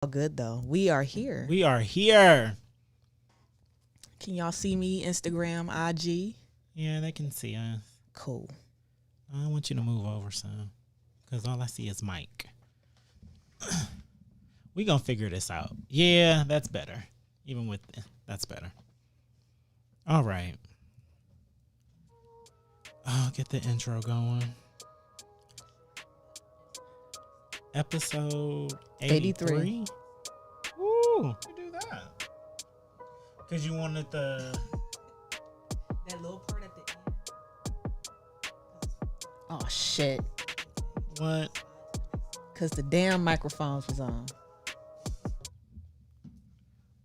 All good though. We are here. We are here. Can y'all see me? Instagram, IG. Yeah, they can see us. Cool. I want you to move over some, because all I see is Mike. We gonna figure this out. Yeah, that's better. Even with that's better. All right. I'll get the intro going. Episode 83. Woo! You do that because you wanted the that little part at the end. Oh shit! What? Because the damn microphones was on.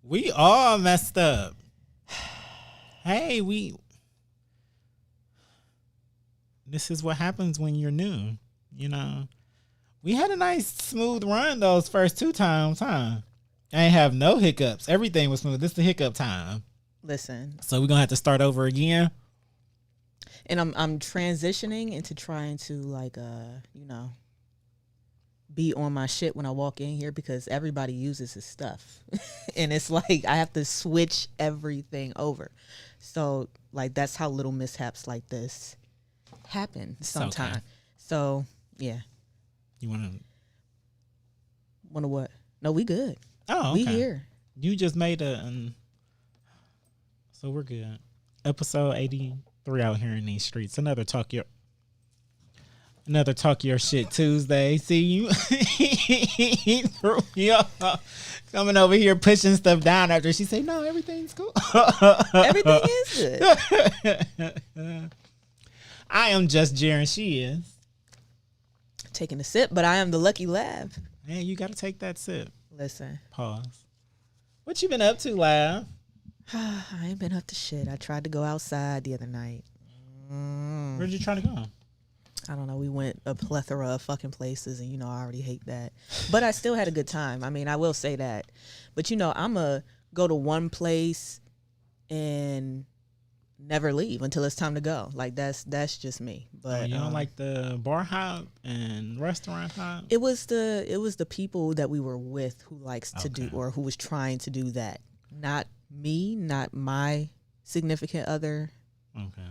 We all messed up. Hey, this is what happens when you're new. You know, we had a nice smooth run those first two times, huh? I ain't have no hiccups. Everything was smooth. This is the hiccup time. Listen. So we're gonna have to start over again. And I'm transitioning into trying to be on my shit when I walk in here because everybody uses his stuff. And it's like I have to switch everything over. So that's how little mishaps like this happen sometimes. Okay. So yeah. You wanna what? No, we good. Oh, okay. We here. You just made so we're good. Episode 83 out here in these streets. Another talk your shit Tuesday. See you. He threw me off. Coming over here pushing stuff down after she said, no, everything's cool. Everything is good. I am just Jaren. She is. Taking a sip, but I am the lucky lab. Hey, you got to take that sip. Listen. Pause. What you been up to, lab? I ain't been up to shit. I tried to go outside the other night. Where'd you try to go? I don't know. We went a plethora of fucking places, and I already hate that. But I still had a good time. I mean, I will say that. But I'm a go to one place and never leave until it's time to go. That's just me. But you don't like the bar hop and restaurant hop? It was the people that we were with who likes to do, or who was trying to do that. Not me, not my significant other. Okay.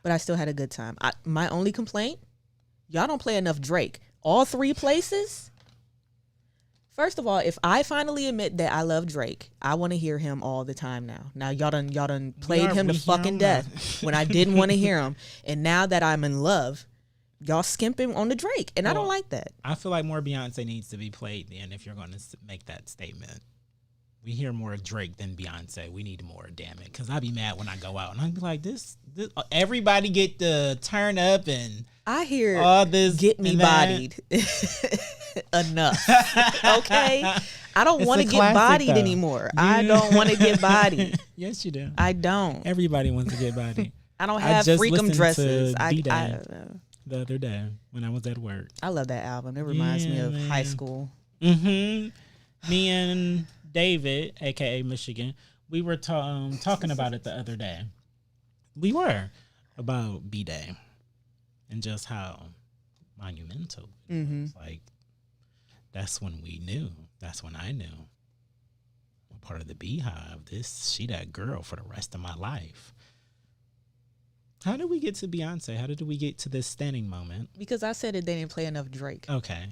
But I still had a good time. My only complaint, y'all don't play enough Drake. All three places. First of all, if I finally admit that I love Drake, I want to hear him all the time now. Now y'all done played him to fucking death when I didn't want to hear him. And now that I'm in love, y'all skimping on the Drake. And I don't like that. I feel like more Beyonce needs to be played then if you're going to make that statement. We hear more Drake than Beyonce. We need more, damn it. Because I'd be mad when I go out. And I'd be like, this everybody get the turn up and I hear all this get me bodied enough. Okay? I don't want to get bodied anymore. I don't want to get bodied. Yes, you do. I don't. Everybody wants to get bodied. I don't have freakum dresses. The other day when I was at work. I love that album. It reminds me of high school. Mm-hmm. Me and David, a.k.a. Michigan, we were talking about it the other day. We were about B-Day and just how monumental it was. Like, that's when we knew. That's when I knew. I'm part of the Beehive. She that girl for the rest of my life. How did we get to Beyonce? How did we get to this standing moment? Because I said that they didn't play enough Drake. Okay.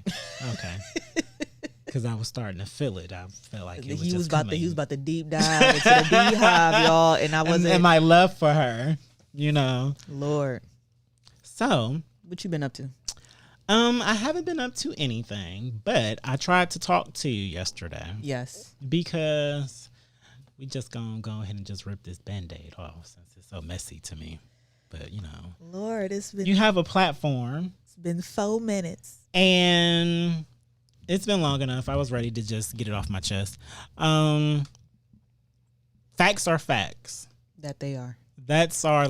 Because I was starting to feel it. I felt like he was about to deep dive into the Beehive, y'all, and I wasn't. And my love for her, Lord. So, what you been up to? I haven't been up to anything, but I tried to talk to you yesterday. Yes. Because we just gonna go ahead and just rip this Band-Aid off since it's so messy to me. But Lord, you have a platform. It's been 4 minutes, and it's been long enough. I was ready to just get it off my chest. Facts are facts. That they are. That's our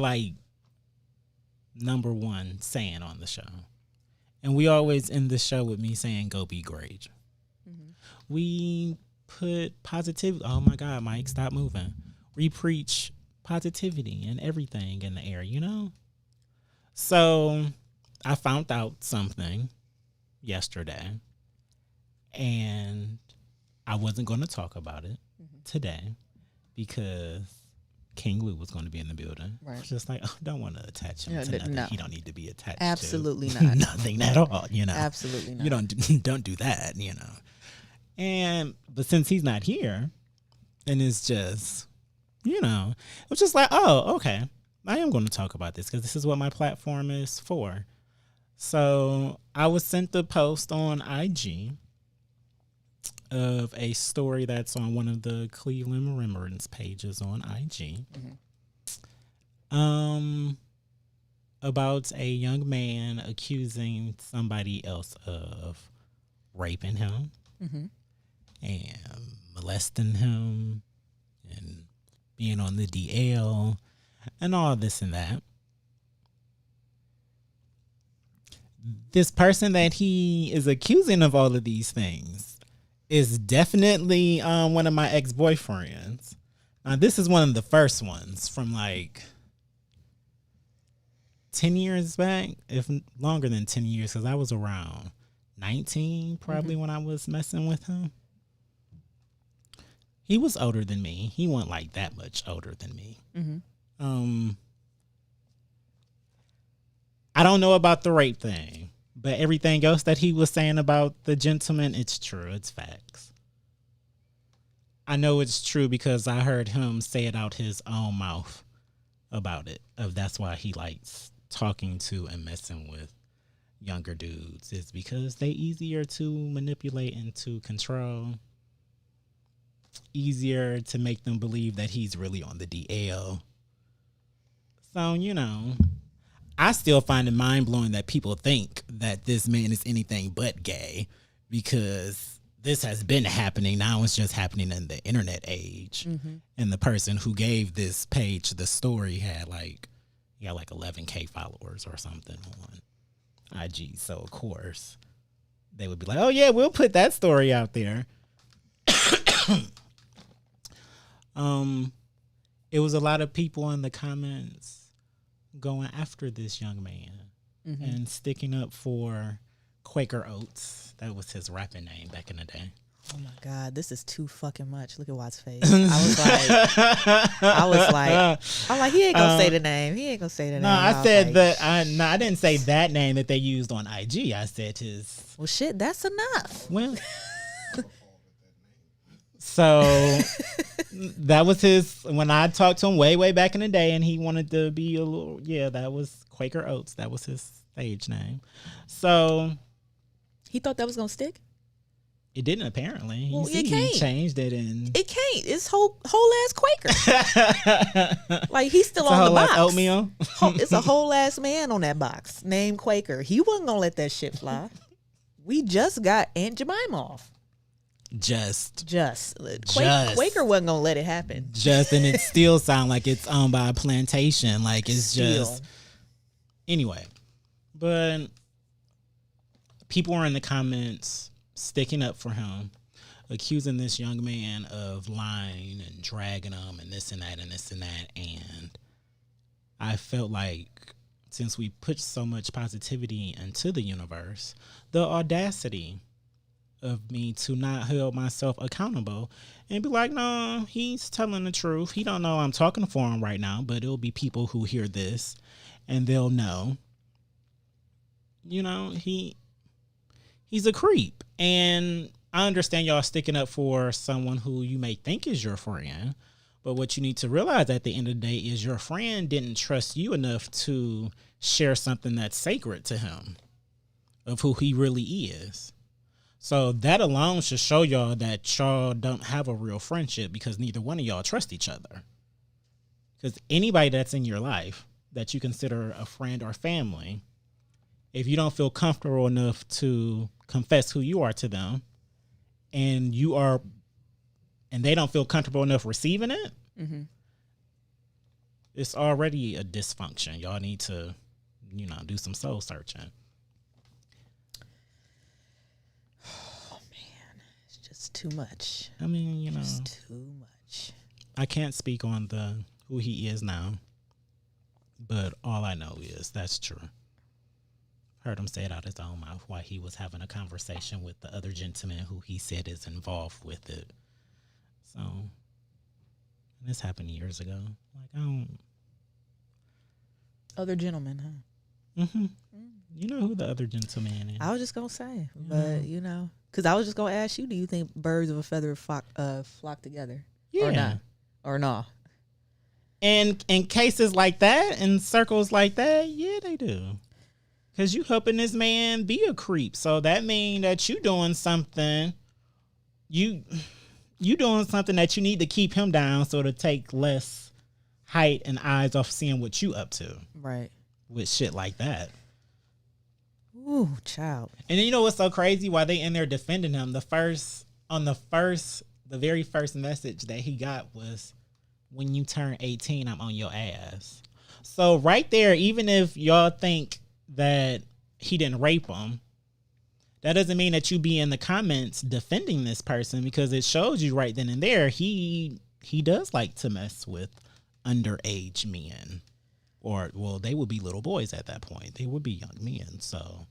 number one saying on the show. And we always end the show with me saying, go be great. Mm-hmm. We put positivity. Oh my God, Mike, stop moving. We preach positivity and everything in the air, So I found out something yesterday, and I wasn't going to talk about it today because King Lou was going to be in the building. Right. It's just like, oh, don't want to attach him Yeah, to nothing. no. He don't need to be attached Absolutely to. not. Nothing at all, you know. Absolutely not. You don't do that, you know. But since he's not here, and it's just, you know, it was just like, oh, okay. I am going to talk about this because this is what my platform is for. So I was sent the post on IG of a story that's on one of the Cleveland Remembrance pages on IG. About a young man accusing somebody else of raping him and molesting him and being on the DL and all this and that. This person that he is accusing of all of these things is definitely one of my ex-boyfriends. This is one of the first ones from like 10 years back, if longer than 10 years, because I was around 19 probably when I was messing with him. He was older than me. He wasn't like that much older than me. I don't know about the rape thing, but everything else that he was saying about the gentleman, it's true. It's facts. I know it's true because I heard him say it out his own mouth about it. That's why he likes talking to and messing with younger dudes. It's because they easier to manipulate and to control. Easier to make them believe that he's really on the DL. So, you know, I still find it mind-blowing that people think that this man is anything but gay because this has been happening. Now it's just happening in the internet age. And the person who gave this page the story had like 11K followers or something on IG. So, of course, they would be like, oh, yeah, we'll put that story out there. It was a lot of people in the comments going after this young man and sticking up for Quaker Oats. That was his rapping name back in the day. Oh my God, this is too fucking much. Look at Watt's face. I was like, he ain't gonna say the name. He ain't gonna say the name. I said that. I didn't say that name that they used on IG. I said his. Well, shit, that's enough. Well, so that was his. When I talked to him way back in the day, and he wanted to be a little. Yeah, that was Quaker Oats. That was his stage name. So he thought that was gonna stick. It didn't apparently. Well, He changed it and it can't. It's whole ass Quaker. Like he's still on the box. Oatmeal. It's a whole ass man on that box named Quaker. He wasn't gonna let that shit fly. We just got Aunt Jemima off. Just Quaker wasn't gonna let it happen. And it still sound like it's owned by a plantation. Like it's still. Just anyway. But people are in the comments sticking up for him, accusing this young man of lying and dragging him and this and that and this and that. And I felt like since we put so much positivity into the universe, the audacity of me to not hold myself accountable and be like, no, he's telling the truth. He don't know I'm talking for him right now, but it'll be people who hear this and they'll know, you know, he's a creep. And I understand y'all sticking up for someone who you may think is your friend, but what you need to realize at the end of the day is your friend didn't trust you enough to share something that's sacred to him of who he really is. So that alone should show y'all that y'all don't have a real friendship because neither one of y'all trust each other. Because anybody that's in your life that you consider a friend or family, if you don't feel comfortable enough to confess who you are to them and they don't feel comfortable enough receiving it, it's already a dysfunction. Y'all need to, you know, do some soul searching. Oh man, it's just too much. I mean, you know, just too much. I can't speak on who he is now, but all I know is that's true. Heard him say it out his own mouth while he was having a conversation with the other gentleman who he said is involved with it. So, and this happened years ago. Like, I don't. Other gentlemen, huh? Mm-hmm. You know who the other gentleman is. I was just gonna say, but because I was just gonna ask you, do you think birds of a feather flock together? Yeah. Or not? Or no? And in cases like that, in circles like that, yeah, they do. Because you helping this man be a creep. So that mean that you doing something, you doing something that you need to keep him down so to take less height and eyes off seeing what you up to. Right. With shit like that. Ooh, child. And then you know what's so crazy? While they in there defending him, the very first message that he got was, when you turn 18, I'm on your ass. So right there, even if y'all think that he didn't rape him, that doesn't mean that you be in the comments defending this person, because it shows you right then and there he does like to mess with underage men. Or, well, they would be little boys at that point. They would be young men, so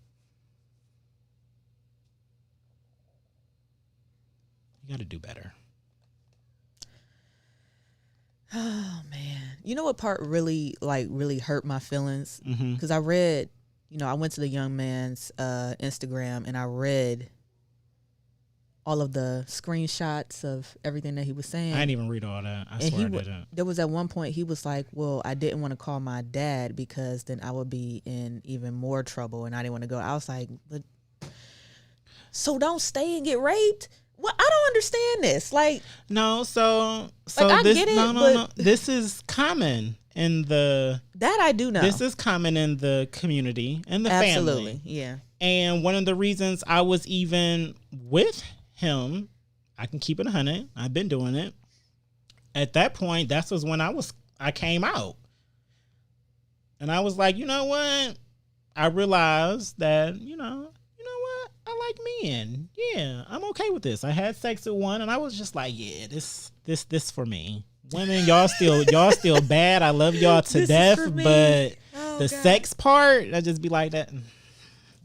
you got to do better. Oh man, you know what part really hurt my feelings? Mm-hmm. Because I read, I went to the young man's Instagram and I read all of the screenshots of everything that he was saying. I didn't even read all that. I swear I didn't. There was at one point he was like, well, I didn't want to call my dad because then I would be in even more trouble and I didn't want to go. I was like, but so don't stay and get raped? Well, I don't understand this. Like, no, so I this, get it, no. This is common in the. That I do know. This is common in the community and the Absolutely, family. yeah. And one of the reasons I was even with him, I can keep it 100. I've been doing it. At that point, that was when I came out, and I was like, you know what? I realized that I like men. Yeah, I'm okay with this. I had sex with one, and I was just like, yeah, this for me. Women, y'all still bad. I love y'all to death, but the sex part, I just be like that.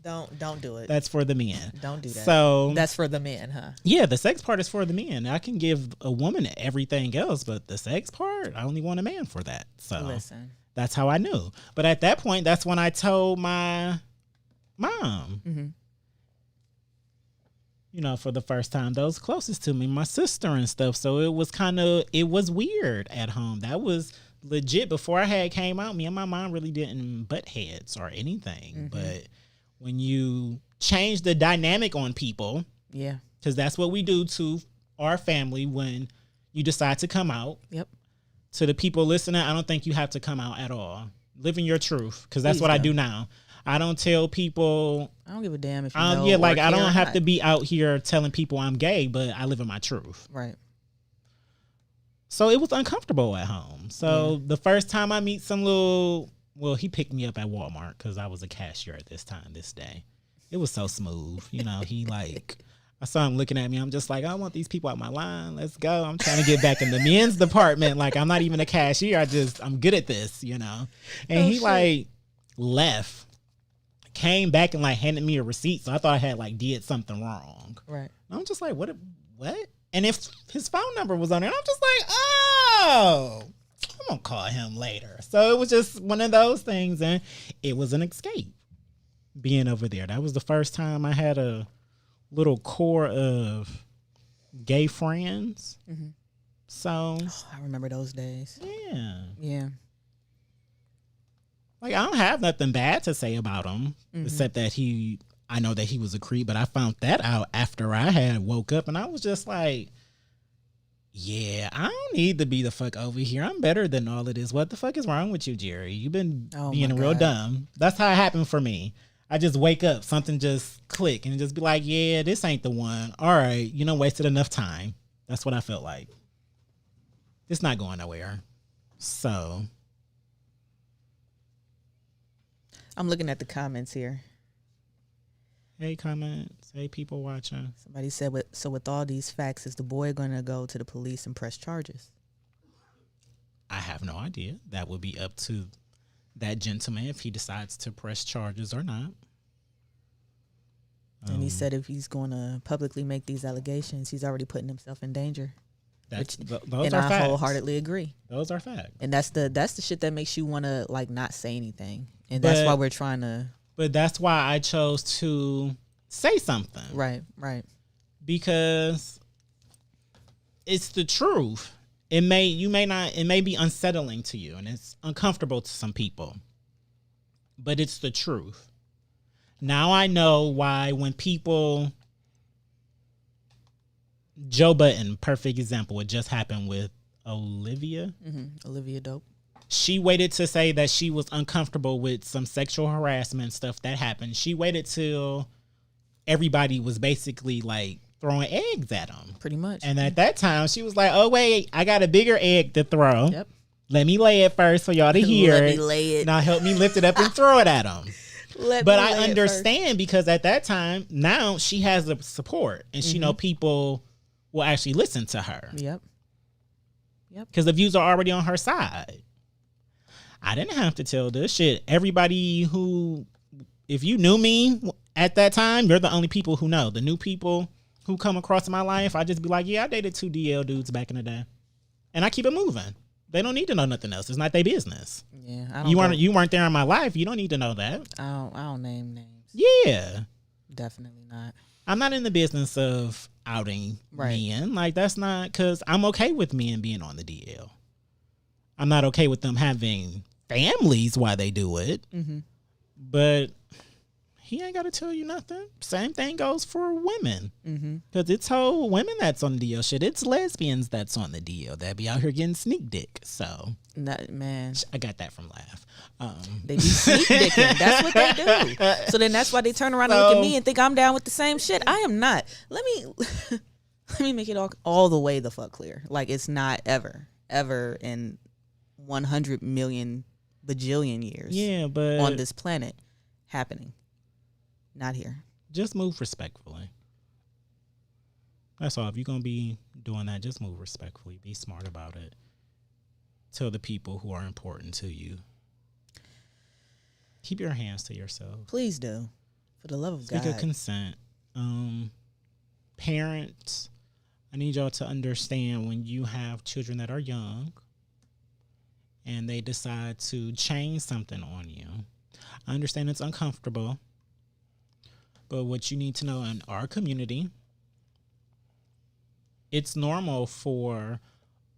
Don't do it. That's for the men. Don't do that. So that's for the men, huh? Yeah, the sex part is for the men. I can give a woman everything else, but the sex part, I only want a man for that. So listen, that's how I knew. But at that point, that's when I told my mom. Mm-hmm. For the first time, those closest to me, my sister and stuff. So it was weird at home. That was legit. Before I had came out, me and my mom really didn't butt heads or anything. Mm-hmm. But when you change the dynamic on people, yeah, because that's what we do to our family when you decide to come out. Yep. To the people listening, I don't think you have to come out at all. Living your truth, because that's what I do now. I don't tell people. I don't give a damn if you know. Yeah, like I don't have to be out here telling people I'm gay, but I live in my truth. Right. So it was uncomfortable at home. So the first time I meet he picked me up at Walmart because I was a cashier at this day. It was so smooth. I saw him looking at me. I'm just like, I want these people out my line. Let's go. I'm trying to get back in the men's department. Like, I'm not even a cashier. I'm good at this, And he left. Came back and handed me a receipt, so I thought I had did something wrong. Right. And I'm just like, what? And if his phone number was on there, I'm just like, oh, I'm gonna call him later. So it was just one of those things, and it was an escape being over there. That was the first time I had a little core of gay friends. Mm-hmm. So I remember those days. Yeah. Yeah. I don't have nothing bad to say about him, except that I know that he was a creep, but I found that out after I had woke up, and I was just like, yeah, I don't need to be the fuck over here. I'm better than all of this. What the fuck is wrong with you, Jerry? You've been being real dumb. That's how it happened for me. I just wake up, something just click, and just be like, yeah, this ain't the one. All right, wasted enough time. That's what I felt like. It's not going nowhere. So I'm looking at the comments here. Hey, comments. Hey, people watching. Somebody said, so with all these facts, is the boy going to go to the police and press charges? I have no idea. That would be up to that gentleman if he decides to press charges or not. And he said if he's going to publicly make these allegations, he's already putting himself in danger. Those and are I facts. wholeheartedly agree. Those are facts. And that's the shit that makes you want to like not say anything. And that's why we're trying to. But that's why I chose to say something. Right. Because it's the truth. It may be unsettling to you and it's uncomfortable to some people. But it's the truth. Now I know why when people, Joe Budden, perfect example, it just happened with Olivia. Mm-hmm. Olivia Dope. She waited to say that she was uncomfortable with some sexual harassment stuff that happened. She waited till everybody was basically like throwing eggs at him. Pretty much. And at that time, she was like, oh, wait, I got a bigger egg to throw. Yep. Let me lay it first for y'all to hear Let it. me lay it. Now help me lift it up and throw it at him. But I understand because at that time, now she has the support and she know people will actually listen to her. Yep. Because the views are already on her side. I didn't have to tell this shit. Everybody who, if you knew me at that time, you're the only people who know. The new people who come across my life, I just be like, yeah, I dated 2 DL dudes back in the day. And I keep it moving. They don't need to know nothing else. It's not their business. Yeah, you weren't there in my life. You don't need to know that. I don't name names. Yeah, Definitely not. I'm not in the business of outing men. Like that's not because I'm okay with men being on the DL. I'm not okay with them having families while they do it. Mm-hmm. But he ain't got to tell you nothing. Same thing goes for women. Because it's whole women that's on the DL shit. It's lesbians that's on the DL that be out here getting sneak dick. So, man, I got that from Laugh. They be sneak dicking. That's what they do. So then that's why they turn around and look at me and think I'm down with the same shit. I am not. Let me make it all the way the fuck clear. Like it's not ever in 100 million bajillion years. Yeah, but on this planet happening. Not here. Just move respectfully. That's all. If you're going to be doing that, just move respectfully. Be smart about it. Tell the people who are important to you. Keep your hands to yourself. Please do. For the love of God. Speak of consent. Parents, I need y'all to understand when you have children that are young and they decide to change something on you. I understand it's uncomfortable. But what you need to know in our community, it's normal for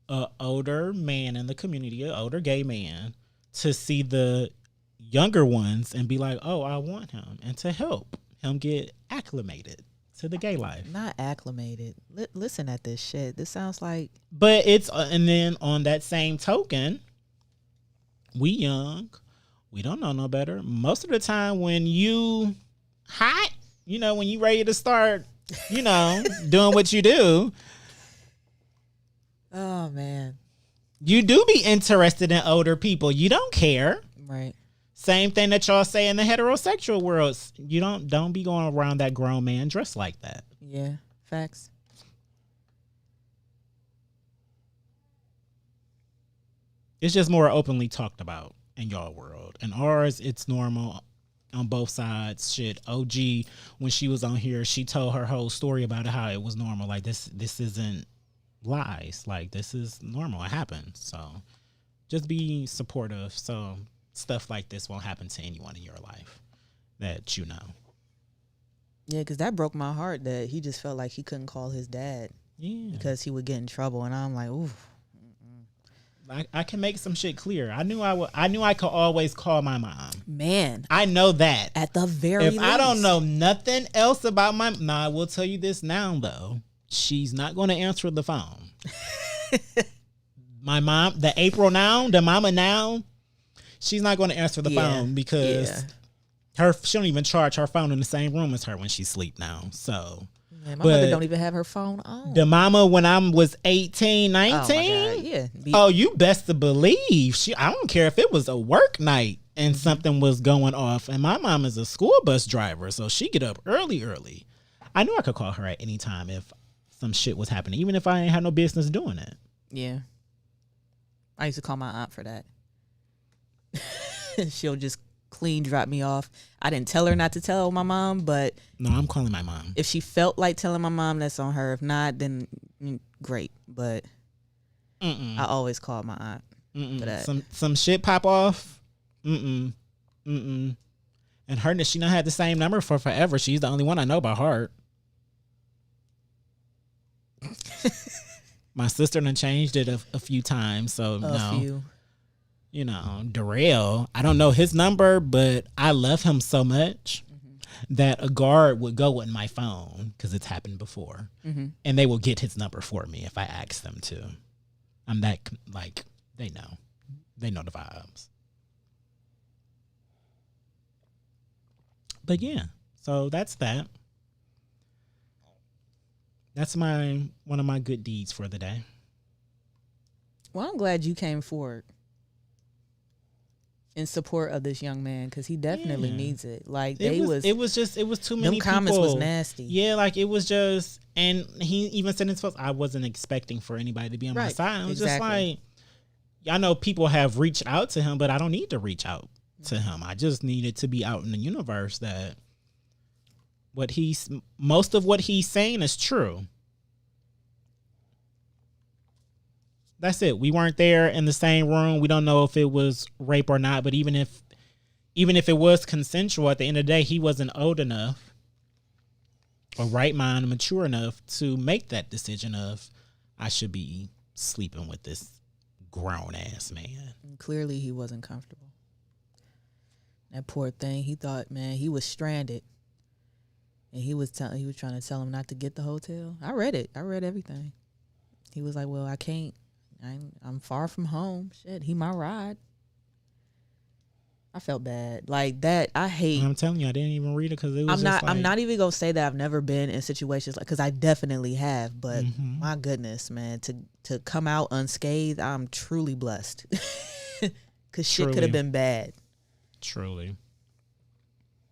an older man in the community, an older gay man, to see the younger ones and be like, oh, I want him. And to help him get acclimated to the gay life. Not acclimated. Listen at this shit. This sounds like... But it's... and then on that same token, we young, we don't know no better. Most of the time when you hot, when you ready to start, doing what you do. Oh, man. You do be interested in older people. You don't care. Right. Same thing that y'all say in the heterosexual world. You don't be going around that grown man dressed like that. Yeah. Facts. It's just more openly talked about in y'all world. In ours, it's normal on both sides. Shit, OG, when she was on here, she told her whole story about how it was normal. Like this isn't lies. Like this is normal. It happens. So just be supportive so stuff like this won't happen to anyone in your life that you know. Yeah, because that broke my heart that he just felt like he couldn't call his dad. Yeah. Because he would get in trouble. And I'm like, ooh. I can make some shit clear. I knew I could always call my mom. Man. I know that. At the very least. If I don't know nothing else about I will tell you this now, though. She's not going to answer the phone. My mom, the April now, the mama now, she's not going to answer the phone because she don't even charge her phone in the same room as her when she sleep now. So... Man, my mother don't even have her phone on. The mama, when I was 18, 19. Oh, my God. Yeah. Oh, you best to believe. I don't care if it was a work night and something was going off. And my mom is a school bus driver, so she get up early. I knew I could call her at any time if some shit was happening, even if I ain't had no business doing it. Yeah. I used to call my aunt for that. She'll just clean dropped me off. I didn't tell her not to tell my mom, but No, I'm calling my mom. if she felt like telling my mom, that's on her. If not, then great. But I always call my aunt for that. Some shit pop off. And her, she not had the same number for forever. She's the only one I know by heart. My sister done changed it a few times, so no. You know, Darrell, I don't know his number, but I love him so much that a guard would go in my phone, because it's happened before, and they will get his number for me if I ask them to. I'm that, like, they know the vibes. But yeah, so that's that. That's one of my good deeds for the day. Well, I'm glad you came forward in support of this young man, because he definitely needs it. Like, it was too many people. Comments was nasty. Yeah, like it was just, and he even said in his post, I wasn't expecting for anybody to be on my side. It was just like, I know people have reached out to him, but I don't need to reach out to him. I just needed to be out in the universe that most of what he's saying is true. That's it. We weren't there in the same room. We don't know if it was rape or not, but even if it was consensual, at the end of the day, he wasn't old enough or right mind, mature enough to make that decision of, I should be sleeping with this grown ass man. And clearly he wasn't comfortable. That poor thing. He thought, man, he was stranded. And he was trying to tell him not to get the hotel. I read it. I read everything. He was like, well, I can't. I'm far from home. Shit, he my ride. I felt bad. Like that, I hate. I'm telling you, I didn't even read it because it was I'm not even going to say that I've never been in situations like, because I definitely have. But my goodness, man, to come out unscathed, I'm truly blessed. Because shit could have been bad. Truly.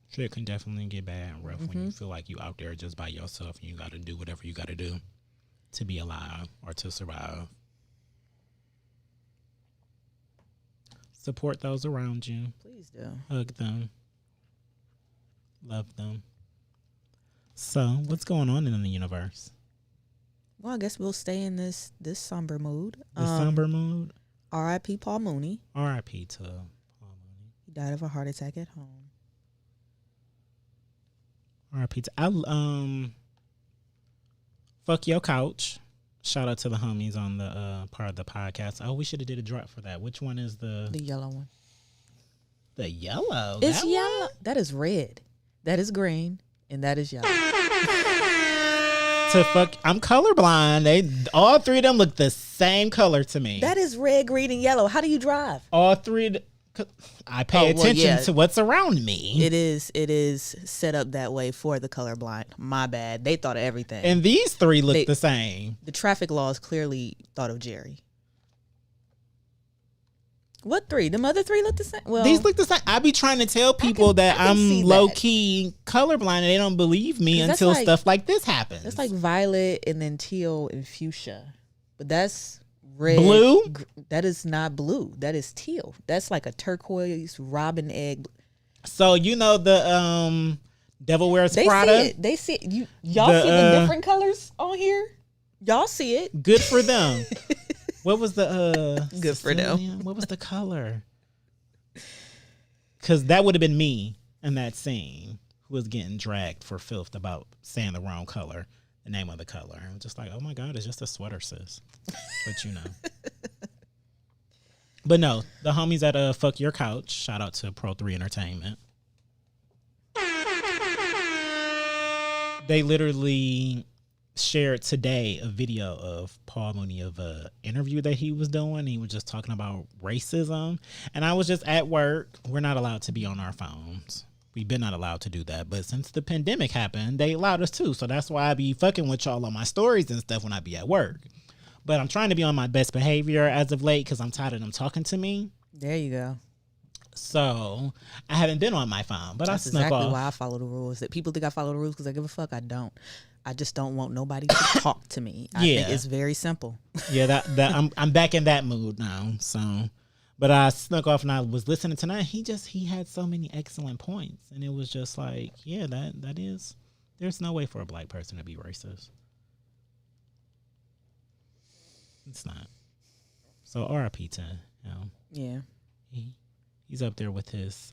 Shit can definitely get bad and rough when you feel like you out there just by yourself and you got to do whatever you got to do to be alive or to survive. Support those around you. Please do. Hug them. Love them. So, what's going on in the universe? Well, I guess we'll stay in this somber mood. Somber mood? R.I.P. Paul Mooney. R.I.P. to Paul Mooney. He died of a heart attack at home. R.I.P. to Fuck Your Couch. Shout out to the homies on the part of the podcast. Oh, we should have did a drop for that. Which one is the yellow one? The yellow. It's yellow. One? That is red. That is green, and that is yellow. I'm colorblind. All three of them look the same color to me. That is red, green, and yellow. How do you drive? All three. I pay attention to what's around me. It is set up that way for the colorblind. My bad. They thought of everything. And these three look the same. The traffic laws clearly thought of Jerry. What three? Them other three look the same? Well, these look the same. I be trying to tell people that I'm low-key colorblind and they don't believe me until stuff like this happens. It's like violet and then teal and fuchsia. But that's red. Blue? That is not blue. That is teal. That's like a turquoise robin egg. So you know the Devil Wears Prada? See it. They see it. Y'all see the different colors on here? Y'all see it. Good for them. What was the good for them? What was the color? Because that would have been me in that scene who was getting dragged for filth about saying the wrong color, the name of the color. I'm just like, oh my God, it's just a sweater, sis. But you know. But no, the homies at Fuck Your Couch, shout out to Pro 3 Entertainment. They literally shared today a video of Paul Mooney of a interview that he was doing. He was just talking about racism. And I was just at work. We're not allowed to be on our phones. We've been not allowed to do that. But since the pandemic happened, they allowed us to. So that's why I be fucking with y'all on my stories and stuff when I be at work. But I'm trying to be on my best behavior as of late because I'm tired of them talking to me. There you go. So I haven't been on my phone, but that's I snuck exactly off. Why I follow the rules. That people think I follow the rules because I give a fuck. I don't. I just don't want nobody to talk to me. I think it's very simple. Yeah, that I'm back in that mood now. So, But I snuck off and I was listening tonight. He had so many excellent points, and it was just like, yeah, that is. There's no way for a black person to be racist. It's not. So R.I.P. to him. Yeah. He's up there with his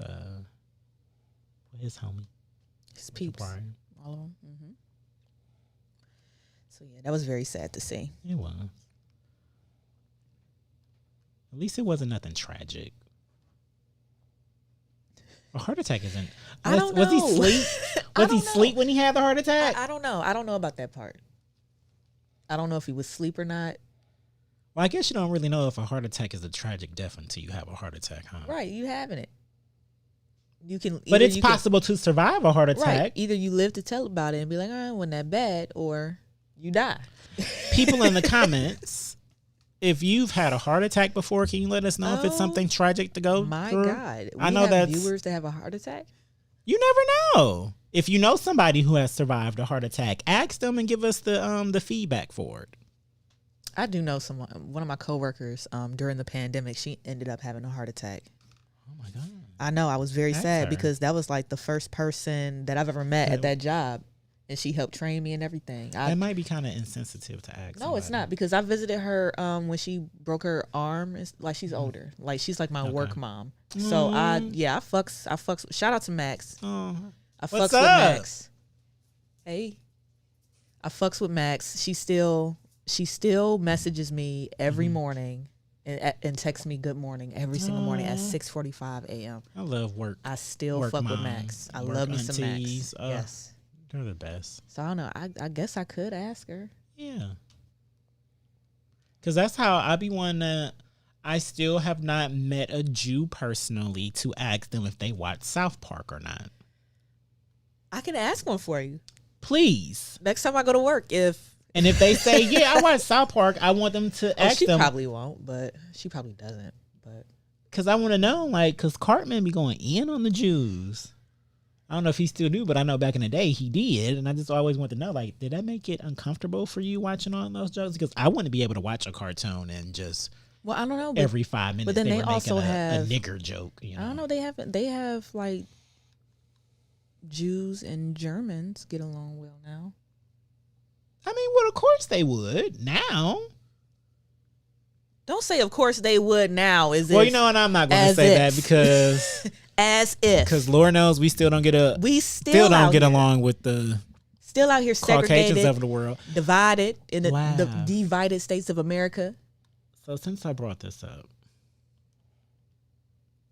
homie, his peeps, Brian. all of them. Mm-hmm. So yeah, that was very sad to see. It was. At least it wasn't nothing tragic. A heart attack isn't. I don't know. Was he asleep? Was he asleep when he had the heart attack? I don't know. I don't know about that part. I don't know if he was asleep or not. Well, I guess you don't really know if a heart attack is a tragic death until you have a heart attack, huh? Right, you having it. You can, but it's possible to survive a heart attack. Right. Either you live to tell about it and be like, it wasn't that bad, or you die. People in the comments, if you've had a heart attack before, can you let us know if it's something tragic to go my through? God. I know that viewers that have a heart attack. You never know. If you know somebody who has survived a heart attack, ask them and give us the feedback for it. I do know someone. One of my coworkers during the pandemic, she ended up having a heart attack. Oh my God! I know. I was very sad because that was like the first person that I've ever met at that job, and she helped train me and everything. It might be kind of insensitive to ask. No, it's not, because I visited her when she broke her arm. It's like she's older, like she's like my work mom. So I fucks. Shout out to Max. I fucks with Max. Hey, I fucks with Max. She still messages me every morning and texts me good morning every single morning at 6:45 a.m. I love work. I still fuck with Max. I love me some Max. Yes. They're the best. So I don't know. I guess I could ask her. Yeah. Because that's how I be one that I still have not met a Jew personally to ask them if they watch South Park or not. I can ask one for you. Please. Next time I go to work, and if they say, yeah, I watch South Park, I want them to ask them. She probably won't, but she probably doesn't. But because I want to know, because Cartman be going in on the Jews. I don't know if he still do, but I know back in the day he did, and I just always want to know, did that make it uncomfortable for you watching all those jokes? Because I wouldn't be able to watch a cartoon and just I don't know, every 5 minutes. But then they were also have a nigger joke. You know? I don't know. They have like Jews and Germans get along well now. I mean, well, of course they would now. Don't say, of course they would now. And I'm not going to say that because as if, because Lord knows we still don't get along with the still out here segregated, Caucasians of the world, divided in the divided states of America. So since I brought this up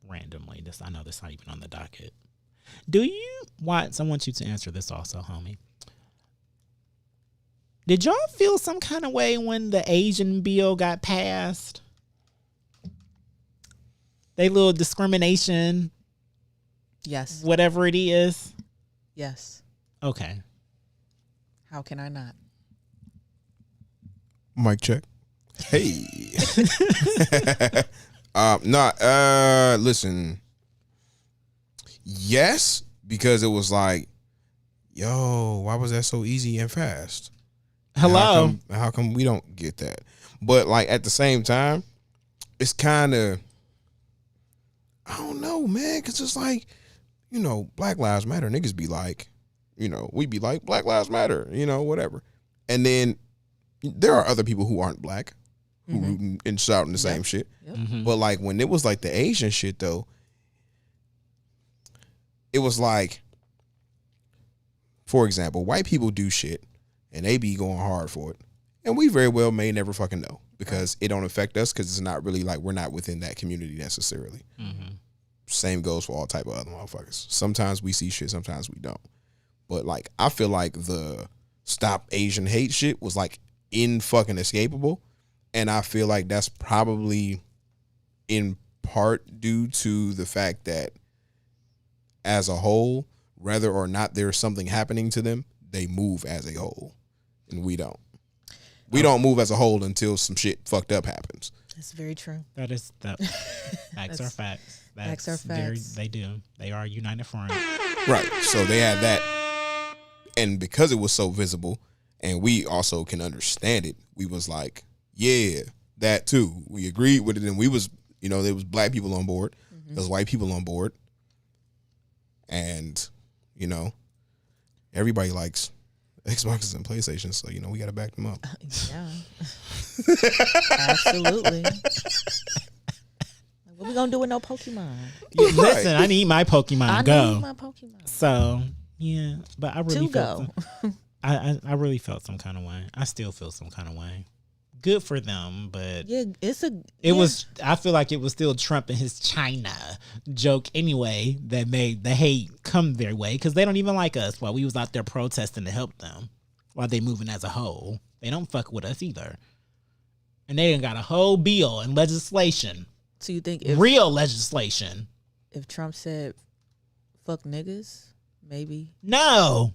randomly, I know this not even on the docket. Do you want? I want you to answer this also, homie. Did y'all feel some kind of way when the Asian bill got passed? They little discrimination. Yes. Whatever it is. Yes. Okay. How can I not? Mic check. Hey. Listen. Yes, because it was like, yo, why was that so easy and fast? Hello. How come we don't get that? But at the same time, it's kind of, I don't know, man, because it's like, Black Lives Matter. Niggas be like, we be like, Black Lives Matter, whatever. And then there are other people who aren't black who rooting and shouting the same shit. Yep. Mm-hmm. But when it was the Asian shit though, it was like, for example, white people do shit and they be going hard for it. And we very well may never fucking know because it don't affect us because it's not really we're not within that community necessarily. Mm-hmm. Same goes for all type of other motherfuckers. Sometimes we see shit, sometimes we don't. But I feel like the stop Asian hate shit was in fucking escapable. And I feel like that's probably in part due to the fact that as a whole, whether or not there's something happening to them, they move as a whole. And we don't. We don't move as a whole until some shit fucked up happens. That's very true. That. Facts are facts. Facts are facts. They do. They are a united front. Right. So they had that. And because it was so visible and we also can understand it, we was like, yeah, that too. We agreed with it and we was You know, there was black people on board. There was white people on board. And, you know, everybody likes Xboxes and PlayStations. So, you know, we got to back them up. Yeah. Absolutely. What we gonna do with no Pokemon? Listen, I need my Pokemon I to go. need my Pokemon So yeah, but I really to felt go. I really felt some kind of way. I still feel some kind of way. Good for them, but Yeah, it was. I feel like it was still Trump and his China joke anyway that made the hate come their way because they don't even like us while we was out there protesting to help them while they moving as a whole. They don't fuck with us either, and they done got a whole bill and legislation. So you think Real legislation. if Trump said "fuck niggas," maybe No.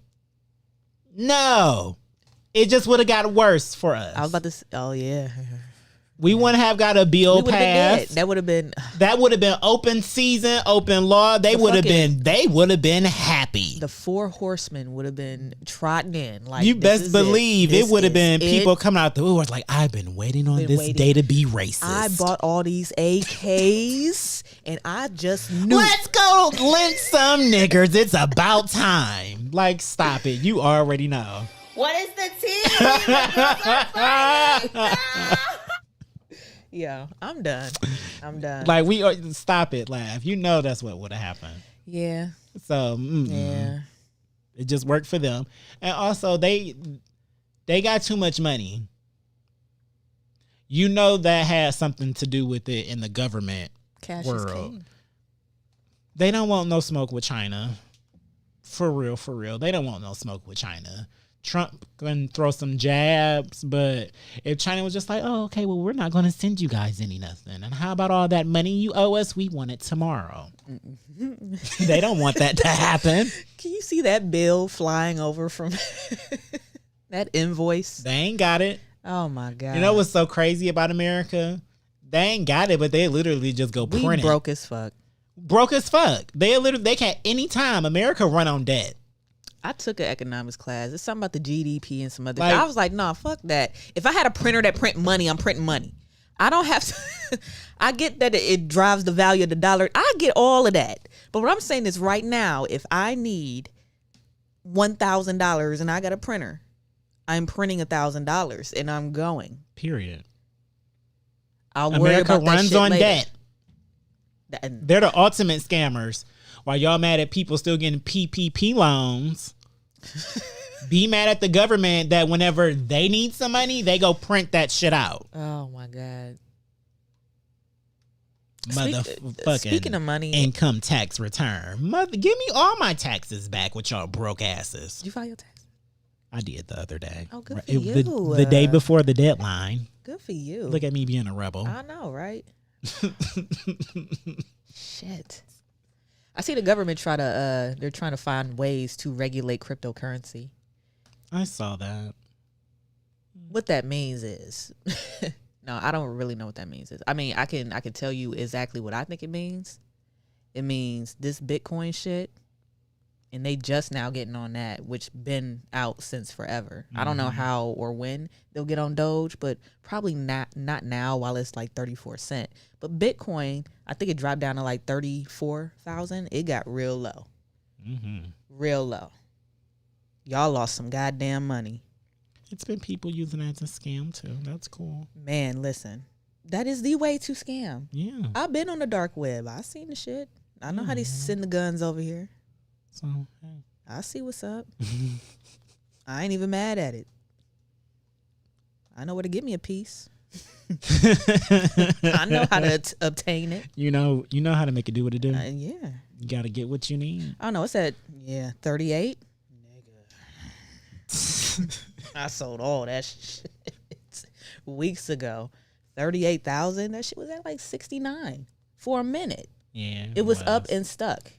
It just would have got worse for us. I was about to. Oh yeah, We wouldn't have got a bill we would have been dead. passed. That would have been. That would have been open season, open law. They would have been happy. The 4 horsemen would have been trotting in. Like You this best is believe it This would have is been people it. coming out the woodwork like, I've been waiting on Been this waiting. day to be racist. I bought all these AKs, and I just knew. Let's go lynch some niggers. It's about time. Like, stop it. You already know. What is the tea? Yeah, I'm done. I'm done. Like, we are, stop it, laugh. You know that's what would have happened. Yeah, So, yeah. it just worked for them. And also, they got too much money. You know that has something to do with it in the government Cash world. is king. They don't want no smoke with China. For real. They don't want no smoke with China. Trump can throw some jabs, but if China was just like, oh, okay, well, we're not going to send you guys any nothing. And how about all that money you owe us? We want it tomorrow. They don't want that to happen. Can you see that bill flying over from that invoice? They ain't got it. Oh my god! You know what's so crazy about America? They ain't got it, but they literally just go we print broke as fuck. Broke as fuck. They can anytime America run on debt. I took an economics class. It's something about the GDP and some other. Like- I was like, nah, fuck that. If I had a printer that print money, I'm printing money. I don't have to. I get that it drives the value of the dollar. I get all of that. But what I'm saying is, right now, if I need $1,000 and I got a printer, I'm printing $1,000 and I'm going. Period. I'll worry America about that runs shit on later. debt. They're the ultimate scammers. While y'all mad at people still getting PPP loans, be mad at the government that whenever they need some money, they go print that shit out. Oh my god. Motherfucking Speaking of money, income tax return. Give me all my taxes back with y'all broke asses. did you file your tax? I did the other day. Oh, good for The you. day before the deadline. Good for you. Look at me being a rebel. I know, right? Shit. I see the government they're trying to find ways to regulate cryptocurrency. I saw that. What that means is no, I don't really know what that means. I mean, I can tell you exactly what I think it means. It means this Bitcoin shit, and they just now getting on that, which been out since forever. I don't know how or when they'll get on Doge, but probably not now while it's like 34 cents. But Bitcoin, I think it dropped down to like 34,000. It got real low. Real low. Y'all lost some goddamn money. It's been people using that to scam too. That's cool. Man, listen. That is the way to scam. Yeah. I've been on the dark web. I seen the shit. I know how they send the guns over here. So, hey. I see what's up. I ain't even mad at it. I know where to give me a piece. I know how to obtain it. You know how to make it do what it do. Yeah. You got to get what you need. I don't know. It's at 38. I sold all that shit weeks ago. 38,000. That shit was at like 69 for a minute. Yeah. It was up and stuck.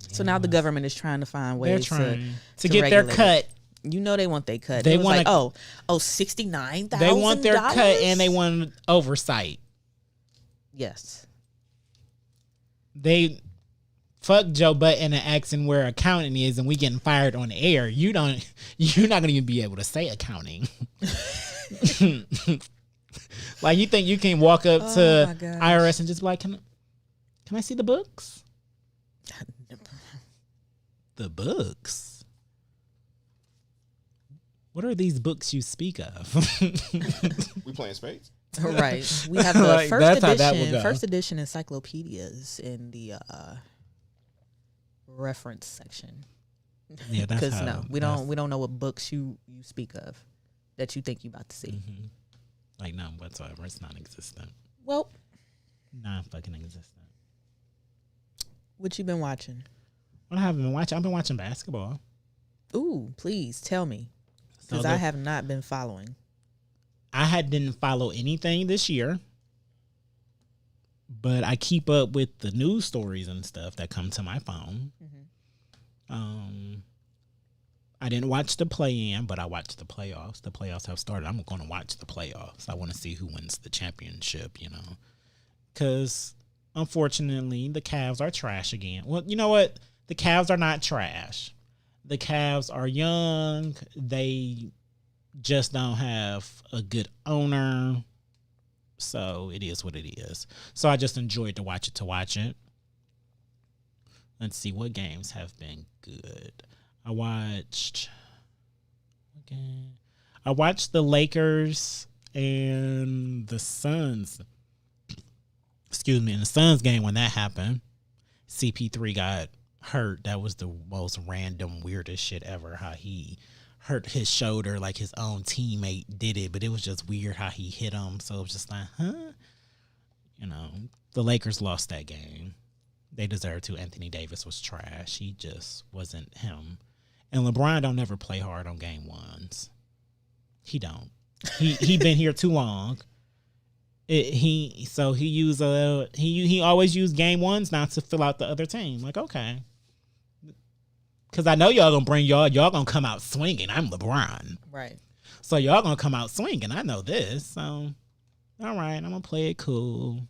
So now the government is trying to find They're ways trying to to get their regulate cut. You know they want their cut. They They was wanna- like, oh, $69,000. They want their cut and they want oversight. Yes. They fuck Joe Button and asking where accounting is, and we getting fired on the air. You're not gonna even be able to say accounting. Like, you think you can walk up Oh, to my gosh. IRS and just be like, can I see the books? The books? What are these books you speak of? We playing spades? Right. We have the Like, that's how that would go. first edition encyclopedias in the reference section. Yeah, that's Because how. no, we don't know what books you speak of that you think you about to see. Mhm. Like, none whatsoever. It's non-existent. Well, Non-fucking existent. what you been watching? What have I been watching? I've been watching basketball. Ooh, please tell me, So because I have not been following. I didn't follow anything this year, but I keep up with the news stories and stuff that come to my phone. I didn't watch the play-in, but I watched the playoffs. The playoffs have started. I'm going to watch the playoffs. I want to see who wins the championship, because unfortunately the Cavs are trash again. Well, you know what? The Cavs are not trash. The Cavs are young. They just don't have a good owner. So it is what it is. So I just enjoyed to watch it. Let's see what games have been good. I watched the Lakers and the Suns. Excuse me, in the Suns game when that happened, CP3 got hurt. That was the most random, weirdest shit ever. How he hurt his shoulder like his own teammate did it, but it was just weird how he hit him. So it was just like, huh? The Lakers lost that game. They deserved to. Anthony Davis was trash. He just wasn't him. And LeBron don't never play hard on game ones. He don't. He been here too long. He always use game ones now to fill out the other team. Like, okay. Because I know y'all gonna bring y'all gonna come out swinging. I'm LeBron. Right. So y'all gonna come out swinging. I know this. So, all right, I'm gonna play it cool.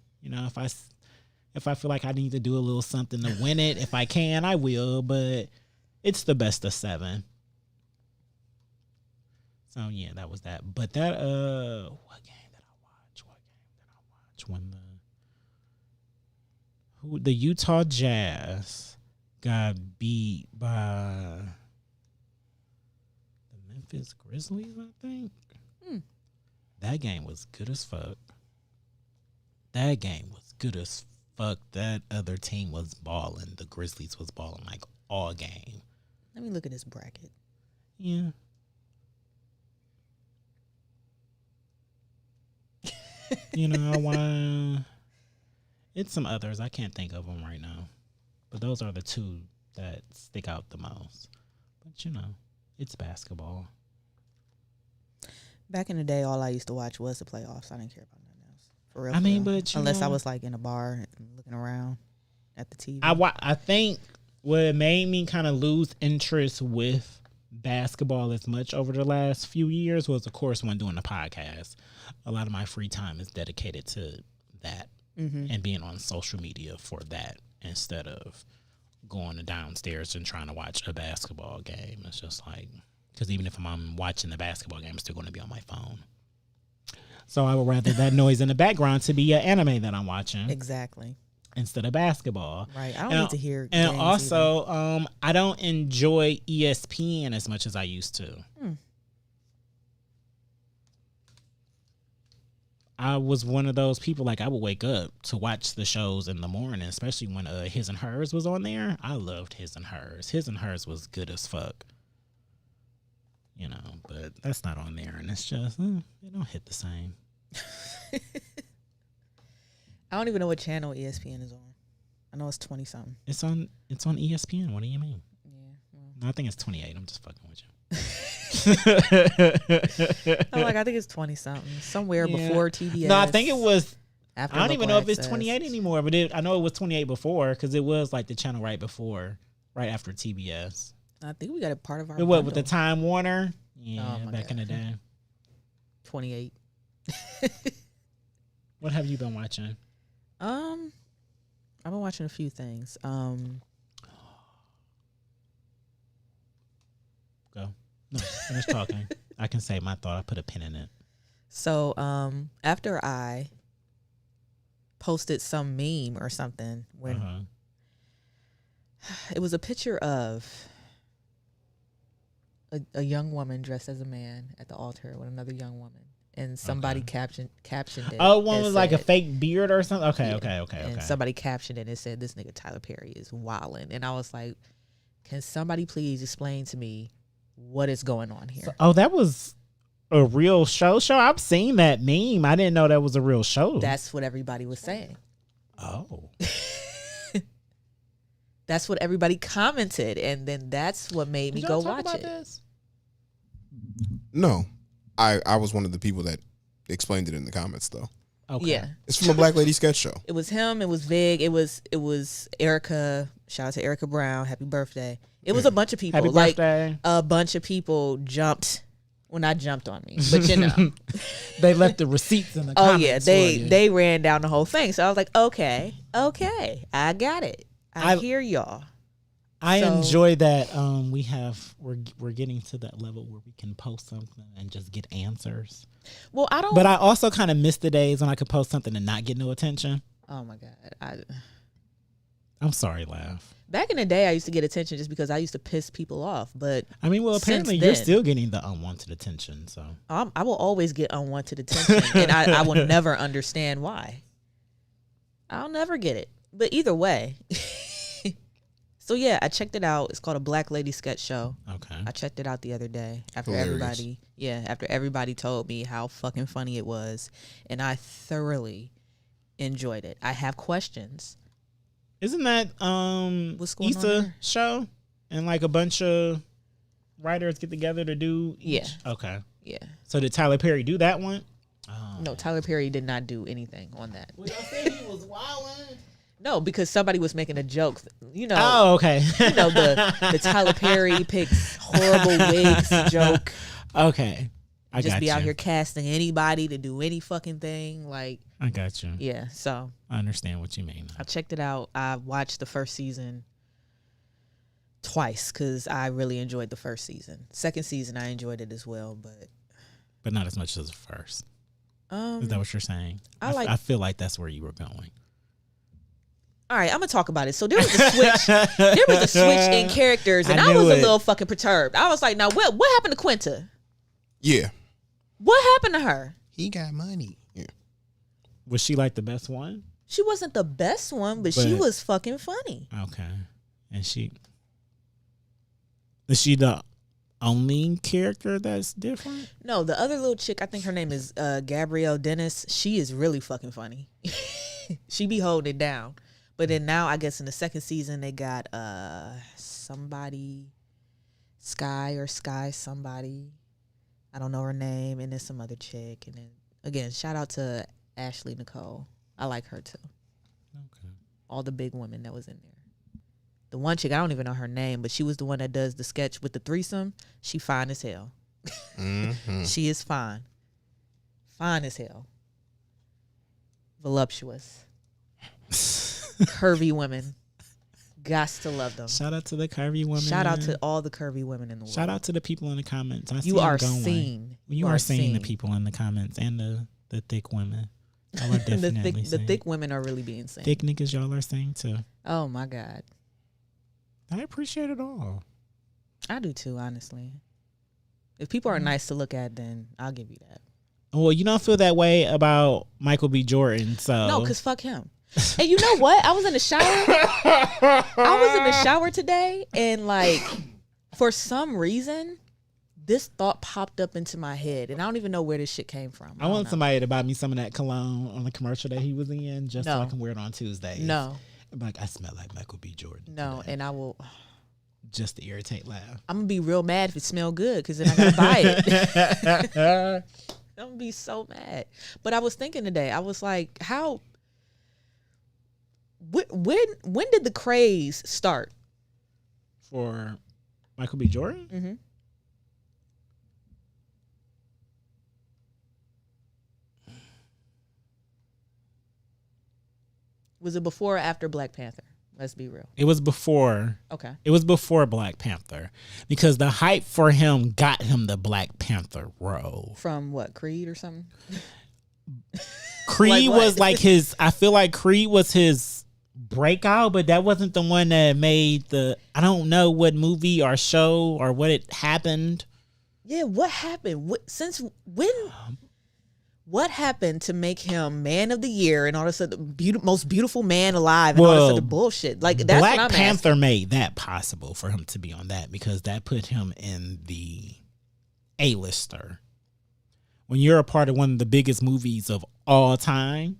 If I feel like I need to do a little something to win it, if I can, I will. But it's the best of 7. So yeah, that was that. But that what game did I watch? When the Utah Jazz got beat by the Memphis Grizzlies, I think. That game was good as fuck. That other team was balling. The Grizzlies was balling like all game. Let me look at this bracket. Yeah. I want. It's some others. I can't think of them right now. But those are the two that stick out the most. But, it's basketball. Back in the day, all I used to watch was the playoffs. I didn't care about nothing else. For real. I mean, for real. but unless I was like in a bar and looking around at the TV. I think what made me kind of lose interest with basketball as much over the last few years was, of course, when doing the podcast. A lot of my free time is dedicated to that and being on social media for that instead of going downstairs and trying to watch a basketball game. It's just like, because even if I'm watching the basketball game, I'm still going to be on my phone. So I would rather that noise in the background to be an anime that I'm watching. Exactly. Instead of basketball. Right. I don't need to hear And games also, I don't enjoy ESPN as much as I used to. I was one of those people, like, I would wake up to watch the shows in the morning, especially when His and Hers was on there. I loved His and Hers. His and Hers was good as fuck. But that's not on there. And it's just, it don't hit the same. I don't even know what channel ESPN is on. I know it's 20-something. It's on ESPN. What do you mean? Yeah. Well. No, I think it's 28. I'm just fucking with you. I'm like, I think it's 20-something. Somewhere before TBS. No, I think it was. After I don't even know if it's Access. 28 anymore, but I know it was 28 before because it was like the channel right after TBS. I think we got a part of our. It was with bundle. the Time Warner. Yeah, Oh, my back in the God. day. 28. What have you been watching? I've been watching a few things. Go. No, finish talking. I can say my thought. I put a pin in it. So after I posted some meme or something when it was a picture of a young woman dressed as a man at the altar with another young woman, and somebody captioned it. Oh, one and was like a said- fake beard or something. Okay, Yeah. okay. And somebody captioned it and said, "This nigga Tyler Perry is wildin'," and I was like, "Can somebody please explain to me what is going on here?" Oh, that was a real show. I've seen that meme. I didn't know that was a real show. That's what everybody was saying. Oh. That's what everybody commented, and then that's what made me go watch it. This? No, I was one of the people that explained it in the comments though. Okay. Yeah, It's from a Black Lady sketch show. it was him. It was Vig. It was Erica. Shout out to Erica Brown. Happy birthday. It was a bunch of people. Happy like birthday. a bunch of people jumped. Well, not jumped on me, but you know. They left the receipts in the Oh comments. yeah, they ran down the whole thing. So I was like, okay, I got it. I hear y'all. I So- enjoy that we're getting to that level where we can post something and just get answers. Well, I don't. But I also kind of miss the days when I could post something and not get no attention. Oh my god, I'm sorry, laugh. back in the day, I used to get attention just because I used to piss people off. But I mean, well, Since apparently you're then- still getting the unwanted attention. So I will always get unwanted attention, and I will never understand why. I'll never get it. But either way. So yeah, I checked it out. It's called a Black Lady Sketch Show. okay, I checked it out the other day after Hilarious. everybody told me how fucking funny it was, and I thoroughly enjoyed it. I have questions. isn't that What's going on Issa there? show and like a bunch of writers get together to do? Yeah. Okay. Yeah. So did Tyler Perry do that one? Oh. No, Tyler Perry did not do anything on that. Well, y'all said he was wilding. No, because somebody was making a joke. You know, Oh, okay. you know the Tyler Perry picks horrible wigs joke. Okay. I Just got be you. out here casting anybody to do any fucking thing. Like, I got you. yeah. So I understand what you mean. I checked it out. I watched the first season twice because I really enjoyed the first season. Second season, I enjoyed it as well. But not as much as the first. Is that what you're saying? I feel like that's where you were going. all right, I'm gonna talk about it. So there was a switch. There was a switch in characters, and I I was knew a it. little fucking perturbed. I was like, "Now what happened to Quinta? Yeah, What happened to her? he got money. Yeah, Was she like the best one? She wasn't the best one, but she But- was fucking funny." Okay. And is she the only character that's different? No, the other little chick, I think her name is Gabrielle Dennis. She is really fucking funny. She be holding it down. But then now, I guess in the second season, they got somebody, Sky somebody. I don't know her name. And then some other chick. And then, again, shout out to Ashley Nicole. I like her, too. Okay. All the big women that was in there. The one chick, I don't even know her name, but she was the one that does the sketch with the threesome. She fine as hell. Mhm. She is fine. Fine as hell. Voluptuous. Curvy women. Gots to love them. Shout out to the curvy women. Shout out to all the curvy women in the world. Shout out to the people in the comments. I see You them are going. seen. You are seeing the people in the comments and the thick women. Y'all are the definitely the seen. thick women are really being seen. Thick niggas, y'all are saying too. Oh my God. I appreciate it all. I do too, honestly. If people are nice to look at, then I'll give you that. Well, you don't feel that way about Michael B. Jordan, so No, because fuck him. And you know what? I was in the shower. I was in the shower today, and like, for some reason, this thought popped up into my head, and I don't even know where this shit came from. I don't want know. somebody to buy me some of that cologne on the commercial that he was in, just so I No. can wear it on Tuesdays. No, I'm like, I smell like Michael B. Jordan. no, today," and I will. just to irritate Laugh. I'm gonna be real mad if it smell good, because then I gotta buy it. I'm gonna be so mad. But I was thinking today, I was like, how? When did the craze start? For Michael B. Jordan? Mm-hmm. Was it before or after Black Panther? Let's be real. It was before. Okay. It was before Black Panther, because the hype for him got him the Black Panther role. From what, Creed or something? Creed Like what? was like his. I feel like Creed was his breakout, but that wasn't the one that made the. I don't know what movie or show or what it happened. Yeah, what happened? Since when? What happened to make him Man of the Year and all this other most beautiful man alive and all Well, this other bullshit? Like that's Black what I'm Panther asking. made that possible for him to be on that, because that put him in the A-lister. When you're a part of one of the biggest movies of all time,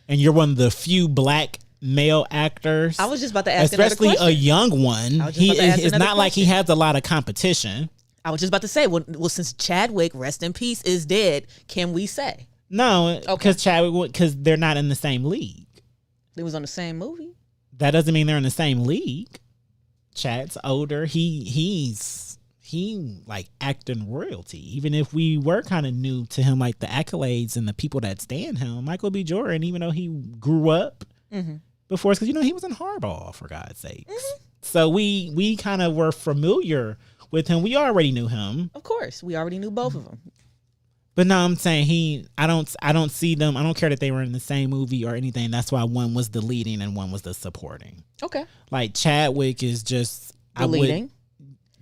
and you're one of the few black male actors, I was just about to ask another especially a question. young one, I was just about to ask it's another not like he question. has a lot of competition. I was just about to say, well, since Chadwick, rest in peace, is dead, can we say No, Okay. because they're not in the same league. they was on the same movie? That doesn't mean they're in the same league. Chad's older. He like acting royalty. Even if we were kind of new to him, like the accolades and the people that stand him, Michael B. Jordan, even though he grew up before us, because he was in Hardball, for God's sakes. So we kind of were familiar with him. We already knew him. Of course, we already knew both of them. But no, I'm saying I don't see them. I don't care that they were in the same movie or anything. That's why one was the leading and one was the supporting. Okay, Like Chadwick is just the leading.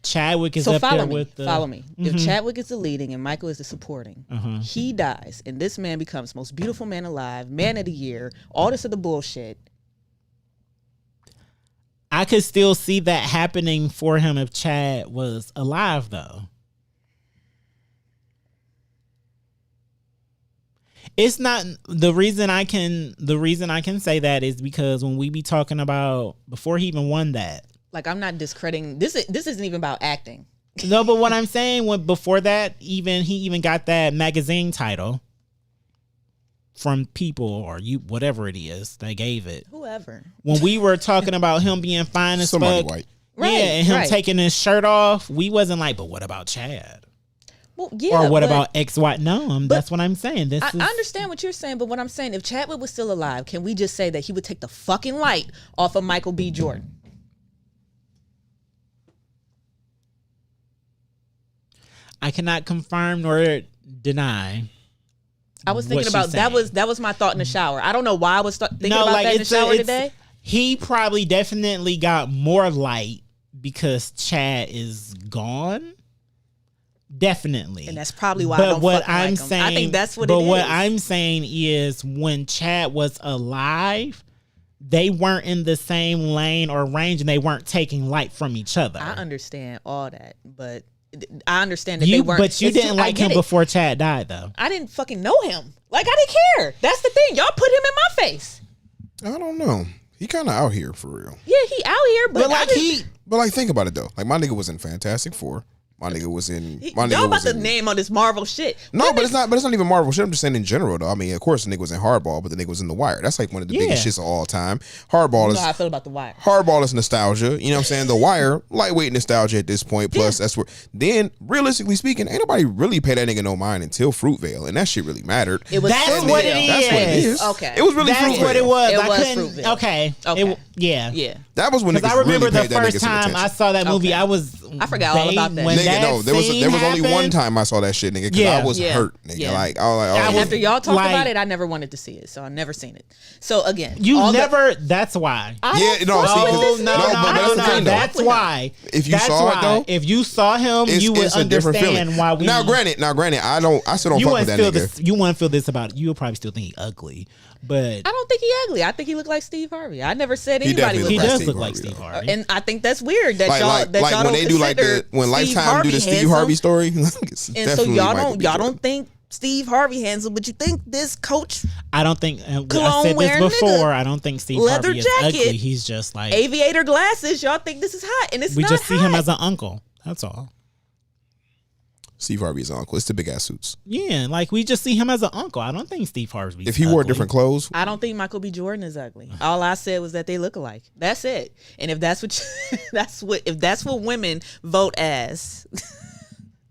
Chadwick is So up follow there me. with the. Follow me. If Chadwick is the leading and Michael is the supporting, Uh-huh. he dies, and this man becomes most beautiful man alive, man of the year, all this other bullshit. I could still see that happening for him if Chad was alive, though. It's not the reason I can say that is because when we be talking about before he even won that. Like, I'm not discrediting this. This isn't even about acting. No, but what I'm saying, when before that, he even got that magazine title from People or whatever it is they gave it. Whoever. When we were talking about him being fine as Somebody fuck, white. Right, yeah, and him right. taking his shirt off, we wasn't like, but what about Chad? Well, yeah. Or what but about X, Y? No, that's what I'm saying. This I is understand what you're saying, but what I'm saying, if Chadwick was still alive, can we just say that he would take the fucking light off of Michael B. Jordan? I cannot confirm nor deny. I was what thinking she's about that. saying. That was my thought in the shower. I don't know why I was thinking No, about like that in the it's shower today. He probably definitely got more light because Chad is gone. Definitely. And that's probably why I But don't what fucking I'm like him. saying, I think that's what but it is. what I'm saying is, when Chad was alive, they weren't in the same lane or range, and they weren't taking light from each other. I understand all that, but I understand that they You, weren't. but you it's too- didn't I like get him it. before Chad died, though. I didn't fucking know him. Like, I didn't care. That's the thing. Y'all put him in my face. I don't know. He kind of out here for real. Yeah, he out here, but, But I like didn't, But like, think about it though. Like, my nigga was in Fantastic Four. My nigga was in. My y'all nigga about was to in. name on this Marvel shit. No, but it's not. But it's not even Marvel shit. I'm just saying in general, though. I mean, of course, the nigga was in Hardball, but the nigga was in The Wire. That's like one of the biggest Yeah. shits of all time. Hardball You is know how I feel about The Wire. Hardball is nostalgia. You know what I'm saying? The Wire, lightweight nostalgia at this point. Plus, that's where. Then, realistically speaking, ain't nobody really pay that nigga no mind until Fruitvale, and that shit really mattered. It was That's Fruitvale. what it is. That's what it is. Okay. It was really That's Fruitvale. what it was. It I was couldn't. Fruitvale. Okay. Okay. Yeah. Yeah. That was when niggas Because I remember really the paid that nigga first some time attention. I saw that movie, Okay. I forgot all about that. when Nigga, that no, there was scene only one happened, time I saw that shit, nigga, because Yeah. I was Yeah. hurt, nigga. Yeah. Like, I was like, I oh, was- After y'all talked like- about it, I never wanted to see it, so I never seen it. So again, You all the- never. That's why. I Yeah, don't no, fuck see, with 'cause- this no, nigga. no, but I that's don't the thing, fuck though. That's with him. why. If you That's saw it, why. though, if you saw him, you would it's a different feeling. understand why we. Now, granted, I still don't you fuck with wouldn't that feel nigga. this. You wouldn't feel this about it. You would probably still think he ugly, but I don't think he ugly. I think he looked like Steve Harvey. I never said He anybody definitely he looked like does Steve look like Harvey, Steve though. Harvey. And I think that's weird that Like, y'all like, that like y'all when don't they do like consider when Steve Lifetime Harvey do the Steve handsome. Harvey story, it's And so definitely y'all Michael don't B. y'all Jordan. don't think Steve Harvey handsome, but you think this coach I don't think. I Cologne said this wearing before. nigga. I don't think Steve Leather Harvey is jacket. ugly. He's just like aviator glasses, y'all think this is hot, and it's we not just see hot. him as an uncle. That's all. Steve Harvey's uncle. It's the big ass suits. Yeah, like we just see him as an uncle. I don't think Steve Harvey. If he wore different clothes, I don't think Michael B. Jordan is ugly. All I said was that they look alike. That's it. And if that's what that's what women vote as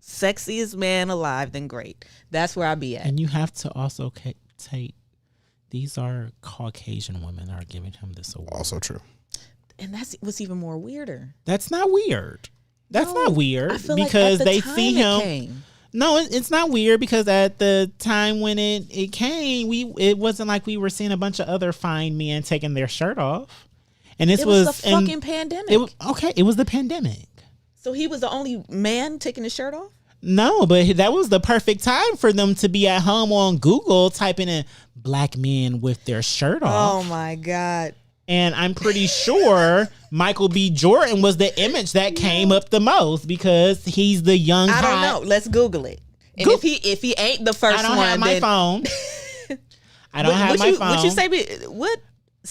sexiest man alive, then great. That's where I be at. And you have to also take These are Caucasian women that are giving him this award. Also true. And that's what's even more weirder. That's not weird. That's No, not weird I feel because like at the they time see it him. came. No, it's not weird because at the time when it came, it wasn't like we were seeing a bunch of other fine men taking their shirt off. And this It was the in- fucking pandemic. It was okay. It was the pandemic. So he was the only man taking his shirt off? No, but that was the perfect time for them to be at home on Google typing in black men with their shirt off. Oh my God. And I'm pretty sure Michael B. Jordan was the image that came up the most because he's the young. I don't hot- know. Let's Google it. And Goog- if he ain't the first I don't one, have my then phone. I don't have my phone. Would you say what?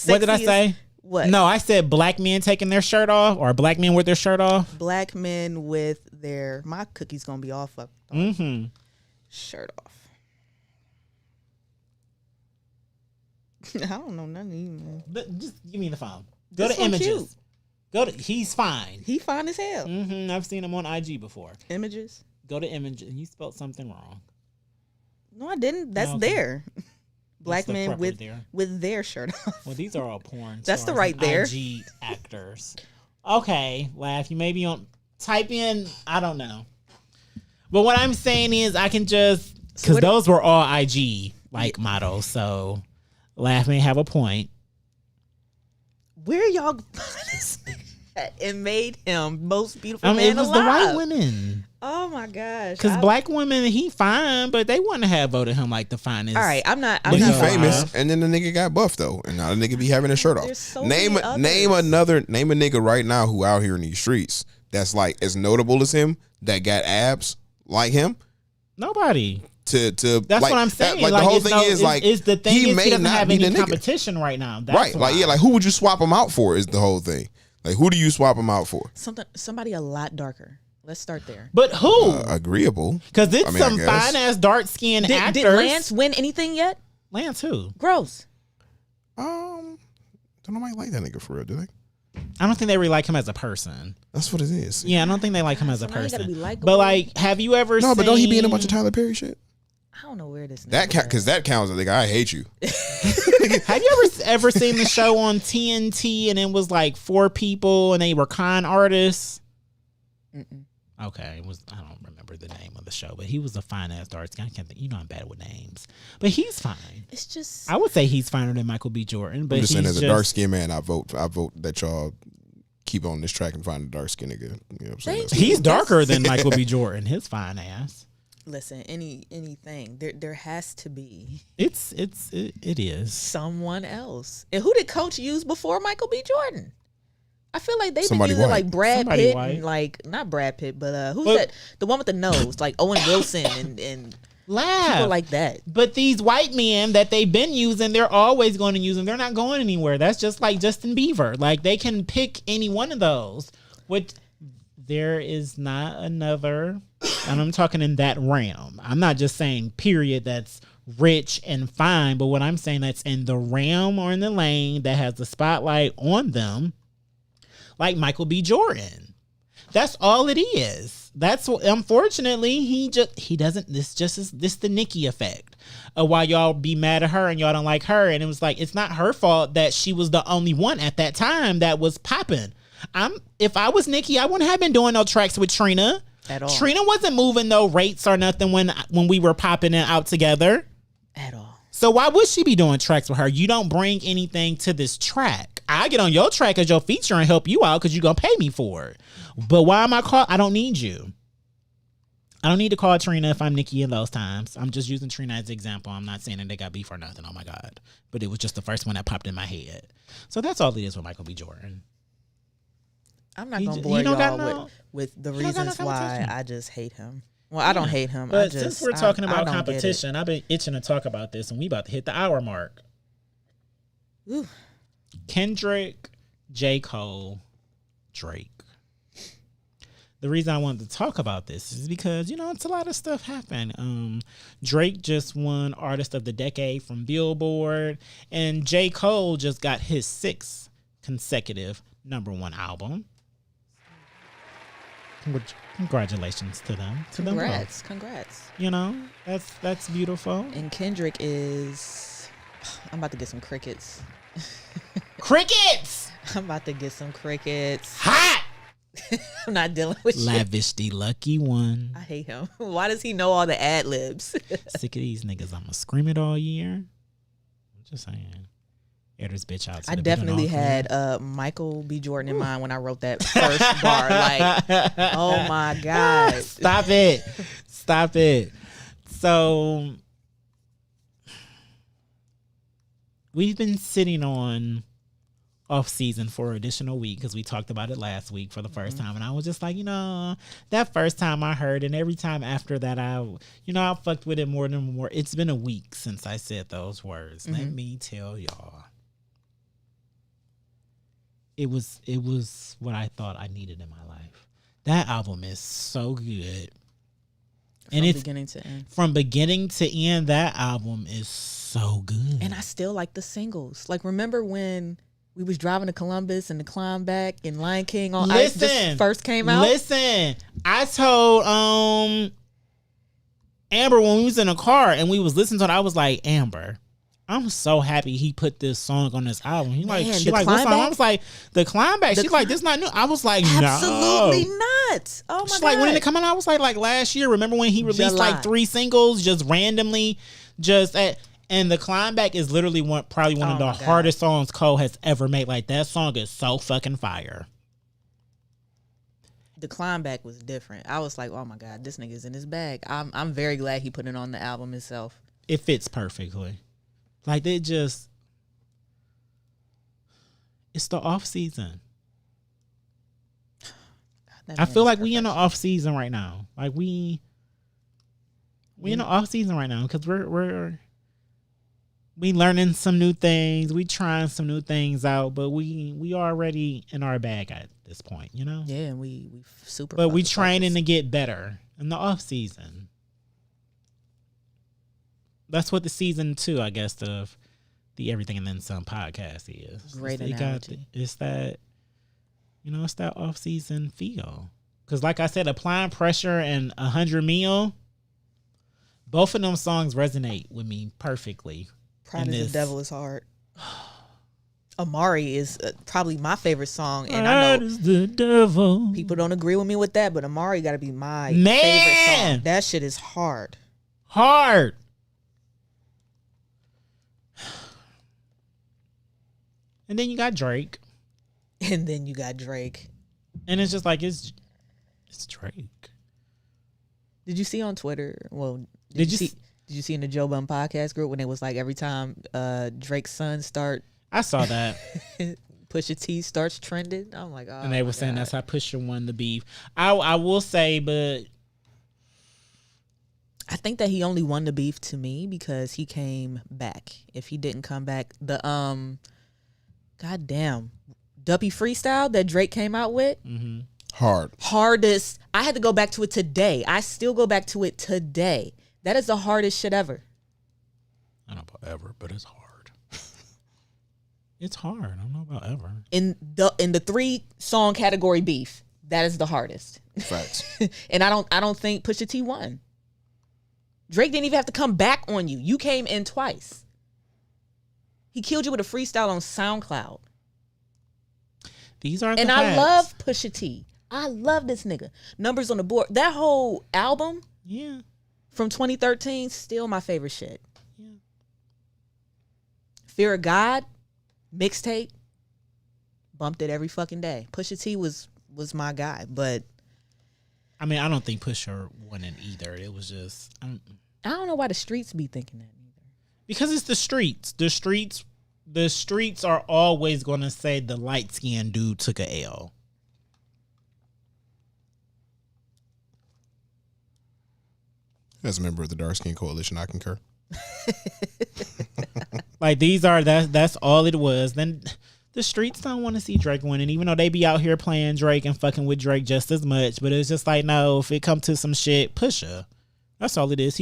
What did I sexy is- say? What? No, I said black men taking their shirt off or black men with their shirt off. Black men with their my cookie's gonna be all fucked up. Mm-hmm. Shirt off. I don't know nothing. Even. But just give me the phone. Go This to one images. cute. Go to. He's fine. He fine as hell. Mm-hmm. I've seen him on IG before. Images. Go to images. You spelled something wrong. No, I didn't. That's okay. there. Black the men proper with there. their shirt off. Well, these are all porn. That's the stars right and there. IG actors. Okay, laugh. You may be on. Type in. I don't know. But what I'm saying is, I can just because what- those were all IG like models. So, laugh may have a point. Where y'all find this nigga at and made him most beautiful I mean, man it was alive? the white women. Oh my gosh. Because I- black women, he fine, but they wouldn't have voted him like the finest. All right, I'm not. But I'm he not. fine. famous, and then the nigga got buff though, and now the nigga be having his shirt off. There's so name many others. name a nigga right now who out here in these streets that's like as notable as him that got abs like him. Nobody. To That's like, what I'm saying. Like the whole it's thing is like is the thing he is may he doesn't not have be the any nigga. competition right now. That's Right, like why. yeah, like who would you swap him out for? Is the whole thing. Like who do you swap him out for? Somebody a lot darker. Let's start there. But who? Agreeable. Because it's I mean, I some guess. fine ass dark skinned actors. Did Lance win anything yet? Lance who? Gross. Don't nobody like that nigga for real, do they? I don't think they really like him as a person. That's what it is. Yeah, I don't think they like him as a So now you gotta person. be likable. But like, have you ever No, seen? but don't he be in a bunch of Tyler Perry shit? I don't know where this. That because that counts. Like I hate you. Have you ever seen the show on TNT and it was like 4 people and they were con artists? Mm-mm. Okay, it was. I don't remember the name of the show, but he was a fine ass dark skin. I can't think. You know, I'm bad with names, but he's fine. It's just. I would say he's finer than Michael B. Jordan, but I'm just he's saying, as a dark skinned man, I vote that y'all keep on this track and find a dark skinned nigga. You know what I'm saying? Thank That's- you. He's darker than Michael B. Jordan. His fine ass. Listen, anything. There has to be It is. someone else. And who did Coach use before Michael B. Jordan? I feel like they've Somebody been using white. like Brad Somebody Pitt white. and like not Brad Pitt, but who's But- that? The one with the nose, like Owen Wilson and Laugh. people like that. But these white men that they've been using, they're always going to use them. They're not going anywhere. That's just like Justin Bieber. Like they can pick any one of those. What there is not another, and I'm talking in that realm. I'm not just saying period that's rich and fine, but what I'm saying that's in the realm or in the lane that has the spotlight on them, like Michael B. Jordan. That's all it is. That's what, unfortunately, he doesn't. This the Nicki effect. While y'all be mad at her and y'all don't like her, and it was like it's not her fault that she was the only one at that time that was popping. If I was Nicki, I wouldn't have been doing no tracks with Trina At all. Trina wasn't moving no rates or nothing when we were popping it out together. At all. So why would she be doing tracks with her? You don't bring anything to this track. I get on your track as your feature and help you out because you're going to pay me for it. But why am I called? I don't need you. I don't need to call Trina if I'm Nicki in those times. I'm just using Trina as an example. I'm not saying that they got beef or nothing. Oh my God. But it was just the first one that popped in my head. So that's all it is with Michael B. Jordan. I'm not He gonna j- bore he don't got y'all no- with the he don't got no reasons why competition. I just hate him. Well, I don't hate him. But I just, since we're talking I about don't get it. competition, I've been itching to talk about this, and we about to hit the hour mark. Ooh. Kendrick, J. Cole, Drake. The reason I wanted to talk about this is because, it's a lot of stuff happened. Drake just won Artist of the Decade from Billboard, and J. Cole just got his 6th consecutive #1 album. Congratulations to them. To Congrats. Congrats. them both. That's beautiful. And Kendrick is I'm about to get some crickets. Crickets! I'm about to get some crickets. Hot! I'm not dealing with shit. Lavish the lucky one. I hate him. Why does he know all the ad libs? Sick of these niggas. I'ma scream it all year. I'm just saying. Air this bitch out. To I the definitely bidding offer. had Michael B. Jordan in mind when I wrote that first bar. Like, oh my God. Stop it. Stop it. So we've been sitting on off season for an additional week because we talked about it last week for the first time, and I was just like, that first time I heard, and every time after that I fucked with it more and more. It's been a week since I said those words. Let me tell y'all, it was what I thought I needed in my life. That album is so good. From beginning to end. From beginning to end, that album is so good. And I still like the singles. Like, remember when we was driving to Columbus and the Climb Back and Lion King on Ice just first came out? Listen, I told Amber when we was in the car and we was listening to it, I was like, Amber, I'm so happy he put this song on this album. She like, what song? I was like, The Climb Back. She's like, this not new. I was like, absolutely no. not. Oh my She's God. like, when did it come out? I was like last year. Remember when he released July. like 3 singles just randomly, and The Climb Back is literally probably one of the hardest songs Cole has ever made. Like, that song is so fucking fire. The Climb Back was different. I was like, oh my God, this nigga's in his bag. I'm very glad he put it on the album himself. It fits perfectly. Like, it's the off season. I feel like we in the off season right now. Like we in the off season right now because we learning some new things. We trying some new things out, but we already in our bag at this point, Yeah, and we super. But we training to get better in the off season. That's what the season 2, I guess, of the Everything and Then Some podcast is. Great analogy. It's that off season feel. Because like I said, Applying Pressure and 100 Mil, both of them songs resonate with me perfectly. Pride is the Devil is hard. Amari is probably my favorite song, and I know the devil. People don't agree with me with that, but Amari got to be my favorite song. That shit is hard. Hard. And then you got Drake. And then you got Drake. And it's just like, it's Drake. Did you see on Twitter? Well, did you see in the Joe Budden podcast group when it was like every time Drake's son start? I saw that. Pusha T starts trending. I'm like, oh. And they were saying that's how Pusha won the beef. I will say, but I think that he only won the beef to me because he came back. If he didn't come back, the goddamn Duppy freestyle that Drake came out with. Mm-hmm. Hardest. I had to go back to it today. I still go back to it today. That is the hardest shit ever. I don't know about ever, but it's hard. It's hard. I don't know about ever. In the 3 song category beef, that is the hardest. Facts. And I don't think Pusha T won. Drake didn't even have to come back on you. You came in twice. He killed you with a freestyle on SoundCloud. These are the and facts. I love Pusha T. I love this nigga. Numbers on the board. That whole album, yeah, from 2013, still my favorite shit. Yeah. Fear of God, mixtape, bumped it every fucking day. Pusha T was my guy, but I mean, I don't think Pusha won it either. It was just I don't know why the streets be thinking that either. Because it's the streets. The streets are always going to say the light-skinned dude took a L. As a member of the Dark Skin Coalition, I concur. Like, that's all it was. Then the streets don't want to see Drake winning, even though they be out here playing Drake and fucking with Drake just as much. But it's just like, no, if it come to some shit, Pusha. That's all it is.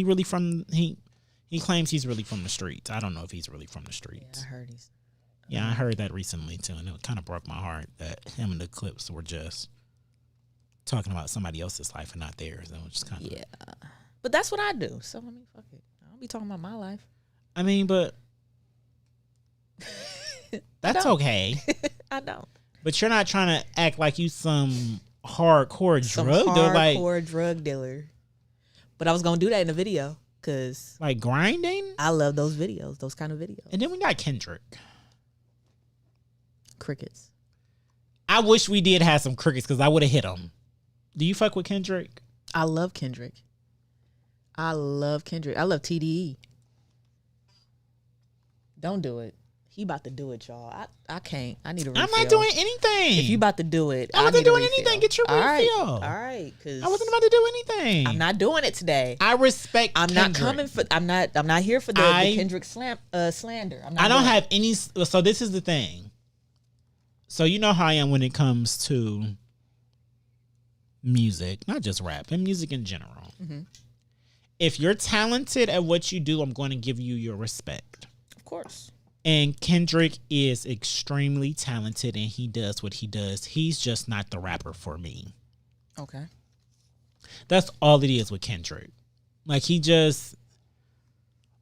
He claims he's really from the streets. I don't know if he's really from the streets. Yeah, I heard he's. Yeah, I heard that recently too, and it kind of broke my heart that him and the Clips were just talking about somebody else's life and not theirs. It was just kind of But that's what I do. So I mean, fuck it. I don't be talking about my life. I mean, but That's okay. I don't. But you're not trying to act like you some hardcore drug dealer, hardcore drug dealer. But I was gonna do that in a video because like grinding. I love those videos, those kind of videos. And then we got Kendrick. Crickets. I wish we did have some crickets because I would have hit him. Do you fuck with Kendrick? I love Kendrick. I love TDE. Don't do it. He about to do it, y'all. I can't. I need a refill. I'm not doing anything. If you about to do it, I wasn't need a doing refill. anything. Get your All right. refill. All right, because I wasn't about to do anything. I'm not doing it today. I respect. I'm Kendrick. not coming for. I'm not here for the Kendrick slander. I'm not I don't doing have it. any. So this is the thing. So you know how I am when it comes to music, not just rap, and music in general. Mm-hmm. If you're talented at what you do, I'm going to give you your respect. Of course. And Kendrick is extremely talented and he does what he does. He's just not the rapper for me. Okay. That's all it is with Kendrick. Like he just,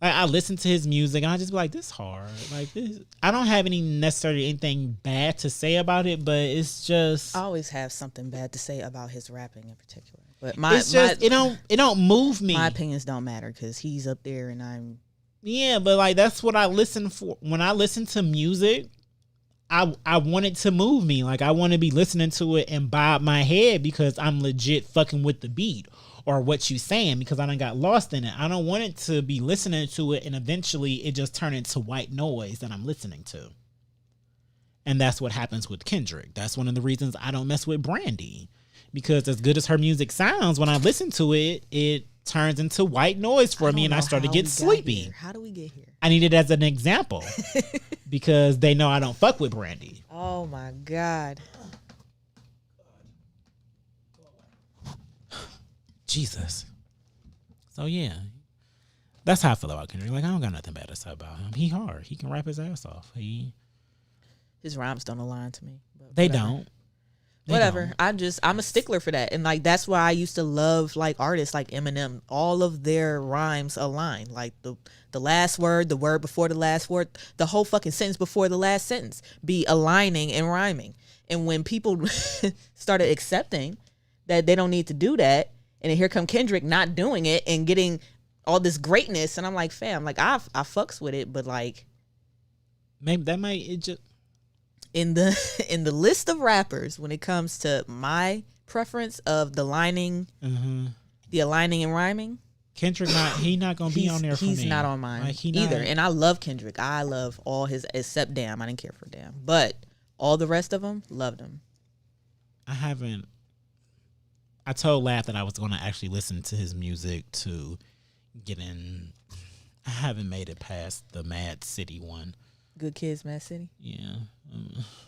I listen to his music and I just be like, this hard. Like this, I don't have any necessarily anything bad to say about it, but it's just. I always have something bad to say about his rapping in particular. But it don't move me. My opinions don't matter because he's up there and I'm. Yeah, but like that's what I listen for. When I listen to music, I want it to move me. Like I want to be listening to it and bob my head because I'm legit fucking with the beat or what you saying because I done got lost in it. I don't want it to be listening to it and eventually it just turn into white noise that I'm listening to. And that's what happens with Kendrick. That's one of the reasons I don't mess with Brandy. Because as good as her music sounds, when I listen to it, it turns into white noise for me and I start to get sleepy. How do we get here? I need it as an example because they know I don't fuck with Brandy. Oh my God. Jesus. So yeah, that's how I feel about Kendrick. Like I don't got nothing bad to say about him. He hard. He can rap his ass off. His rhymes don't align to me. But they whatever. don't. Whatever. I'm a stickler for that. And like that's why I used to love like artists like Eminem. All of their rhymes align. Like the last word, the word before the last word, the whole fucking sentence before the last sentence be aligning and rhyming. And when people started accepting that they don't need to do that, and then here come Kendrick not doing it and getting all this greatness, and I'm like, fam, like I fucks with it, but like maybe that might it just in the list of rappers when it comes to my preference of the aligning and rhyming, Kendrick he not gonna be on there for me. He's not on mine like, either. And I love Kendrick. I love all his except Damn. I didn't care for Damn, but all the rest of them loved him. I told Laugh that I was gonna actually listen to his music to get in. I haven't made it past the Mad City one. Good Kids, Mad City. Yeah.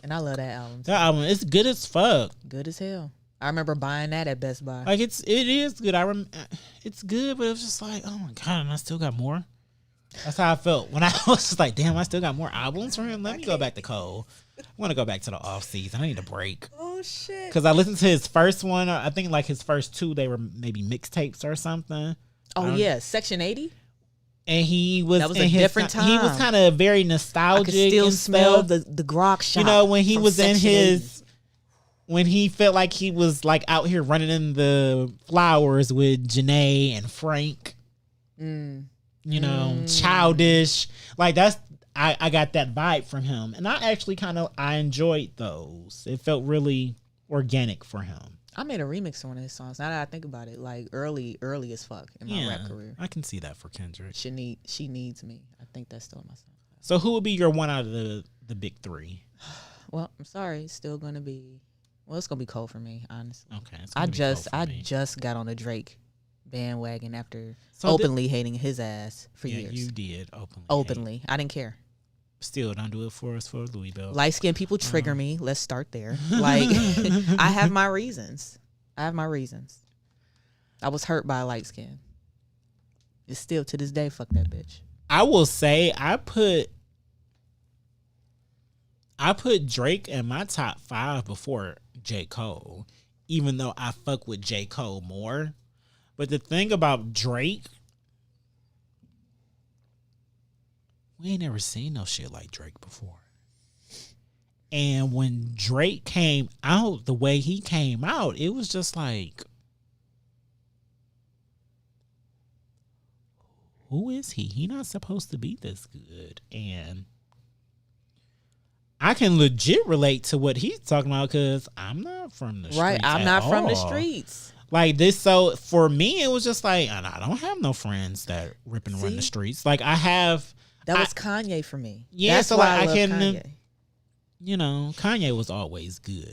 And I love that album. That album, it's good as fuck. Good as hell. I remember buying that at Best Buy. Like it is good. It's good, but it was just like, oh my God, and I still got more. That's how I felt when I was just like, damn, I still got more albums from him. Let me go back to Cole. I want to go back to the off season. I need a break. Oh shit. Because I listened to his first one. I think like his first two, they were maybe mixtapes or something. Oh yeah, Section 80. And he was that was in a his different time. He was kind of very nostalgic. I could still and smell stuff. the Grok shop. You know, when he was in Section his, when he felt like he was like out here running in the flowers with Janae and Frank. You know, childish. Like that's I got that vibe from him, and I actually I enjoyed those. It felt really organic for him. I made a remix of one of his songs. Now that I think about it, like early as fuck in my rap career. I can see that for Kendrick. She needs me. I think that's still my song. So who would be your one out of the big three? Well, I'm sorry, it's still gonna be. Well, it's gonna be Cole for me, honestly. Okay, I just got on the Drake bandwagon after openly hating his ass for years. You did openly. I didn't care. Still, don't do it for us for Louisville. Light skinned people trigger me. Let's start there. Like, I have my reasons. I was hurt by light skin. It's still to this day, fuck that bitch. I will say I put Drake in my top 5 before J. Cole, even though I fuck with J. Cole more. But the thing about Drake, we ain't never seen no shit like Drake before. And when Drake came out, the way he came out, it was just like, who is he? He not supposed to be this good. And I can legit relate to what he's talking about because I'm not from the streets. Right. I'm at not from the all. streets. Like this, so for me, it was just like, and I don't have no friends that rip and run the streets. Like I have, That was Kanye for me. Yeah, That's so why like I love can, Kanye. you know, Kanye was always good.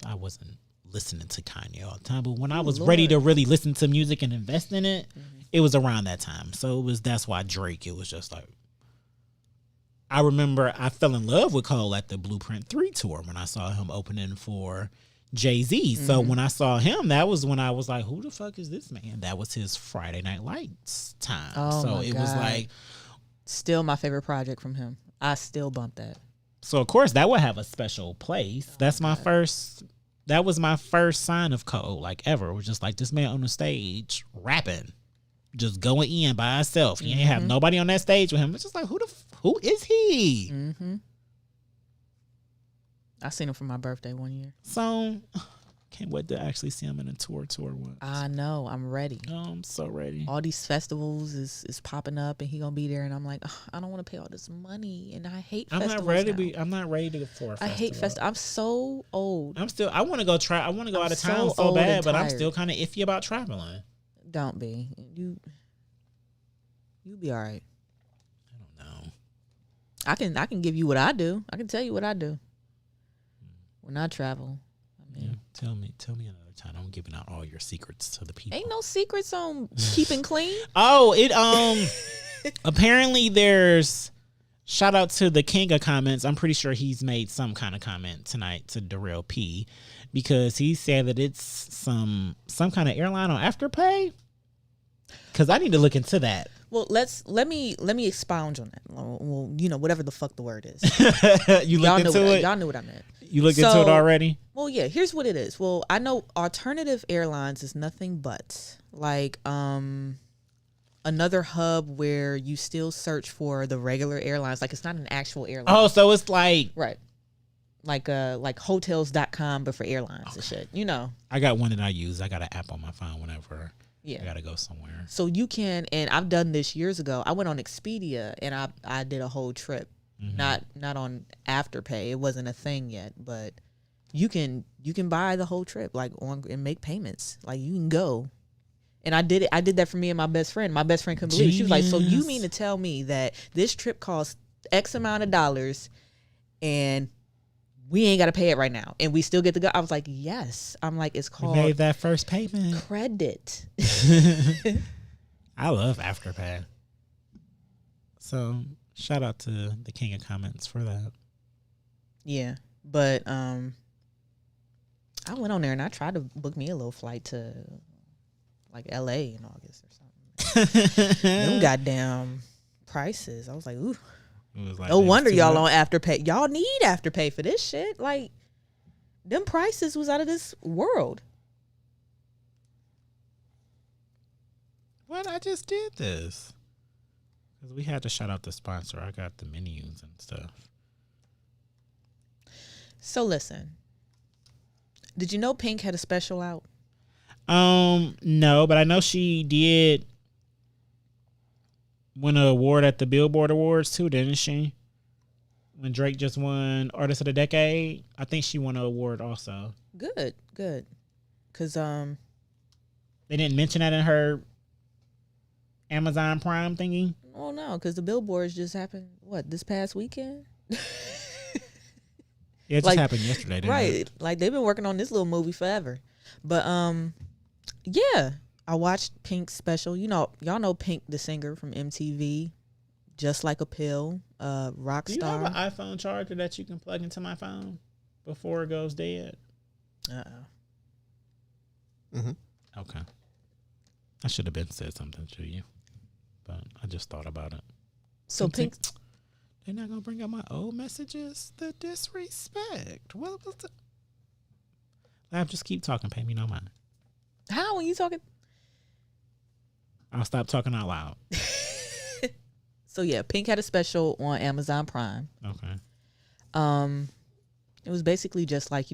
I wasn't listening to Kanye all the time. But when I was ready to really listen to music and invest in it, it was around that time. So that's why Drake, it was just like, I remember I fell in love with Cole at the Blueprint 3 tour when I saw him opening for Jay-Z. So when I saw him, that was when I was like, who the fuck is this man? That was his Friday Night Lights time. Oh, so my it was God. like, Still my favorite project from him. I still bump that. so of course that would have a special place. That was my first sign of Cole, like ever. It was just like this man on the stage rapping, just going in by himself. He ain't have nobody on that stage with him. It's just like, who is he? Mm-hmm. I seen him for my birthday one year. So can't wait to actually see him in a tour once. I know. I'm ready. Oh, I'm so ready. All these festivals is popping up, and he gonna be there, and I'm like, "Ugh, I don't want to pay all this money, and I hate. I'm festivals not ready now. to be. I'm not ready to go for a festival. I hate festival. I'm so old. I want to go try. I want to go I'm out of so town so old bad, and but I'm tired. still kind of iffy about traveling. Don't be. You be all right. I don't know. I can give you what I do. I can tell you what I do when I travel. I mean, Yeah, tell me another time. I'm giving out all your secrets to the people. ain't no secrets on keeping clean. Oh, it apparently there's shout out to the king of comments. I'm pretty sure he's made some kind of comment tonight to Darrell P because he said that it's some kind of airline on Afterpay. Cause I need to look into that. Well, let me expound on that. Well, you know, whatever the fuck the word is. You Y'all looked know into it. Y'all knew what I meant. You looked into it already. Well, yeah. Here's what it is. Well, I know alternative airlines is nothing but like another hub where you still search for the regular airlines. Like it's not an actual airline. Oh, so it's like Right. Like hotels.com, but for airlines and shit. You know. I got one that I use. I got an app on my phone whenever Yeah. I gotta go somewhere. So you can, and I've done this years ago. I went on Expedia and I did a whole trip, not on Afterpay. It wasn't a thing yet, but you can buy the whole trip like on and make payments. Like you can go, and I did it. I did that for me and my best friend. My best friend couldn't believe it. She was like, "So you Genius. mean to tell me that this trip costs X amount of dollars, and we ain't got to pay it right now, and we still get to go?" I was like, "Yes." I'm like, "It's You called made that first payment. credit." I love Afterpay. So shout out to the king of comments for that. Yeah, but I went on there and I tried to book me a little flight to like LA in August or something. Them goddamn prices. I was like, ooh. It was like, No that wonder was too y'all much. on Afterpay. Y'all need Afterpay for this shit. Like, them prices was out of this world. What? I just did this. Because we had to shout out the sponsor. I got the menus and stuff. So listen, did you know Pink had a special out? No, but I know she did win an award at the Billboard Awards too, didn't she? When Drake just won Artist of the Decade, I think she won an award also. Good. Cause They didn't mention that in her Amazon Prime thingy. oh no, because the billboards just happened this past weekend? Yeah, it just Like, happened yesterday, didn't Right. it? Like they've been working on this little movie forever. But yeah, I watched Pink's special. You know, y'all know Pink the singer from MTV, Just Like a Pill, rock Do you have star. an iPhone charger that you can plug into my phone before it goes dead? Okay. I should have been said something to you, but I just thought about it. So Pink They're not gonna bring up my old messages. The disrespect. What was the? Lab, just keep talking. Pay me no mind. how when you talking? I'll stop talking out loud. So yeah, Pink had a special on Amazon Prime. Okay. It was basically just like,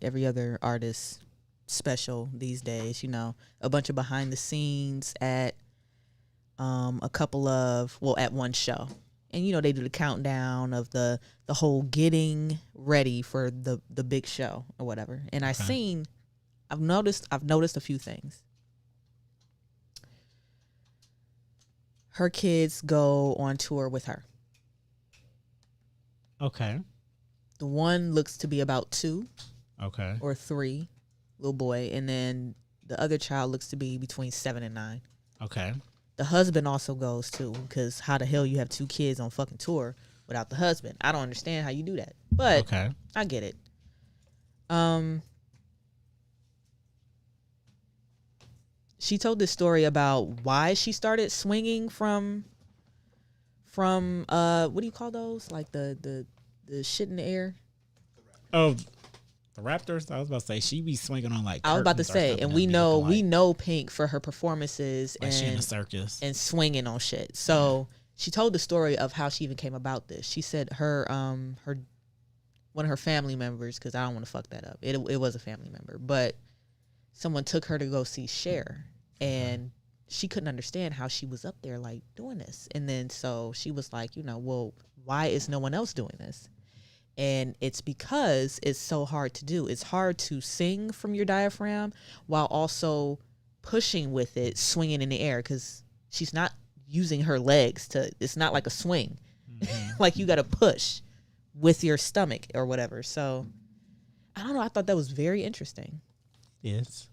every other artist special these days, a bunch of behind the scenes at a couple of, at one show. And they do the countdown of the whole getting ready for the big show or whatever. And I've noticed a few things. Her kids go on tour with her. Okay. The one looks to be about 2 Okay. or 3, little boy, and then the other child looks to be between 7 and 9. Okay. The husband also goes too, because how the hell you have 2 kids on fucking tour without the husband? I don't understand how you do that, but Okay. I get it. She told this story about why she started swinging from what do you call those? Like the shit in the air. Oh, the Raptors. I was about to say she be swinging on like. I was about to curtains or say, something and and we be know looking like Pink for her performances she in a circus. and swinging on shit. So she told the story of how she even came about this. She said her one of her family members, because I don't want to fuck that up. It was a family member, but someone took her to go see Cher, and she couldn't understand how she was up there like doing this. And then so she was like, well, why is no one else doing this? And it's because it's so hard to do. It's hard to sing from your diaphragm while also pushing with it, swinging in the air, because she's not using her legs it's not like a swing. Like you got to push with your stomach or whatever. So I don't know. I thought that was very interesting. Yes.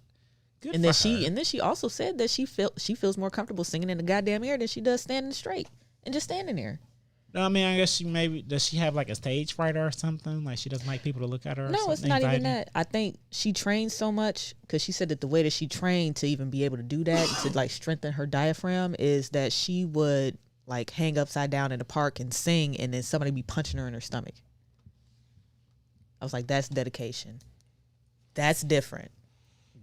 Good And for then her. she also said that she feels more comfortable singing in the goddamn air than she does standing straight and just standing there. No, I mean, I guess does she have like a stage fright or something? Like she doesn't like people to look at her? Or No, it's something? not even Anxiety? that. I think she trains so much, because she said that the way that she trained to even be able to do that, to like strengthen her diaphragm, is that she would like hang upside down in the park and sing, and then somebody be punching her in her stomach. I was like, that's dedication. That's different.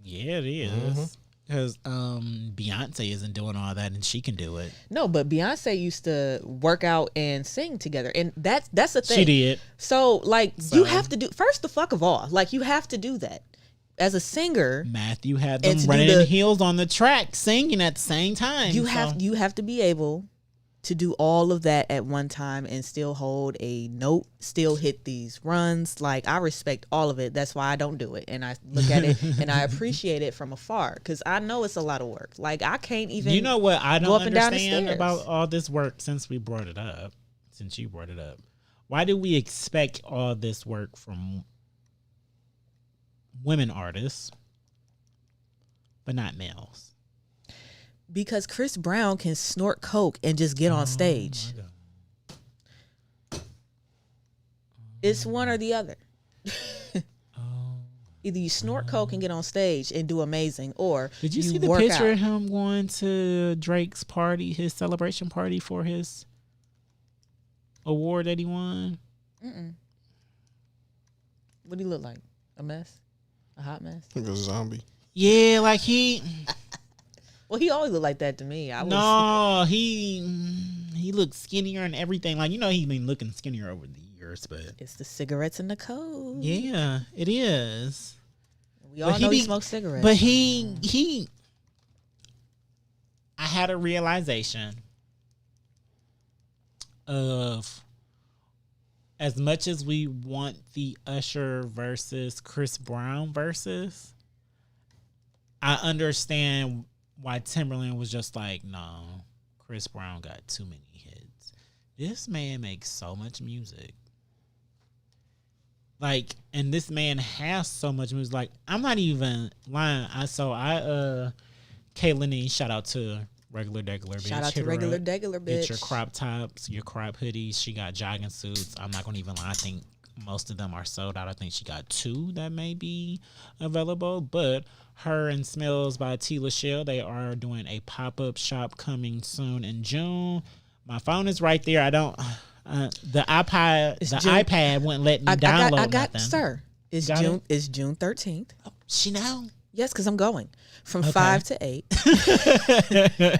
Yeah, it is. Because Beyonce isn't doing all that, and she can do it. No, but Beyonce used to work out and sing together, and that's the thing. She did. So like you have to do first the fuck of all. Like you have to do that as a singer. Matthew had And them to do running the- in heels on the track, singing at the same time. You so- have to be able to do all of that at one time and still hold a note, still hit these runs. Like I respect all of it. That's why I don't do it, and I look at it and I appreciate it from afar, because I know it's a lot of work. Like I can't even. You know what I go don't up and down the understand stairs. about all this work since you brought it up? Why do we expect all this work from women artists, but not males? Because Chris Brown can snort coke and just get on stage. It's one or the other. Either you snort coke and get on stage and do amazing, or Did you see the work picture out. of him going to Drake's party, his celebration party for his award that he won? What do you look like? A mess? A hot mess? He was a zombie. Yeah, like he. Well, he always looked like that to me. No, he looked skinnier and everything. Like, he's been looking skinnier over the years, but It's the cigarettes and the coke. yeah, it is. We all But know he be- smokes cigarettes. But I had a realization of, as much as we want the Usher versus Chris Brown versus, I understand why Timberland was just like, no, Chris Brown got too many hits. This man makes so much music. Like, and this man has so much music. Like, I'm not even lying. Kaylee, shout out to Regular Degular Bitch. Shout out Hit to her regular up. degular bitch. Get your crop tops, your crop hoodies. She got jogging suits. I'm not gonna even lie. I think most of them are sold out. I think she got 2 that may be available. But her and Smells by T. Lachelle, they are doing a pop-up shop coming soon in June. My phone is right there. I don't. The iPad wouldn't let me download I got nothing. sir. It's Got June. it? It's June 13th. She know. Yes, because I'm going from Okay. 5 to 8.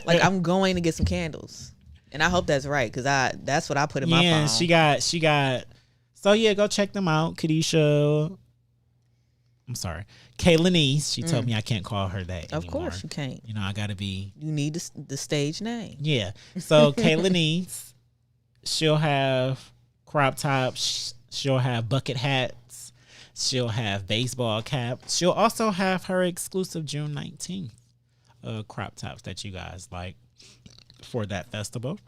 Like I'm going to get some candles And I hope that's right because that's what I put in my phone. Yeah, she got. So yeah, go check them out. Kadisha. I'm sorry, Kaylanese. She told me I can't call her that Of anymore. course you can't. You know, I gotta be. You need the stage name. Yeah. So Kaylanese, she'll have crop tops. She'll have bucket hats. She'll have baseball caps. She'll also have her exclusive June 19th crop tops that you guys like for that festival.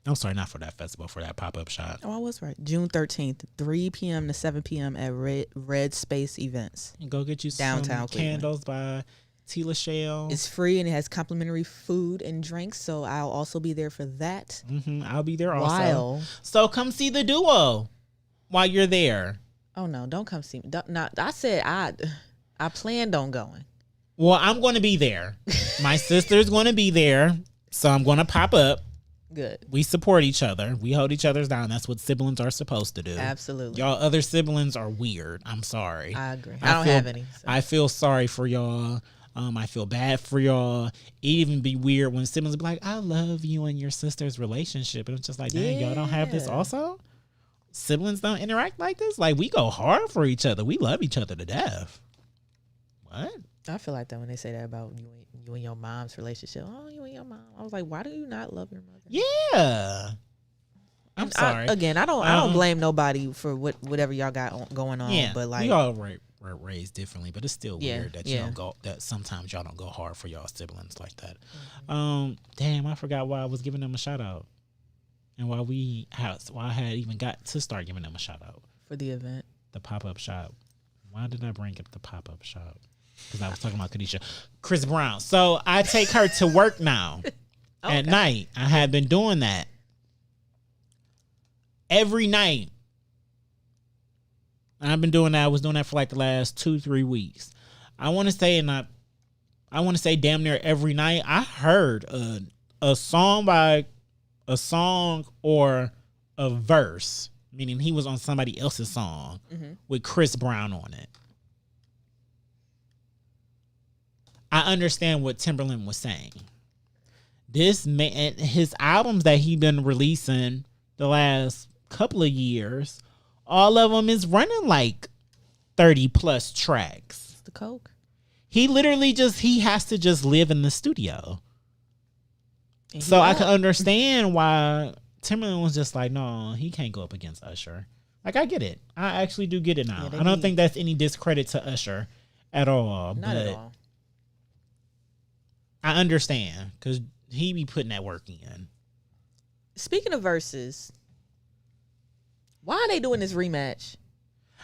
I'm sorry, not for that festival, for that pop-up shop. Oh, I was right. June 13th, 3 p.m. to 7 p.m. at Red Space Events. And go get you Downtown some Cleveland. candles by Tila Shell. It's free and it has complimentary food and drinks, so I'll also be there for that. I'll be there also. While, So come see the duo while you're there. oh no, don't come see me. I said I planned on going. Well, I'm going to be there. My sister's going to be there, so I'm going to pop up. Good. We support each other. We hold each other's down. That's what siblings are supposed to do. Absolutely. Y'all other siblings are weird. I'm sorry. I agree. I don't have any. So. I feel sorry for y'all. I feel bad for y'all. It even be weird when siblings be like, I love you and your sister's relationship. And it's just like, dang, y'all don't have this Yeah. also? Siblings don't interact like this? Like, we go hard for each other. We love each other to death. What? I feel like that when they say that about you and your mom's relationship. Oh, you and your mom. I was like, why do you not love your mother? Yeah. I'm And sorry. I don't blame nobody for whatever y'all got going on. Yeah, But like, we all were raised differently, but it's still Yeah, weird that you yeah. don't go. That sometimes y'all don't go hard for y'all siblings like that. Mm-hmm. Damn, I forgot why I was giving them a shout out, and why I had even got to start giving them a shout out. for the event. The pop up shop. Why did I bring up the pop up shop? Because I was talking about Kadisha, Chris Brown. So I take her to work now at night. I have been doing that every night. I've been doing that. I was doing that for like the last 2-3 weeks. I want to say damn near every night. I heard a song or a verse, meaning he was on somebody else's song with Chris Brown on it. I understand what Timberland was saying. This man, his albums that he been releasing the last couple of years, all of them is running like 30 plus tracks. It's the coke. He literally he has to just live in the studio. And So I he can won't. understand why Timberland was just like, no, he can't go up against Usher. Like, I get it. I actually do get it now. Yeah, I don't think that's any discredit to Usher at all. Not but at all. I understand because he be putting that work in. Speaking of verses, why are they doing this rematch?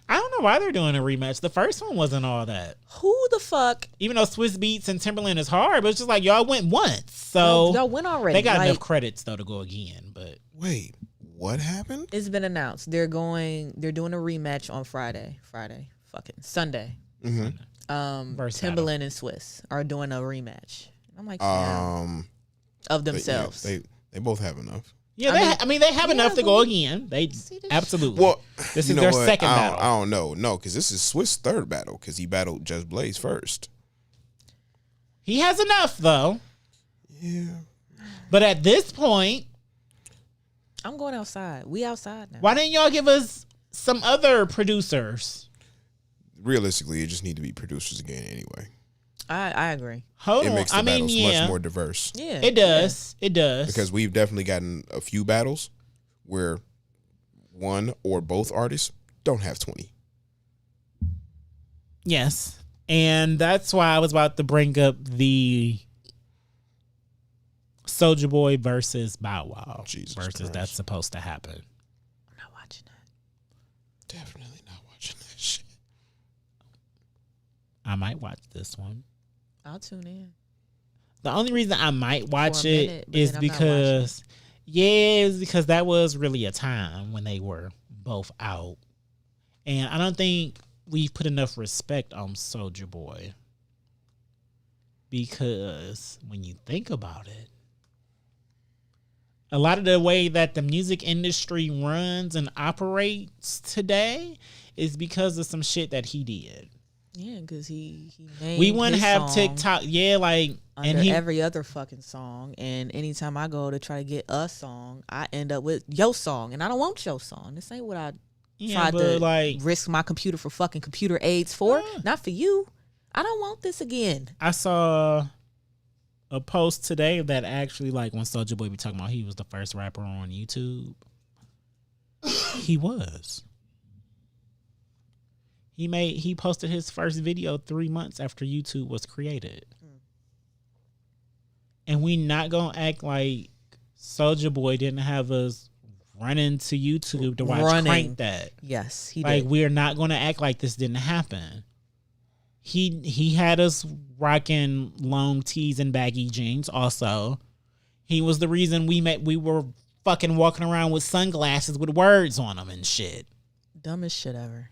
I don't know why they're doing a rematch. The first one wasn't all that. Who the fuck? Even though Swiss Beats and Timberland is hard, but it's just like y'all went once. So Y'all went already. they got Like, enough credits though to go again. But Wait, what happened? It's been announced. They're doing a rematch on Sunday. Mm-hmm. Verse Timberland and Swiss are doing a rematch. I'm like, damn. Of themselves. They both have enough. yeah, they have enough to go again. They absolutely. Well, this you is know their what? second I battle. don't know. No, because this is Swiss' third battle because he battled Just Blaze first. He has enough though. Yeah. But at this point, I'm going outside. We outside now. why didn't y'all give us some other producers? Realistically, it just need to be producers again anyway. I agree. Hold It on. makes the I mean, battles yeah, much more diverse. Yeah. it does. It does. Because we've definitely gotten a few battles where one or both artists don't have 20. Yes. And that's why I was about to bring up the Soulja Boy versus Bow Wow Jesus versus Christ. that's supposed to happen. I'm not watching that. Definitely not watching that shit. I might watch this one. I'll tune in. The only reason I might watch For a it minute, but is then I'm not watching because, it's because that was really a time when they were both out. And I don't think we've put enough respect on Soulja Boy. Because when you think about it, a lot of the way that the music industry runs and operates today is because of some shit that he did. Yeah, because he named We wouldn't his have song TikTok. Yeah, like under and he every other fucking song. And anytime I go to try to get a song, I end up with your song, and I don't want your song. This ain't what I tried but to like risk my computer for fucking computer aids for. Not for you. I don't want this again. I saw a post today that actually like when Soulja Boy be talking about he was the first rapper on YouTube. He was. He posted his first video 3 months after YouTube was created. And we not gonna act like Soulja Boy didn't have us running to YouTube to watch Crank That. Yes, he Like did. we're not gonna act like this didn't happen. He had us rocking long tees and baggy jeans. Also, he was the reason we were fucking walking around with sunglasses with words on them and shit. Dumbest shit ever.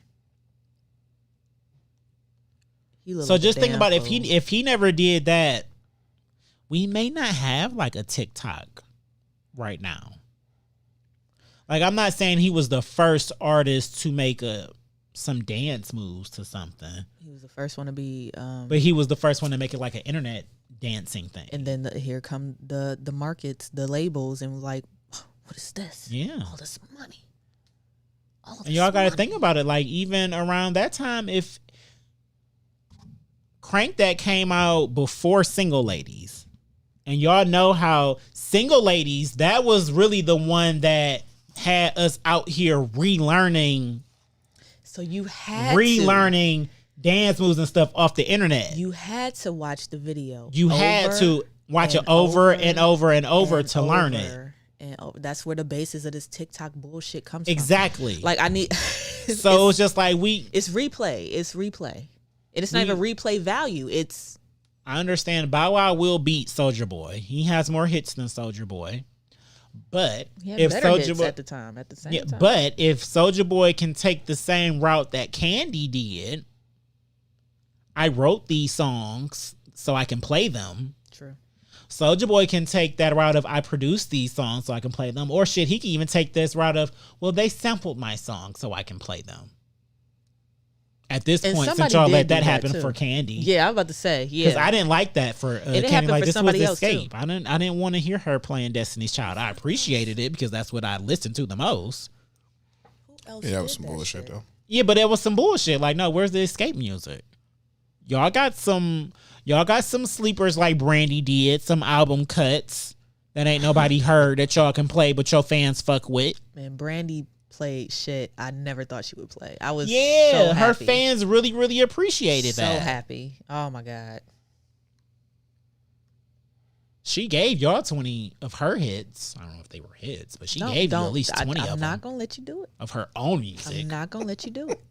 He looked So like a just think damn about fool. if he never did that, we may not have like a TikTok right now. Like I'm not saying he was the first artist to make some dance moves to something, He was the first one to be. but he was the first one to make it like an internet dancing thing. And then here come the markets, the labels, and was like, what is this? Yeah. All this money. All this And y'all got to money. think about it. Like even around that time, if Crank That came out before Single Ladies, and y'all know how Single Ladies, that was really the one that had us out here relearning So you had relearning dance moves and stuff off the internet. You had to watch the video. You had to watch it over and over and over to learn it. And that's where the basis of this TikTok bullshit comes from. Exactly. Like I need. So it's just like It's replay. It's replay. And it's not even replay value. It's. I understand Bow Wow will beat Soulja Boy. He has more hits than Soulja Boy. But He had if better Soulja hits Boy at the time. At the same time. but if Soulja Boy can take the same route that Candy did, I wrote these songs so I can play them. True. Soulja Boy can take that route of I produced these songs so I can play them. Or shit, he can even take this route of, well, they sampled my song so I can play them. At this And point, since somebody y'all did let do that that happen too. for Candy. Yeah, I was about to say. Because Yeah. I didn't like that for it Candy. happened Like for this was somebody else, Escape. too. I didn't want to hear her playing Destiny's Child. I appreciated it because that's what I listened to the most. Who else Yeah, that did was some bullshit shit? though. Yeah, but it was some bullshit. Like, no, where's the Escape music? Y'all got some sleepers like Brandy did, some album cuts that ain't nobody heard that y'all can play, but your fans fuck with. Man, Brandy played shit I never thought she would play. I was Yeah, so her happy. fans really, really appreciated so that. happy. Oh my god. She gave y'all 20 of her hits. I don't know if they were hits, but she gave you at least 20 of I'm them not gonna let you do it. of her own music. I'm not gonna let you do it.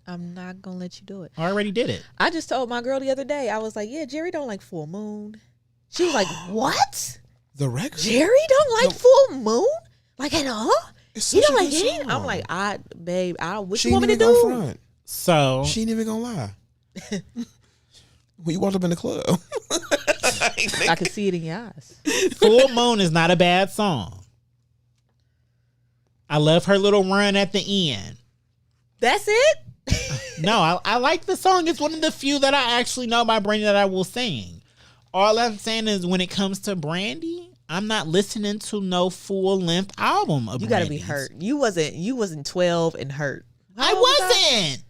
I'm not gonna let you do it. I already did it. I just told my girl the other day. I was like, "Yeah, Jerry don't like full moon." She was like, "What? The record. Jerry don't like full moon? Like at all? It's He such don't a like good it." song. I'm like, babe, what She you want ain't me to even do?" gonna front. So She ain't even gonna lie. When you walked up in the club, I could see it in your eyes. Full Moon is not a bad song. I love her little run at the end. That's it. No, I like the song. It's one of the few that I actually know by Brandy that I will sing. All I'm saying is when it comes to Brandy, I'm not listening to no full length album of You gotta be Brandy's. hurt. You wasn't 12 and hurt. I wasn't.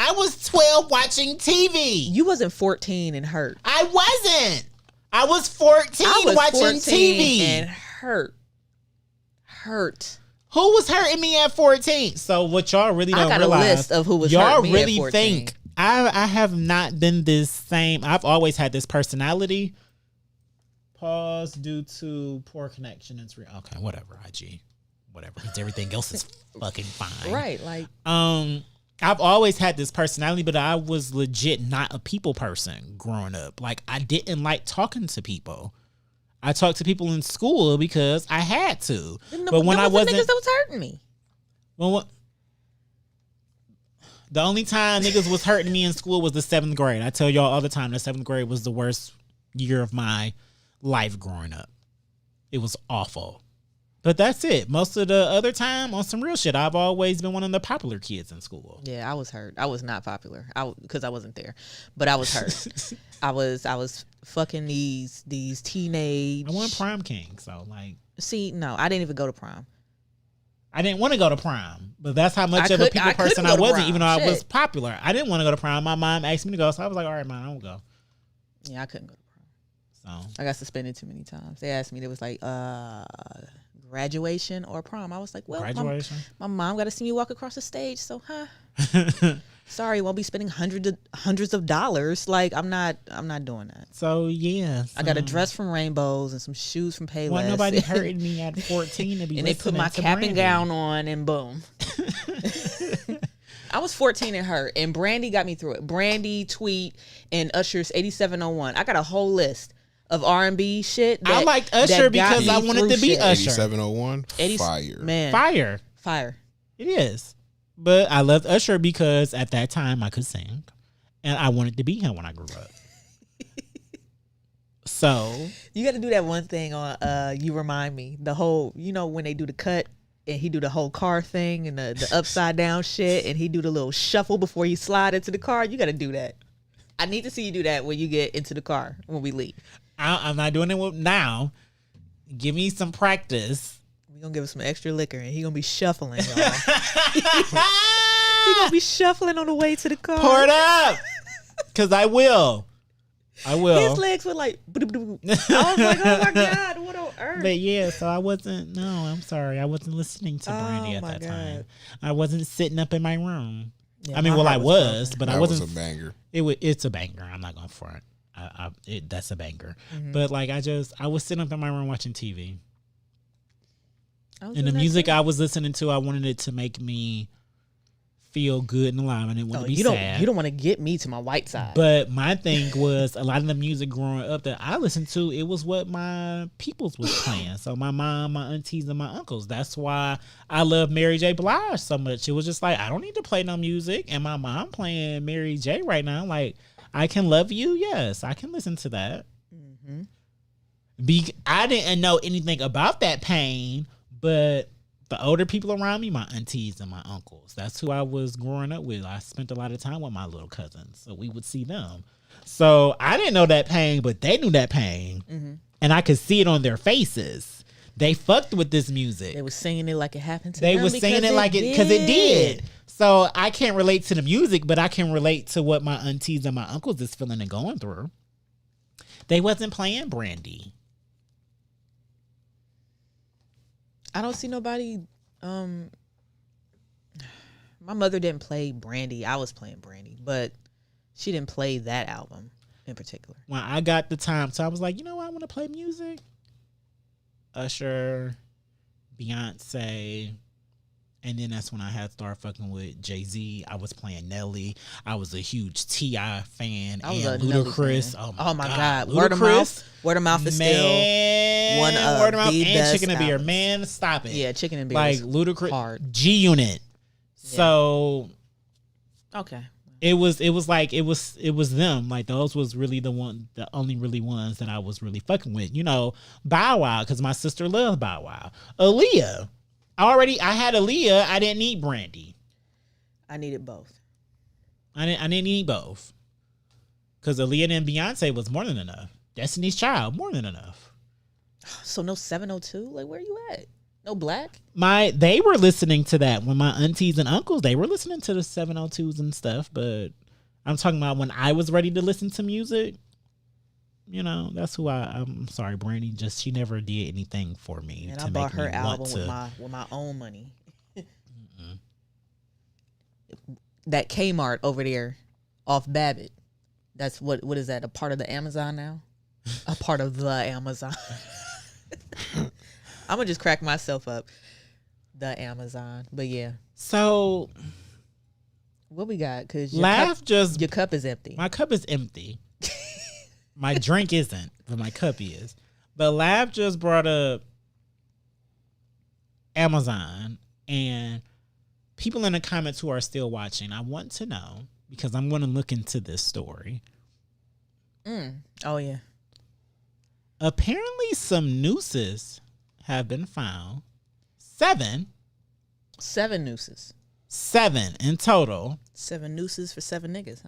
I was 12 watching TV. You wasn't 14 and hurt. I wasn't. I was 14 I was watching 14 TV. and hurt. Who was hurting me at 14? So what y'all really don't I got realize, a list of who was y'all hurting me really at 14. think I have not been this same. I've always had this personality. Pause due to poor connection. It's okay, whatever. IG, whatever. Because everything else is fucking fine. Right, like I've always had this personality, but I was legit not a people person growing up. Like I didn't like talking to people. I talked to people in school because I had to. But when I wasn't, niggas that was hurting me. The only time niggas was hurting me in school was the 7th grade. I tell y'all all the time the 7th grade was the worst year of my life growing up. It was awful. But that's it. Most of the other time, on some real shit, I've always been one of the popular kids in school. Yeah, I was hurt. I was not popular. Because I wasn't there, but I was hurt. I was fucking these teenage. I won prom king, so like. See, no, I didn't even go to prom. I didn't want to go to prom, but that's how much I of a could- people I couldn't person go I to wasn't, prom. even though I was Shit. popular. I didn't want to go to prom. My mom asked me to go, so I was like, all right, man, I won't go. Yeah, I couldn't go to prom. So I got suspended too many times. They asked me, they was like, graduation or prom. I was like, well, graduation. my mom got to see me walk across the stage, so sorry, won't be spending hundreds of dollars. Like I'm not doing that. So yeah, I got a dress from Rainbows and some shoes from Payless. Well, nobody hurting me at 14 to be. And they put my cap and gown on, and boom. I was 14 and hurt, and Brandy got me through it. Brandy, Tweet, and Usher's 8701. I got a whole list of R&B shit. I liked Usher because I wanted to be Usher. 8701, fire. Man, Fire. It is. But I loved Usher because at that time I could sing, and I wanted to be him when I grew up. So you got to do that one thing on You Remind Me. The whole, when they do the cut and he do the whole car thing and the upside down shit, and he do the little shuffle before you slide into the car. You got to do that. I need to see you do that when you get into the car when we leave. I'm not doing it now. Give me some practice. We gonna give him some extra liquor, and he gonna be shuffling, y'all. He gonna be shuffling on the way to the car. Pour it up, cause I will. His legs were like. I was like, oh my god, what on earth? But yeah, so I wasn't. No, I'm sorry, I wasn't listening to Brandy at that time. I wasn't sitting up in my room. Yeah, I mean, well, I was, but That I wasn't. was a banger. It's a banger. I'm not going front. That's a banger. But like, I was sitting up in my room watching TV. And the music I was listening to, I wanted it to make me feel good and alive. I didn't want to be sad. You don't want to get me to my white side. But my thing was, a lot of the music growing up that I listened to, it was what my peoples was playing. So my mom, my aunties, and my uncles. That's why I love Mary J. Blige so much. It was just like, I don't need to play no music. And my mom playing Mary J. right now. Like, I Can Love You. Yes, I can listen to that. I didn't know anything about that pain, but the older people around me, my aunties and my uncles, that's who I was growing up with. I spent a lot of time with my little cousins, so we would see them. So I didn't know that pain, but they knew that pain, and I could see it on their faces. They fucked with this music. They was singing it like it happened to They them. was singing it like it because it did. So I can't relate to the music, but I can relate to what my aunties and my uncles is feeling and going through. They wasn't playing Brandy. I don't see nobody. My mother didn't play Brandy. I was playing Brandy, but she didn't play that album in particular. When I got the time, so I was like, you know what, I want to play music. Usher, Beyonce, and then that's when I had to start fucking with Jay-Z. I was playing Nelly. I was a huge T.I. fan. I was and a Nelly Ludacris. fan. Oh my God. Word of Ludacris. mouth. Word of mouth is still one of Word of mouth the and best Chicken and Beer. albums. Man, stop it. Yeah, Chicken and Beer. Like is Ludacris, hard. G-Unit. So Okay. it was them. Like those was really the only really ones that I was really fucking with. You know, Bow Wow, because my sister loved Bow Wow. Aaliyah. I had Aaliyah. I didn't need Brandy. I needed both. I didn't need both. Because Aaliyah and Beyonce was more than enough. Destiny's Child, more than enough. So no 702? Like, where you at? No Black? They were listening to that when my aunties and uncles, they were listening to the 702s and stuff, but I'm talking about when I was ready to listen to music. You know, that's who I'm sorry, Brandy. Just she never did anything for me. And to I bought make her me want album with my own money. That Kmart over there, off Babbitt. That's what is that? A part of the Amazon now? A part of the Amazon. I'm gonna just crack myself up. The Amazon, but yeah. So what we got? Cause your cup is empty. My cup is empty. My drink isn't, but my cup is. But Lav just brought up Amazon, and people in the comments who are still watching, I want to know, because I'm going to look into this story. Oh, yeah. Apparently some nooses have been found 7 nooses. 7 in total 7 nooses for 7 niggas. Huh?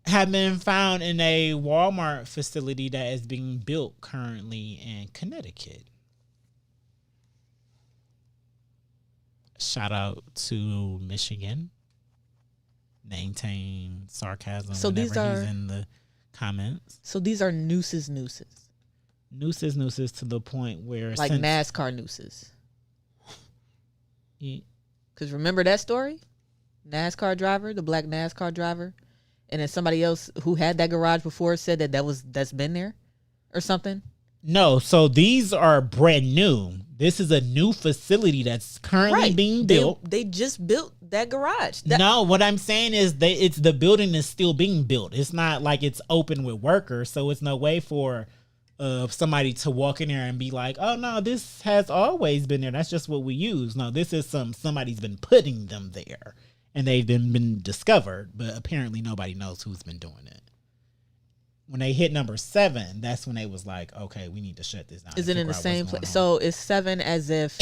have been found in a Walmart facility that is being built currently in Connecticut. Shout out to Michigan. Maintain sarcasm So whenever these are- he's in the comments. So these are nooses. Nooses to the point where Like since- NASCAR nooses. Ye- Because remember that story? NASCAR driver, the black NASCAR driver. And then somebody else who had that garage before said that's been there or something. No, so these are brand new. This is a new facility that's currently being built. They just built that garage. No, what I'm saying is it's the building is still being built. It's not like it's open with workers, so it's no way for somebody to walk in there and be like, "Oh no, this has always been there. That's just what we use." No, this is somebody's been putting them there, and they've been discovered, but apparently nobody knows who's been doing it. When they hit number 7, that's when they was like, "Okay, we need to shut this down." Is it in the same place? So it's 7 as if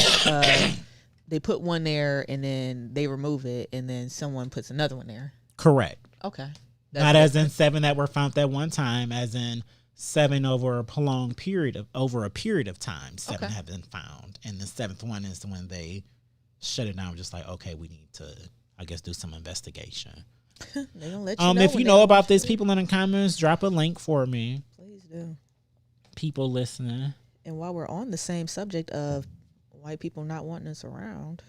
they put one there and then they remove it and then someone puts another one there. Correct. Okay. Not as in 7 that were found at one time, as in 7 over a prolonged period of time. 7 Okay. have been found, and the 7th one is when they shut it down. Just like, okay, we need to, I guess, do some investigation. They don't let you know. If when you they know don't about let you this, do. people in the comments, drop a link for me. Please do. People listening. And while we're on the same subject of white people not wanting us around,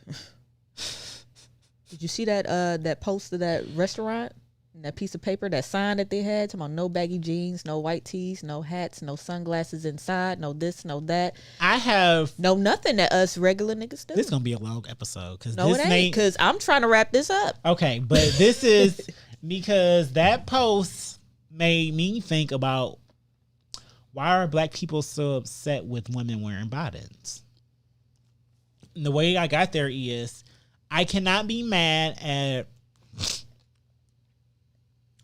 did you see that post of that restaurant? And that piece of paper, that sign that they had, talking about no baggy jeans, no white tees, no hats, no sunglasses inside, no this, no that, I have. no nothing that us regular niggas do. This is gonna be a long episode because No, this it ain't, may. because I'm trying to wrap this up. Okay, but this is because that post made me think about why are black people so upset with women wearing bottoms? And the way I got there is I cannot be mad at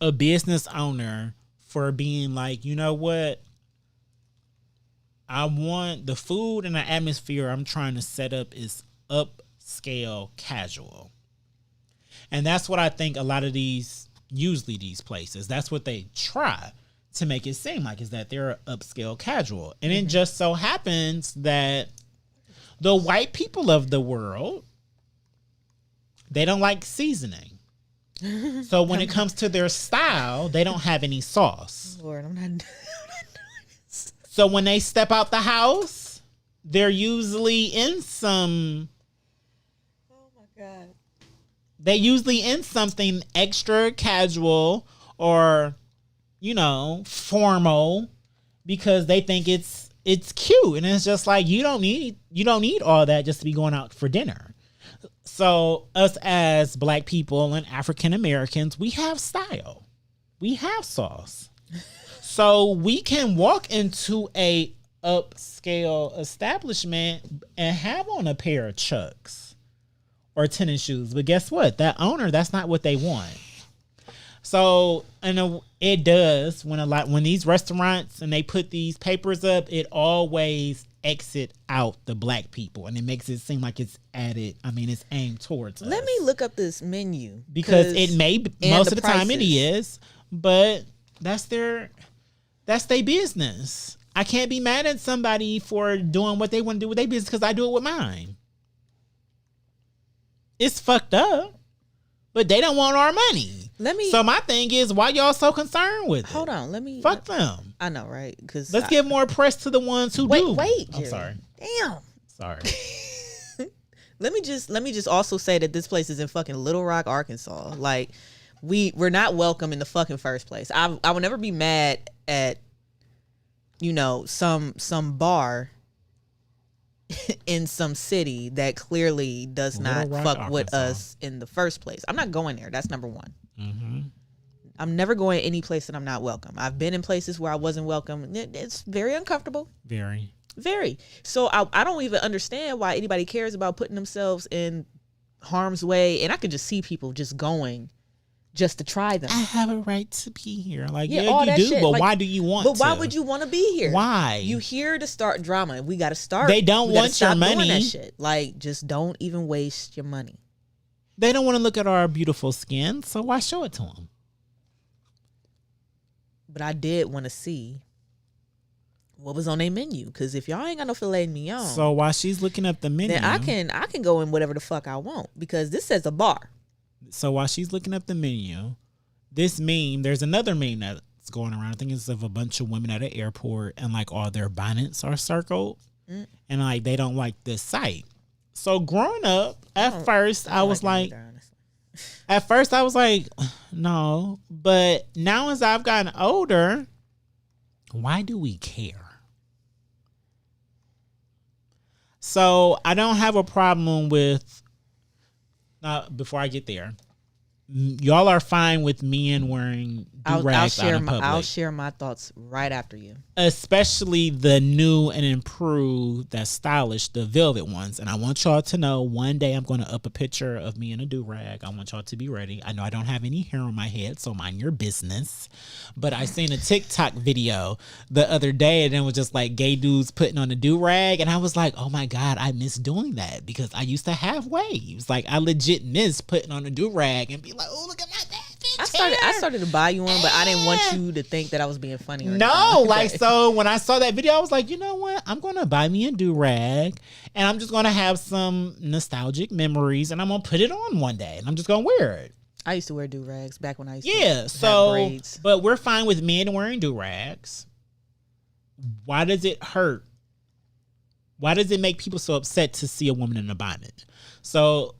a business owner for being like, you know what? I want the food and the atmosphere I'm trying to set up is upscale casual. And that's what I think a lot of usually these places, that's what they try to make it seem like, is that they're upscale casual. And it just so happens that the white people of the world, they don't like seasoning. So when it comes to their style, they don't have any sauce. Lord, I'm not. So when they step out the house, they're usually in some... Oh my God. They usually in something extra casual or, you know, formal, because they think it's cute, and it's just like you don't need all that just to be going out for dinner. So us as black people and African Americans, we have style, we have sauce, so we can walk into a upscale establishment and have on a pair of Chucks or tennis shoes. But guess what? That owner, that's not what they want. So, and it does when these restaurants and they put these papers up, it always exit out the black people, and it makes it seem like it's it's aimed towards us. Let me look up this menu. Because it may, and most the of the time it prices. is, but that's their business. I can't be mad at somebody for doing what they want to do with their business because I do it with mine. It's fucked up, but they don't want our money. So my thing is, why y'all so concerned with it? Hold on. Let me. Fuck them. I know, right? Because Let's give more press to the ones who do. Wait. I'm Jerry. sorry. Damn. Sorry. Let me just also say that this place is in fucking Little Rock, Arkansas. Like, we're not welcome in the fucking first place. I will never be mad at, you know, some bar in some city that clearly does not Little Rock, fuck with Arkansas. us in the first place. I'm not going there. That's number one. Mm-hmm. I'm never going any place that I'm not welcome. I've been in places where I wasn't welcome. It's very uncomfortable. Very. Very. So I don't even understand why anybody cares about putting themselves in harm's way. And I could just see people just going just to try them. I have a right to be here. Like, Yeah, yeah, all you that do, shit. but Like, why do you want But to? why would you want to be here? Why? You here to start drama, and we got to start. They don't we gotta want stop your doing money. That shit. Like, just don't even waste your money. They don't want to look at our beautiful skin, so why show it to them? But I did want to see what was on their menu, because if y'all ain't got no filet mignon, So while she's looking up the menu, then I can go in whatever the fuck I want, because this says a bar. So while she's looking up the menu, this meme, there's another meme that's going around. I think it's of a bunch of women at an airport, and like all their bonnets are circled, and like they don't like this sight. So growing up, at first I was like, no. But now as I've gotten older, why do we care? So I don't have a problem with, before I get there, y'all are fine with men wearing do-rags out in public. I'll share my thoughts right after you. Especially the new and improved, that's stylish, the velvet ones. And I want y'all to know, one day I'm going to up a picture of me in a do-rag. I want y'all to be ready. I know I don't have any hair on my head, so mind your business. But I seen a TikTok video the other day, and it was just like gay dudes putting on a do-rag. And I was like, oh my God, I miss doing that, because I used to have waves. Like, I legit miss putting on a do-rag and be like, oh, look at my bad bitch I started to buy you one, but I didn't want you to think that I was being funny. Or no, anything. like, so when I saw that video, I was like, you know what? I'm going to buy me a do-rag, and I'm just going to have some nostalgic memories, and I'm going to put it on one day, and I'm just going to wear it. I used to wear do-rags back when I used to have so, braids. But we're fine with men wearing do-rags. Why does it hurt? Why does it make people so upset to see a woman in a bonnet? So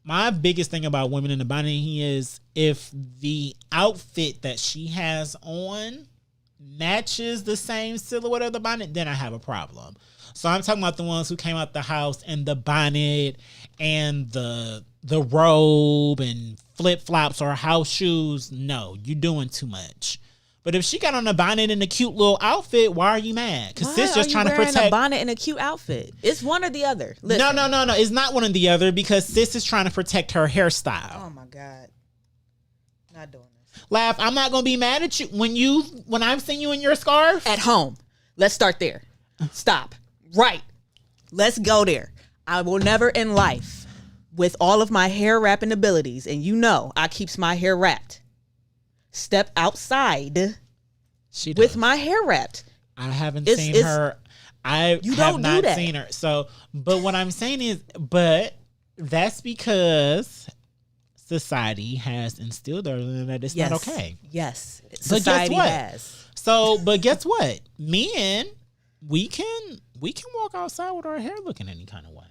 my biggest thing about women in a bonnet is, if the outfit that she has on matches the same silhouette of the bonnet, then I have a problem. So I'm talking about the ones who came out the house in the bonnet and the robe and flip-flops or house shoes. No, you're doing too much. But if she got on a bonnet and a cute little outfit, why are you mad? Because sis just trying to protect a bonnet and a cute outfit. It's one or the other. Listen. No. It's not one or the other, because sis is trying to protect her hairstyle. Oh my God. Not doing this. Laugh, I'm not gonna be mad at you when I've seen you in your scarf. At home. Let's start there. Stop. Right. Let's go there. I will never in life, with all of my hair wrapping abilities, and you know I keeps my hair wrapped, step outside with my hair wrapped. I haven't seen her. I have not seen her. So, but what I'm saying is, but that's because society has instilled her that it's not okay. Yes. Society has. So, but guess what? Men, we can walk outside with our hair looking any kind of way.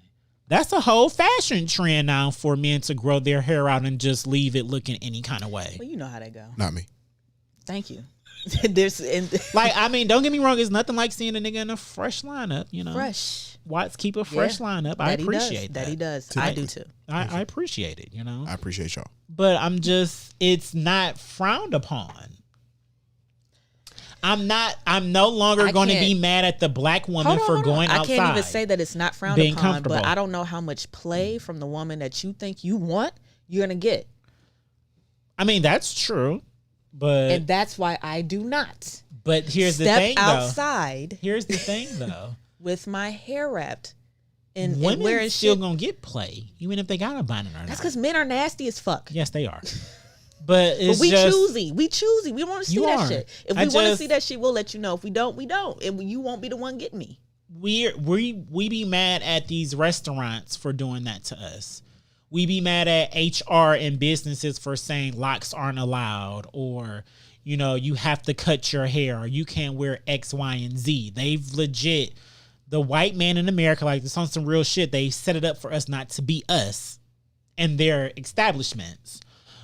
That's a whole fashion trend now for men to grow their hair out and just leave it looking any kind of way. Well, you know how that go. Not me. Thank you. I mean, don't get me wrong. It's nothing like seeing a nigga in a fresh lineup, you know. Fresh. Watts keep a fresh lineup. I appreciate that. That he does. I do too. I appreciate it, you know. I appreciate y'all. But it's not frowned upon. I'm no longer going to be mad at the black woman for going outside. I can't even say that it's not frowned being upon, comfortable. but I don't know how much play from the woman that you think you want you're going to get. I mean, that's true, but... And that's why I do not. But here's the thing, though. Step outside. Here's the thing, though. With my hair wrapped. And women wearing still shit. Gonna get play, even if they got a bonnet or not. That's because men are nasty as fuck. Yes, they are. But we choosy. We choosy. We want to see that shit. If we want to see that shit, we'll let you know. If we don't, we don't. And you won't be the one getting me. We be mad at these restaurants for doing that to us. We be mad at HR and businesses for saying locks aren't allowed, or, you know, you have to cut your hair, or you can't wear X, Y, and Z. They've legit, the white man in America, like this on some real shit, they set it up for us not to be us and their establishments.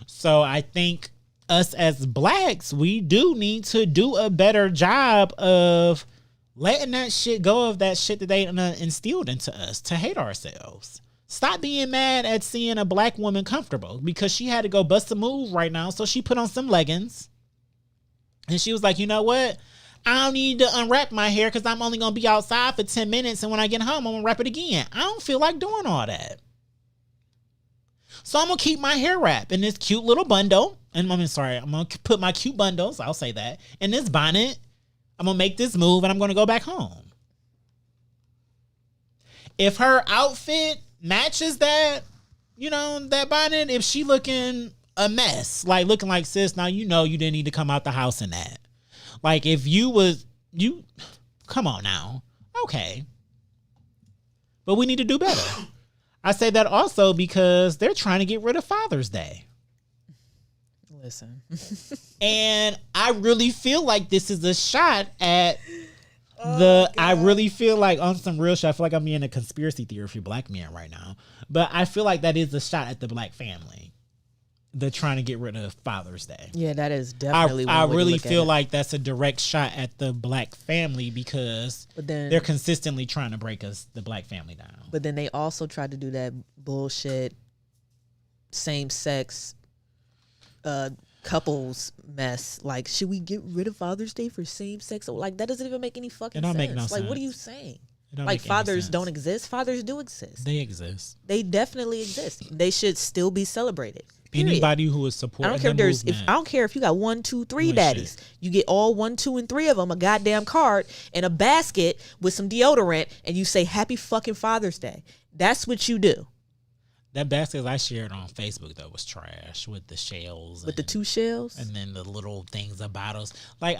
So I think us as blacks, we do need to do a better job of letting that shit go, of that shit that they instilled into us, to hate ourselves. Stop being mad at seeing a black woman comfortable, because she had to go bust a move right now. So she put on some leggings and she was like, you know what? I don't need to unwrap my hair because I'm only going to be outside for 10 minutes. And when I get home, I'm going to wrap it again. I don't feel like doing all that. So I'm gonna keep my hair wrap in this cute little bundle. And I'm gonna put my cute bundles, I'll say that, in this bonnet. I'm gonna make this move and I'm gonna go back home. If her outfit matches that, that bonnet, if she looking a mess, like looking like, sis, now you didn't need to come out the house in that. Like if come on now. Okay. But we need to do better. I say that also because they're trying to get rid of Father's Day. Listen. And I really feel like this is a shot at I really feel like on some real shit, I feel like I'm being a conspiracy theory for black men right now. But I feel like that is a shot at the black family. They're trying to get rid of Father's Day. Yeah, that is definitely I really feel like that's a direct shot at the black family because they're consistently trying to break the black family down. But then they also tried to do that bullshit same-sex couples mess. Like, should we get rid of Father's Day for same-sex? Like, that doesn't even make any fucking sense. Make no sense. What are you saying? Like, fathers don't exist? Fathers do exist. They exist. They definitely exist. They should still be celebrated. Period. Anybody who is supporting I don't care if you got 1, 2, 3 daddies. You get all 1, 2, and 3 of them a goddamn card and a basket with some deodorant, and you say Happy fucking Father's Day. That's what you do. That basket I shared on Facebook though was trash with the shells, with the 2 shells, and then the little things, the bottles. Like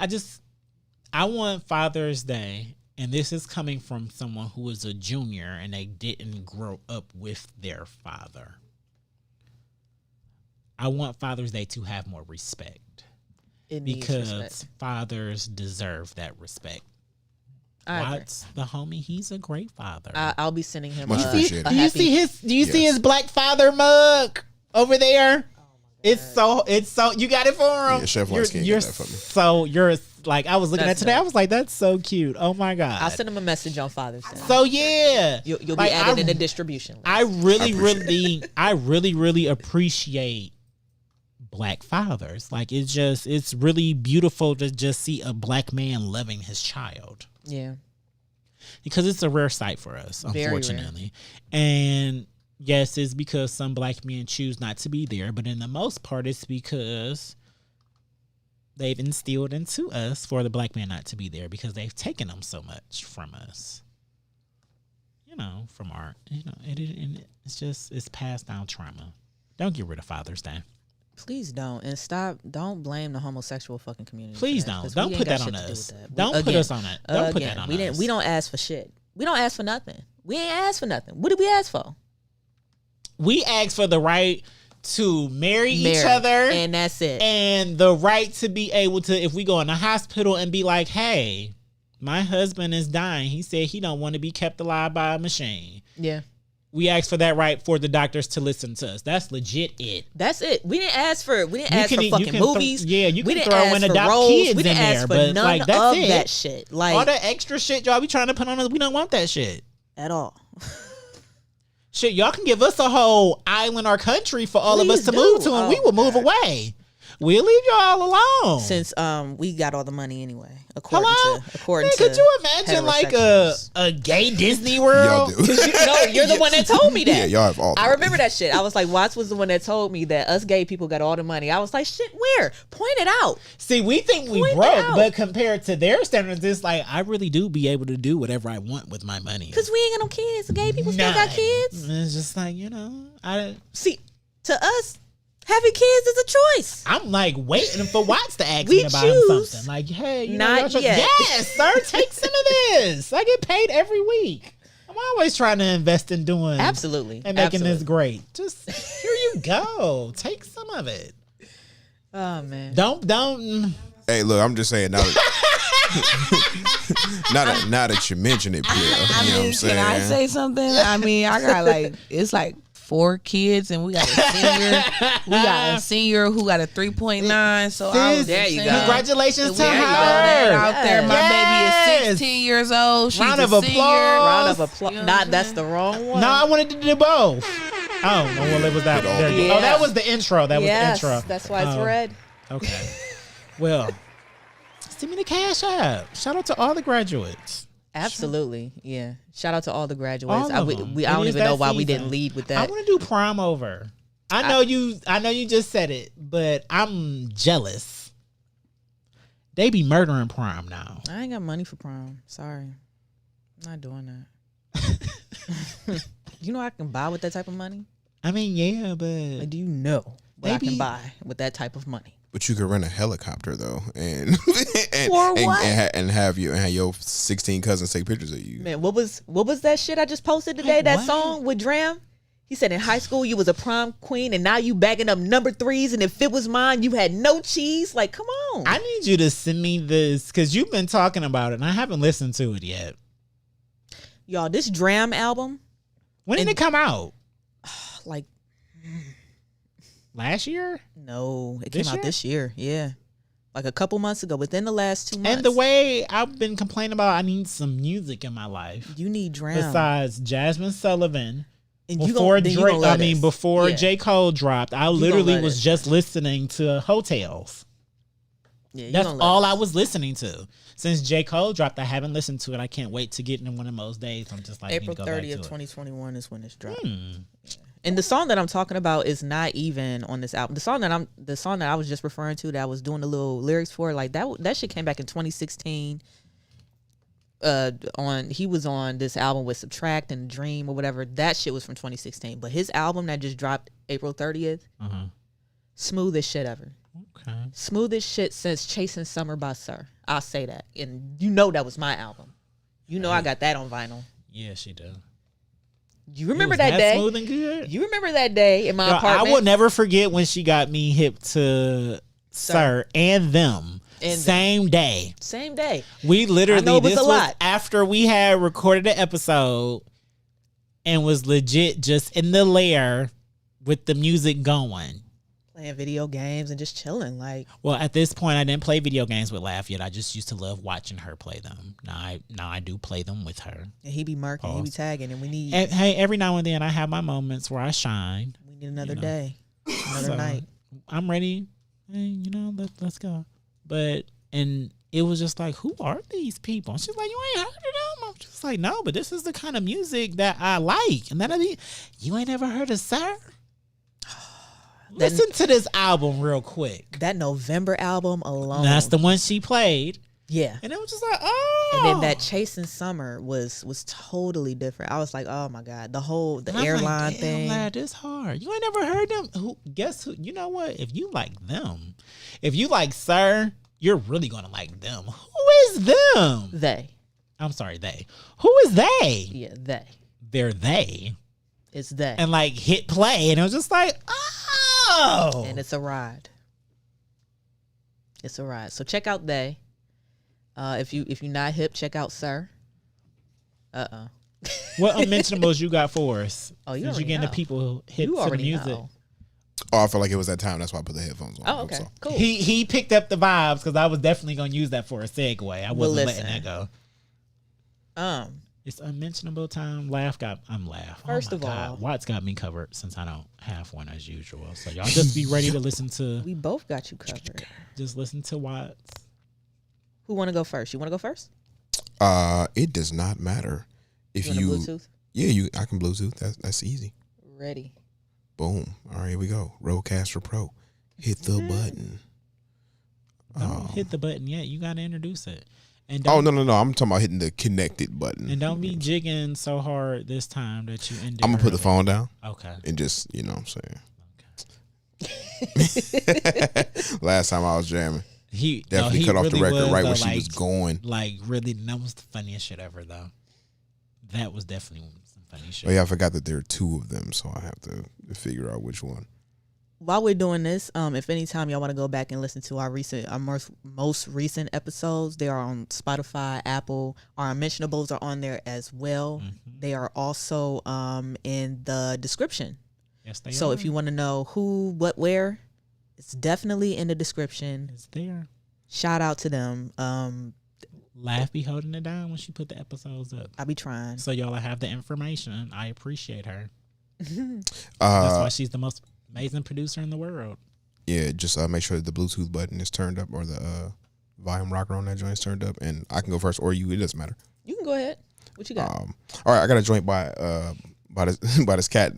I want Father's Day, and this is coming from someone who is a junior and they didn't grow up with their father. I want Father's Day to have more respect because fathers deserve that respect. Watts, the homie, he's a great father. I'll be sending him. Much appreciated. Do you see his black father mug over there? Oh, it's so you got it for him. Yeah, Chef Wax can't get that for me. So you're like, I was looking at today. I was like, that's so cute. Oh my god. I'll send him a message on Father's Day. So yeah, you'll be added in the distribution list. I really appreciate black fathers. Like it's really beautiful to just see a black man loving his child. Yeah. Because it's a rare sight for us, unfortunately. And yes, it's because some black men choose not to be there, but in the most part it's because they've instilled into us for the black man not to be there because they've taken them so much from us. From art. It's passed down trauma. Don't get rid of Father's Day. Please don't. And don't blame the homosexual fucking community. Please don't. Don't put that on us. Don't put us on it. Don't put that on us. We don't ask for shit. We don't ask for nothing. We ain't ask for nothing. What did we ask for? We asked for the right to marry each other. And that's it. And the right to be able to, if we go in the hospital and be like, hey, my husband is dying. He said he don't want to be kept alive by a machine. Yeah. We asked for that right for the doctors to listen to us. That's legit it. That's it. We didn't ask for fucking movies. You can throw in adopt kids in there, but none like that's of it. that shit. Like all that extra shit y'all be trying to put on us, we don't want that shit at all. Shit, y'all can give us a whole island or country for all of us to move to, and we will move away. We'll leave y'all alone. Since we got all the money anyway. According to could you imagine like a gay Disney World? Y'all do. You're the one that told me that. Yeah, y'all have all the I money. remember that shit. I was like, Watts was the one that told me that us gay people got all the money. I was like, shit, where? Point it out. See, we think we broke, but compared to their standards, it's like I really do be able to do whatever I want with my money. Because we ain't got no kids. The gay people still got kids. It's just like, see, to us, having kids is a choice. I'm like waiting for Watts to ask me about something. Like, hey, not yet. Yes, sir, take some of this. I get paid every week. I'm always trying to invest in doing absolutely and making this great. Just here you go. Take some of it. Oh man. Don't. Hey, look, I'm just saying now. Now that you mention it, Pierre, you know what I'm saying? Can I say something? I mean, I got it's 4 kids, and we got a senior who got a 3.9. So I was there. You go. Congratulations to her out there. My baby is 16 years old. She's Round of a senior. Round of applause. Not that's the wrong one. No, I wanted to do both. Oh, well, it was that. Yeah. Oh, that was the intro. That was the intro. That's why it's red. Okay. Well, send me the cash app. Shout out to all the graduates. Absolutely, yeah. Shout out to all the graduates. All of them. I don't even know why we didn't lead with that. I want to do prom over. I know you just said it, but I'm jealous. They be murdering prom now. I ain't got money for prom. Sorry. I'm not doing that. You know I can buy with that type of money? I mean, yeah, but Like, do you know what I Maybe- can buy with that type of money? But you could rent a helicopter though, and For what? and have your 16 cousins take pictures of you. Man, what was that shit I just posted today? That what? song with Dram? He said in high school you was a prom queen and now you bagging up number 3s, and if it was mine, you had no cheese. Like, come on. I need you to send me this because you've been talking about it and I haven't listened to it yet. Y'all, this Dram album, When did it come out? like, Last year? no, it This came out year? this year. Yeah. Like a couple months ago, within the last 2 months. And the way I've been complaining about, I need some music in my life you need Dram. besides Jasmine Sullivan. And you Before then you Drake, gonna love I mean, this. before Yeah. J. Cole dropped, I gonna literally love was this. just listening to Hotels. Yeah, you That's gonna love all this. I was listening to. Since J. Cole dropped, I haven't listened to it. I can't wait to get in one of those days. I'm just like, I need April to go back 30th, to it. 2021 is when it's dropped. Hmm. And the song that I'm talking about is not even on this album. The song that I was just referring to, that I was doing the little lyrics for, like that shit came back in 2016. He was on this album with Subtract and Dream or whatever. That shit was from 2016. But his album that just dropped April 30th, Uh-huh. smoothest shit ever. Okay. Smoothest shit since Chasing Summer by Sir. I'll say that. And you know that was my album. You know I got that on vinyl. Yeah, she does. You remember It was that day? Smooth and good. You remember that day in my Yo, I apartment? will never forget when she got me hip to Sir and them. And Same day. Same day. We literally, I know it was this a was lot. after we had recorded the episode and was legit just in the lair with the music going. Playing video games and just chilling. Like, Well, at this point, I didn't play video games with Laugh yet. I just used to love watching her play them. Now I do play them with her. and he be marking, he be Pause. tagging, and we need Hey, every now and then I have my moments where I shine. another you know. day, another So, night. I'm ready. Hey, let's go. But and it was just like, who are these people? And she's like, you ain't heard of them? I'm just like, no, but this is the kind of music that I like. And then you ain't ever heard of Sir? Listen to this album real quick. That November album alone. That's the one she played. yeah. And it was just like, oh. And then that Chasing Summer was totally different. I was like, oh my god, the And I'm airline like, damn, thing. lad, this hard. You ain't never heard them. Guess who? You know what? If you like them, if you like Sir, you're really gonna like them. Who is them? They, I'm sorry, they. Who is they? yeah, they. They're they. It's they, And like hit play, and it was just like, oh. and it's a ride. It's a ride. So check out they. If you're not hip, check out Sir. What unmentionables you got for us? Oh, you Since you already getting the know. people hip You to the already music. know. Oh, I felt like it was that time. That's why I put the headphones on. Oh, okay, So. cool. He picked up the vibes because I was definitely gonna use that for a segue. I Well, wasn't letting listen. that go. It's unmentionable time. I'm laugh. First oh of my God. all- Watt's got me covered since I don't have one as usual. So y'all just be ready to listen to. We both got you covered. Just listen to Watts. Who want to go first? You want to go first? It does not matter if You want a Bluetooth? Yeah, I can Bluetooth. That's easy. Ready. Boom. All right, here we go. Rodecaster Pro. Hit the button. Don't hit the button yet. You gotta introduce it. And Oh don't, no! I'm talking about hitting the connected button. And don't be jigging so hard this time that you end. I'm gonna put the phone down Okay. and just, you know what I'm saying. Last time I was jamming, definitely he cut off the really record was, right though, where she like, was going. Like really, that was the funniest shit ever though. That was definitely some funny shit. Oh yeah, I forgot that there are two of them, so I have to figure out which one. While we're doing this, if anytime y'all want to go back and listen to our most recent episodes, they are on Spotify, Apple. Our unmentionables are on there as well. Mm-hmm. They are also in the description. Yes, they So are. if you want to know who, what, where, it's definitely in the description. it's there. Shout out to them. Laugh be holding it down when she put the episodes up. I be trying. So y'all have the information. I appreciate her. That's Uh, why she's the most amazing producer in the world. yeah, just make sure that the Bluetooth button is turned up or the volume rocker on that joint is turned up, and I can go first or you. It doesn't matter. You can go ahead. What you got? All right, I got a joint by this by this cat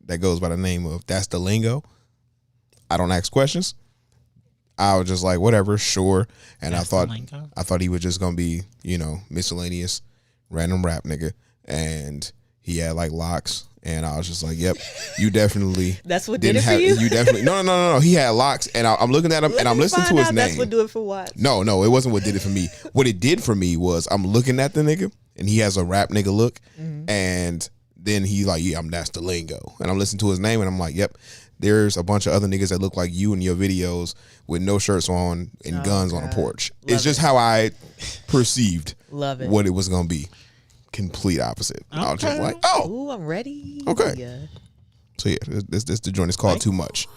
that goes by the name of That's the Lingo. I don't ask questions. I was just like, whatever, sure. And That's I the Lingo? thought he was just gonna be, miscellaneous, random rap nigga, and he had like locks. And I was just like, "Yep, you definitely." That's what did it for you? You definitely no. He had locks, and I'm looking at him, and I'm listening to his name. That's what do it for what? No, it wasn't what did it for me. What it did for me was I'm looking at the nigga, and he has a rap nigga look, and then he's like, "Yeah, That's the Lingo," and I'm listening to his name, and I'm like, "Yep." There's a bunch of other niggas that look like you in your videos with no shirts on and guns on a porch. It's just how I perceived Love it. what it was gonna be. Complete opposite. I was just Okay. like, oh, Ooh, I'm ready. Okay. Yeah. so yeah, this the joint is called Too Much.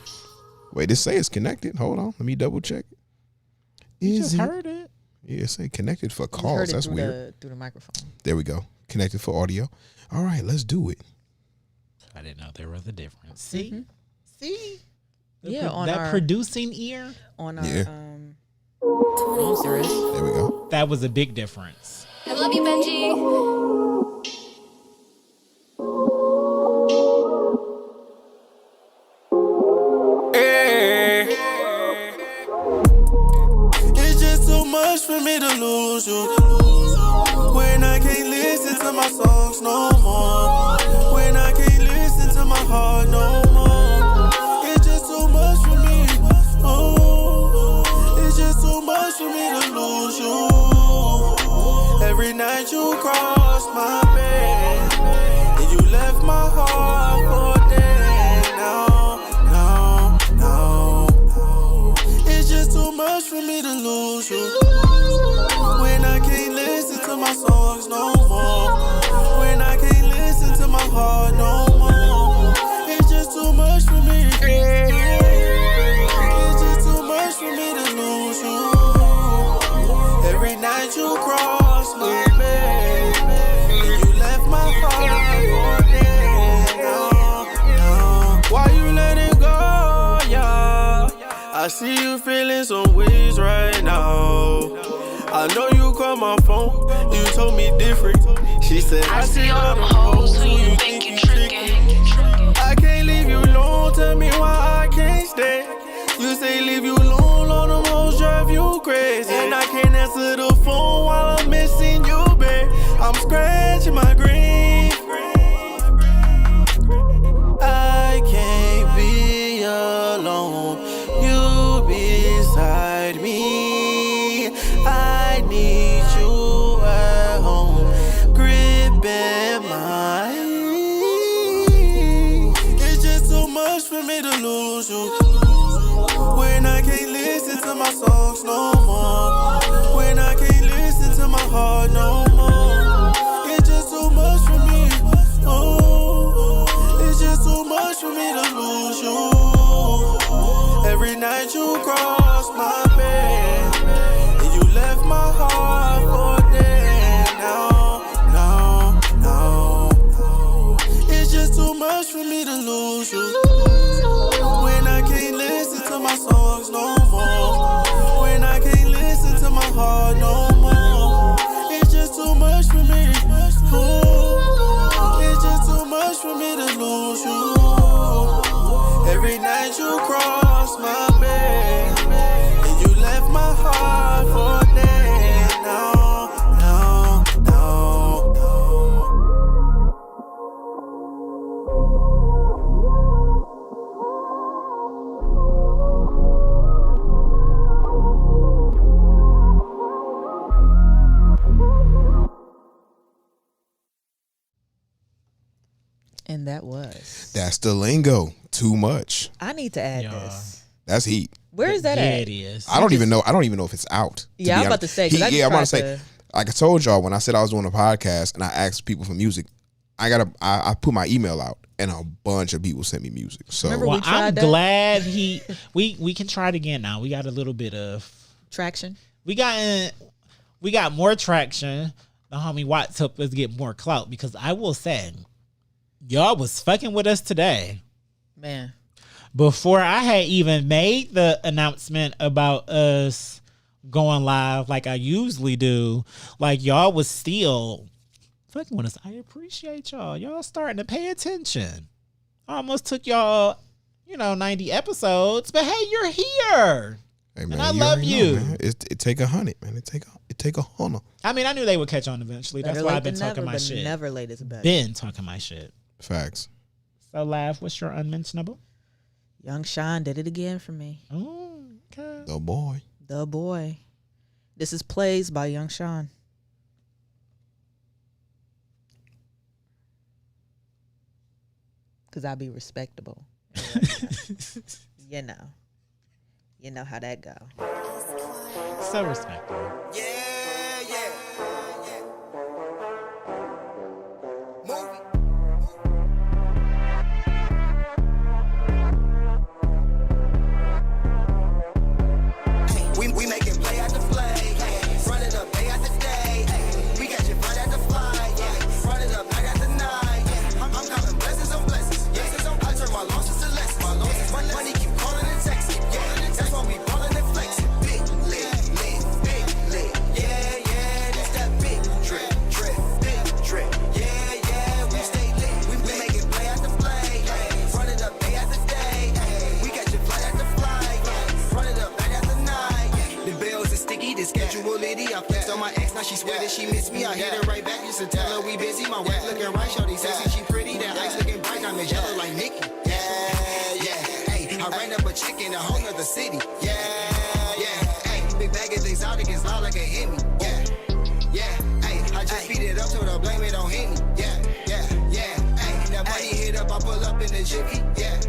Wait, this say it's connected. Hold on, let me double check. You Is just it? heard it. Yeah, it say connected for You heard calls. it That's through weird. through the microphone. There we go. Connected for audio. All right, let's do it. I didn't know there was a difference. See? See? Yeah, on that our producing ear, on our Yeah. I'm serious. There we go. that was a big difference. I love you, Benji. It's just too much for me to lose you. When I can't listen to my songs no more. When I can't listen to my heart no more. It's just too much for me. Oh, it's just too much for me to lose you. Every night you cross my bed, and you left my heart for dead. No. It's just too much for me to lose you. When I can't listen to my songs no more. When I can't listen to my heart no more. It's just too much for me. It's just too much for me to lose you. Every night you cross my bed, and you left my heart for dead. No. Why you let it go, yeah? I see you feeling some ways right now. I know you called my phone, you told me different. She said, I see all the hoes who you think you tricking. I can't leave you alone, tell me why I can't stay. You say leave you alone, on the roads drive you crazy. And I can't answer the phone while I'm missing you, babe. I'm scratching my grief. I can't be alone, you beside me. I need you at home, gripping my. It's just too much for me to lose you. When I can't listen to my songs no more. When I can't listen to my heart no more. It's just too much for me. Oh, it's just too much for me to lose you. Every night you cross my bed, and you left my heart for dead. No. It's just too much for me to lose you. When I can't listen to my songs no more. When I can't listen to my heart no more. It's just too much for me. Ooh, it's just too much for me to lose you. Every night you cross my bed, and you left my heart for dead. No. And that was. That's the Lingo. Too Much. I need to add Yeah. this. That's heat. Where is that yeah, at? it is. I don't even know if it's out. to Yeah, be I'm about honest. to say, 'cause I just I'm about to tried say, to- like I told y'all when I said I was doing a podcast and I asked people for music, I put my email out and a bunch of people sent me music. So Remember Well, we tried I'm that? glad we can try it again now. We got a little bit of Traction. we got more traction. The homie Watts helped us get more clout because I will say, y'all was fucking with us today. Man. Before I had even made the announcement about us going live like I usually do, like y'all was still fucking with us. I appreciate y'all. Y'all starting to pay attention. almost took y'all, 90 episodes, but hey, you're here. Hey, man, And I you love already you. know, man. It take 100, man. It take 100. I mean, I knew they would catch on eventually. That's Better why late I've been than talking never, my but shit. Never late is better. Been talking my shit. Facts. So, Lav, what's your unmentionable? Young Sean did it again for me. Oh, okay. The boy. The boy. This is Plays by Young Sean. Cause I be respectable. You know how that go. So respectable. Yeah, yeah, yeah. Movie. We making play after play, run it up day after day. We catch it flight after flight, run it up night after night. I'm counting blessings on blessings. I turn my losses to lessons. Money keep calling and texting. That's why we ballin' and flexing. Big lit, big lit. Yeah, this that big drip, big drip. Yeah, we stay lit. We making play after play, run it up day after day. We catch it flight after flight, run it up night after night. The bills is sticky, the schedule litty. I flexed on my ex, now she swear that she missed me. I hit her right back, used to tell her we busy. My wife looking right, shorty sexy, she pretty. That ice looking bright, I'm yellow like Nikki. Yeah. Hey, I ran up a chick in a whole nother city. Yeah. Hey, big bag of exotic is loud like a Hemi. Yeah. Hey, I just speed it up, told her blame it on Henny. Yeah. Hey, that money hit up, I pull up in the jiffy. Yeah.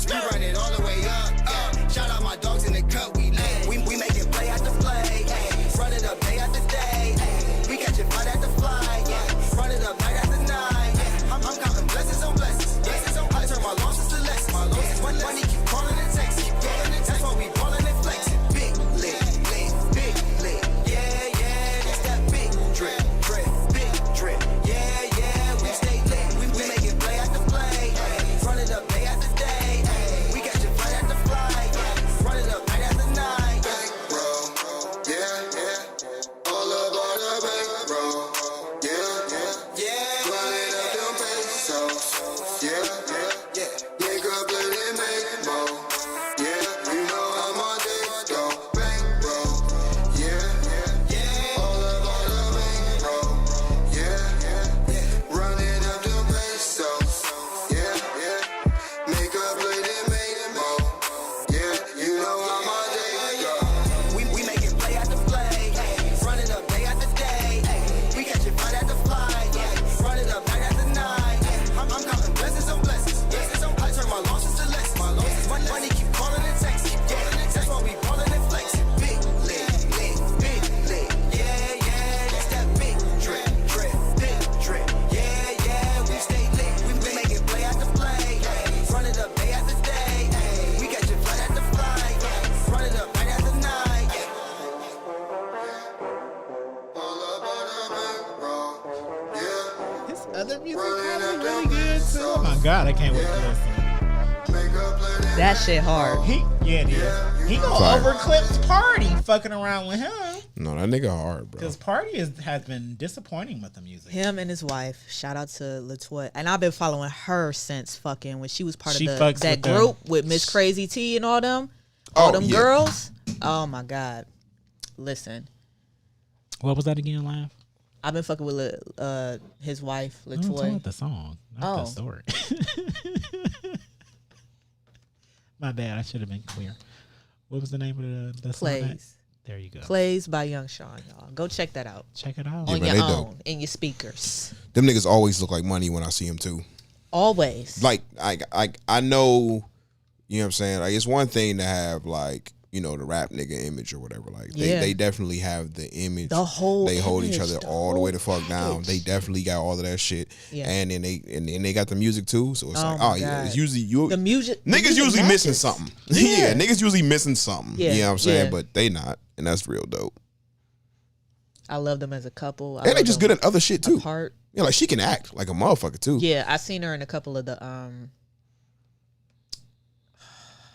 We run it all the way up. Shout out my dogs in the cut, we lit. We making play after play. Run it up day after day. We catch it flight after flight. Run it up night after night. I'm counting blessings on blessings. I turn my losses to lessons. Money keep calling and texting. That's why we ballin' and flexing. Big lit. Yeah, that's that big drip, big drip. Yeah, we stay lit. We making play after play. Run it up day after day. We catch it flight after flight. Run it up night after night. Bankroll, yeah. All about the bankroll, yeah. Running up them pesos, yeah. Nigga, play they make more, yeah. You know I'm on disco, bankroll, yeah. All about the bankroll, yeah. Running up them pesos, yeah. Nigga, play they make more, yeah. You know I'm on disco. We making play after play, run it up day after day. We catch it flight after flight, run it up night after night. I'm counting blessings on blessings. I turn my losses to lessons. Money keep calling and texting. That's why we ballin' and flexing. Big lit. Yeah, that's that big drip, big drip. Yeah, we stay lit. We making play after play, run it up day after day. We catch it flight after flight, run it up night after night. All about the bankroll, yeah. His other music probably really good too. Oh my god, I can't wait to listen. That shit hard. It is. He gonna Fire. overclipped Party fucking around with him. No, that nigga hard, bro. Because Party has been disappointing with the music. Him and his wife. Shout out to Latoya. And I've been following her since fucking when she was part She of fucks that with them. group with Miss Crazy T and all them. Oh, All them yeah. girls. Oh my God. Listen. What was that again, Live? I've been fucking with his wife, I'm talking Latoya. about the song, not the Oh. story. My bad. I should have been clear. What was the name of the song? Plays. There you go. Plays by Young Sean, y'all. Go check that out. Check it out. On man, your they own. dope. In your speakers. Them niggas always look like money when I see them too. Always. Like I know, you know what I'm saying? Like it's one thing to have like, you know, the rap nigga image or whatever. Like Yeah. they definitely have the image. The whole they hold each image, other the all the way the whole fuck down. package. They definitely got all of that shit. Yeah. And then they got the music too. So it's Oh like, my oh yeah, God. it's usually you the music. the niggas music usually missing matches. something. Yeah. Yeah, niggas usually missing something. Yeah, You know what I'm saying? yeah. But they not. And that's real dope. I love them as a couple. I And they love just them good at other shit too. apart. Yeah, like she can act like a motherfucker too. Yeah, I seen her in a couple of the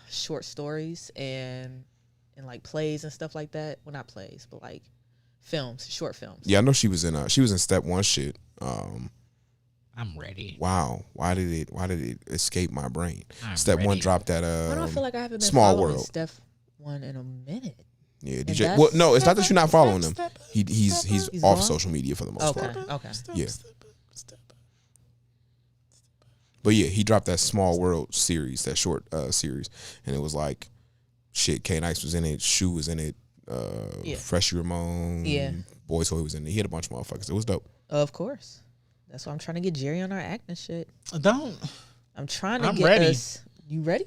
short stories and like plays and stuff like that. Well, not plays, but like films, short films. Yeah, I know she was in Step One shit. I'm ready. Wow, why did it escape my brain? I'm Step one ready. dropped that I don't feel like I haven't been Small following World. Steph one in a minute. Yeah, And DJ. that's- Well, no, it's not that you're not following him. Step, He's He's off gone? social media for the most Okay, part. okay. Yeah. But yeah, he dropped that Small World series, that short series, and it was like, shit. K Nice was in it, Shu was in it, Yeah. Freshie Ramon, Yeah. Boy Toy was in it. He had a bunch of motherfuckers. It was dope. Of course. That's why I'm trying to get Jerry on our acting shit. Don't. I'm trying to I'm get ready. us. You ready?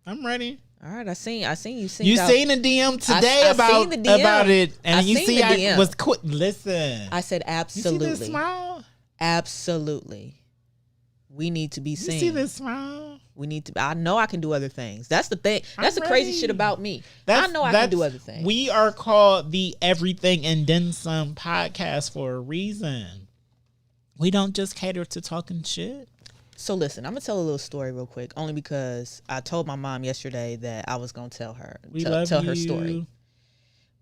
I'm ready. All right, I seen you seen You seen the DM today I about seen the DM. about it, and I you seen see the I DM. was quick. Listen, I said you see this absolutely. smile? Absolutely. We need to be You seen. see this smile? We need to. I know I can do other things. That's the thing. That's I'm the crazy ready. shit about me. I know I can do other things. We are called the Everything and Then Some podcast for a reason. We don't just cater to talking shit. So listen, I'm gonna tell a little story real quick, only because I told my mom yesterday that I was gonna tell her We love tell you. her story.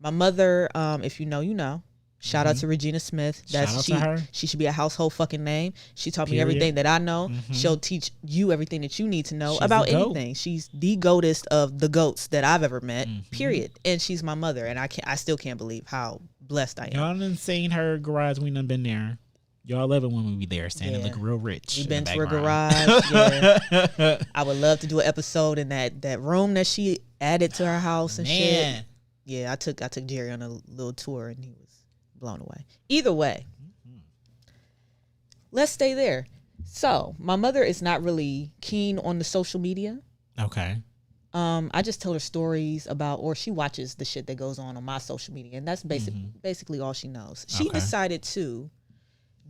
My mother, if you know, you know. Shout out to Regina Smith. Shout out to her. She should be a household fucking name. She taught me Period. everything that I know. She'll teach you everything that you need to know She's about a goat. anything. She's the goatest of the goats that I've ever met. Period. And she's my mother, and I still can't believe how blessed I am. Y'all done seen her garage. We done been there. Y'all love it when we be there, standing Yeah. look real rich. We've in been the to her background. garage. Yeah. I would love to do an episode in that room that she added to her house and shit. Man, Yeah, I took Jerry on a little tour and he was blown away. Either way, let's stay there. So my mother is not really keen on the social media. okay. I just tell her stories about, or she watches the shit that goes on my social media, and that's basically all she knows. She Okay. decided to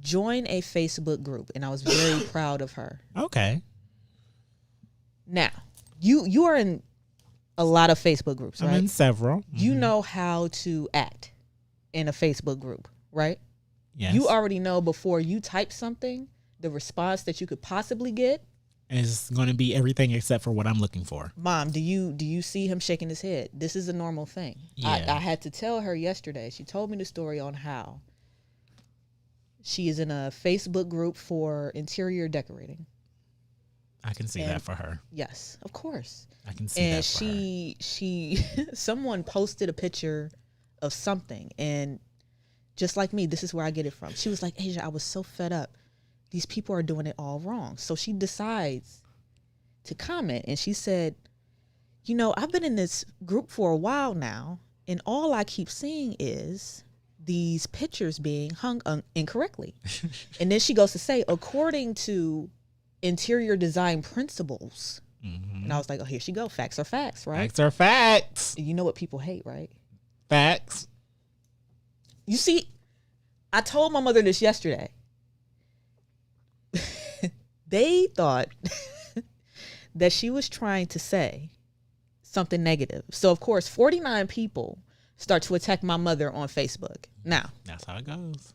join a Facebook group, and I was very proud of her. Okay. Now, you are in a lot of Facebook groups, I'm right? in several. You know how to act in a Facebook group, right? Yes. You already know before you type something, the response that you could possibly get. It's going to be everything except for what I'm looking for. Mom, do you see him shaking his head? This is a normal thing. Yeah. I had to tell her yesterday. She told me the story on how she is in a Facebook group for interior decorating. I can see that for her. Yes, of course. I can see And that for her. she someone posted a picture of something, and just like me, this is where I get it from. She was like, Asia, I was so fed up. These people are doing it all wrong. So she decides to comment, and she said, you know, I've been in this group for a while now, and all I keep seeing is these pictures being hung incorrectly. And then she goes to say, according to interior design principles. And I was like, oh, here she go. Facts are facts, right? Facts are facts. You know what people hate, right? Facts. You see, I told my mother this yesterday. They thought that she was trying to say something negative. So, of course, 49 people start to attack my mother on Facebook. Now, That's how it goes.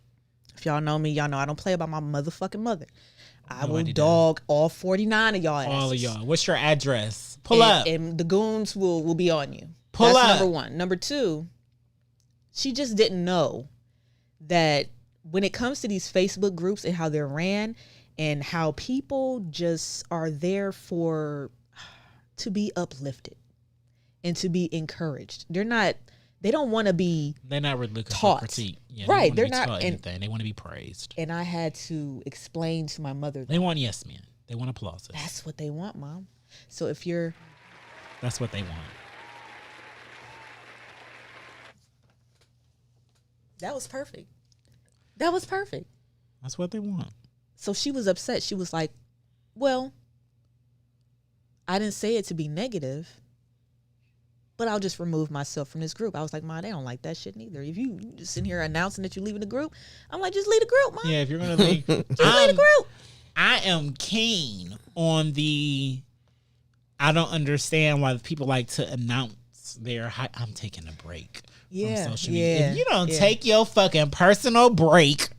if y'all know me, y'all know I don't play about my motherfucking mother. I will Nobody dog all 49 of y'all asses. All of y'all. What's your address? Pull up. And the goons will be on you. Pull That's up. number one. Number two, she just didn't know that when it comes to these Facebook groups and how they're ran and how people just are there to be uplifted and to be encouraged. They don't want to be, They're not really looking taught. for critique. Yeah, Right, They they're don't wanna be not- taught and- anything. They want to be praised. and I had to explain to my mother They want yes men. They want applause. that's what they want, Mom. So if you're, That's what they want. that was perfect. That was perfect. That's what they want. So she was upset. She was like, well, I didn't say it to be negative, but I'll just remove myself from this group. I was like, Ma, they don't like that shit neither. If you just sitting here announcing that you're leaving the group, I'm like, just leave the group, Ma. Yeah, if you're gonna leave, Just leave the group. I am keen on the. I don't understand why people like to announce their. I'm taking a break. Yeah, From social media. yeah, If you don't yeah. take your fucking personal break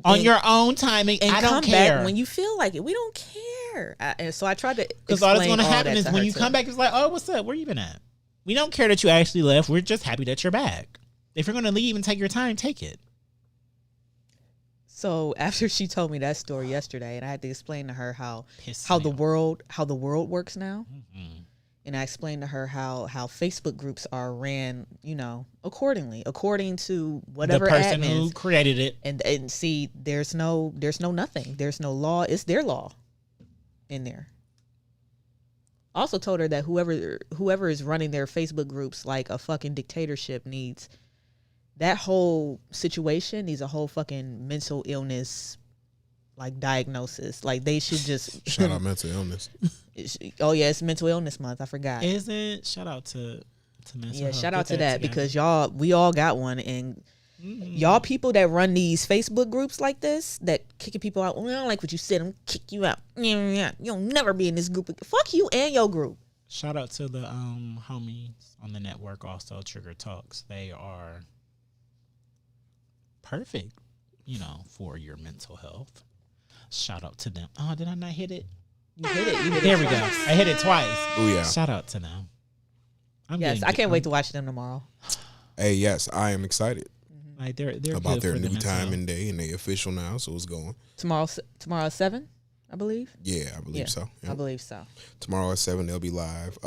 on and- your own timing, and I don't come care. back when you feel like it. We don't care. And so I tried to Because all that's explain going to all happen that is to when her you too. come back, it's like, oh, what's up? Where you been at? We don't care that you actually left. We're just happy that you're back. If you're going to leave and take your time, take it. So after she told me that story yesterday, and I had to explain to her how Pissed the me off. world works now, and I explained to her how Facebook groups are ran, according to whatever The person admins. who created it. And see, there's no nothing. There's no law. It's their law in there. Also told her that whoever is running their Facebook groups like a fucking dictatorship needs. That whole situation needs a whole fucking mental illness, like diagnosis. Like they should just Shout out mental illness. Oh yeah, it's Mental Illness Month. I forgot. Isn't shout out to mental health. Shout Get out to that together. because we all got one, and y'all people that run these Facebook groups like this that kicking people out. Well, I don't like what you said. I'm gonna kick you out. You'll never be in this group. Fuck you and your group. Shout out to the homies on the network, also Trigger Talks. They are perfect, for your mental health. Shout out to them. Oh, did I not hit it? You hit it. There we go. I hit it twice. Oh yeah. Shout out to them. Yes, I can't wait to watch them tomorrow. Hey, yes, I am excited Like they're about good their for the new mental time health. and day, and they official now, so it's going. Tomorrow at 7, I believe. Yeah, I believe so. I Yep. believe so. Tomorrow at 7, they'll be live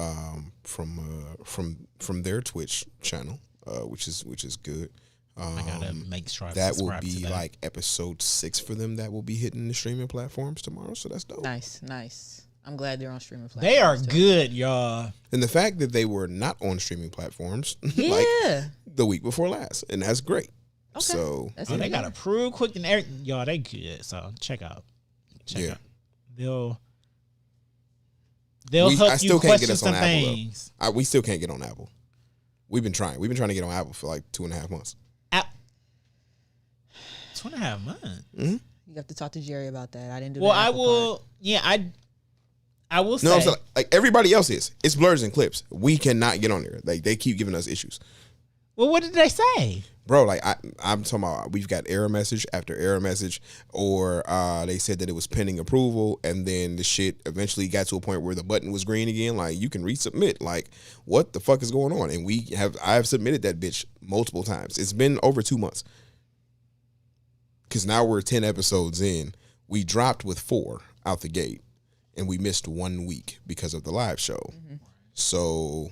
from their Twitch channel, which is good. I gotta make sure I That will subscribe to be that. like episode 6 for them. That will be hitting the streaming platforms tomorrow. So that's dope. Nice. I'm glad they're on streaming platforms. They are too. good, y'all. And the fact that they were not on streaming platforms Yeah. like the week before last, and that's great. Okay. So That's Oh, even they got better. approved quick and everything. Y'all, they good. So check out. Yeah. Out. They'll I help still you can't get question us on some Apple, though. things. we still can't get on Apple. We've been trying. We've been trying to get on Apple for like 2.5 months. 2.5 months. You have to talk to Jerry about that. I didn't do Well, the I Apple will. part. Yeah, I will say. No, I'm saying, like everybody else is. It's blurs and clips. We cannot get on there. Like they keep giving us issues. Well, what did they say? Bro, like I'm talking about, we've got error message after error message, or they said that it was pending approval, and then the shit eventually got to a point where the button was green again. Like you can resubmit. Like what the fuck is going on? And I have submitted that bitch multiple times. It's been over 2 months. Because now we're 10 episodes in. We dropped with 4 out the gate, and we missed 1 week because of the live show. Mm-hmm. So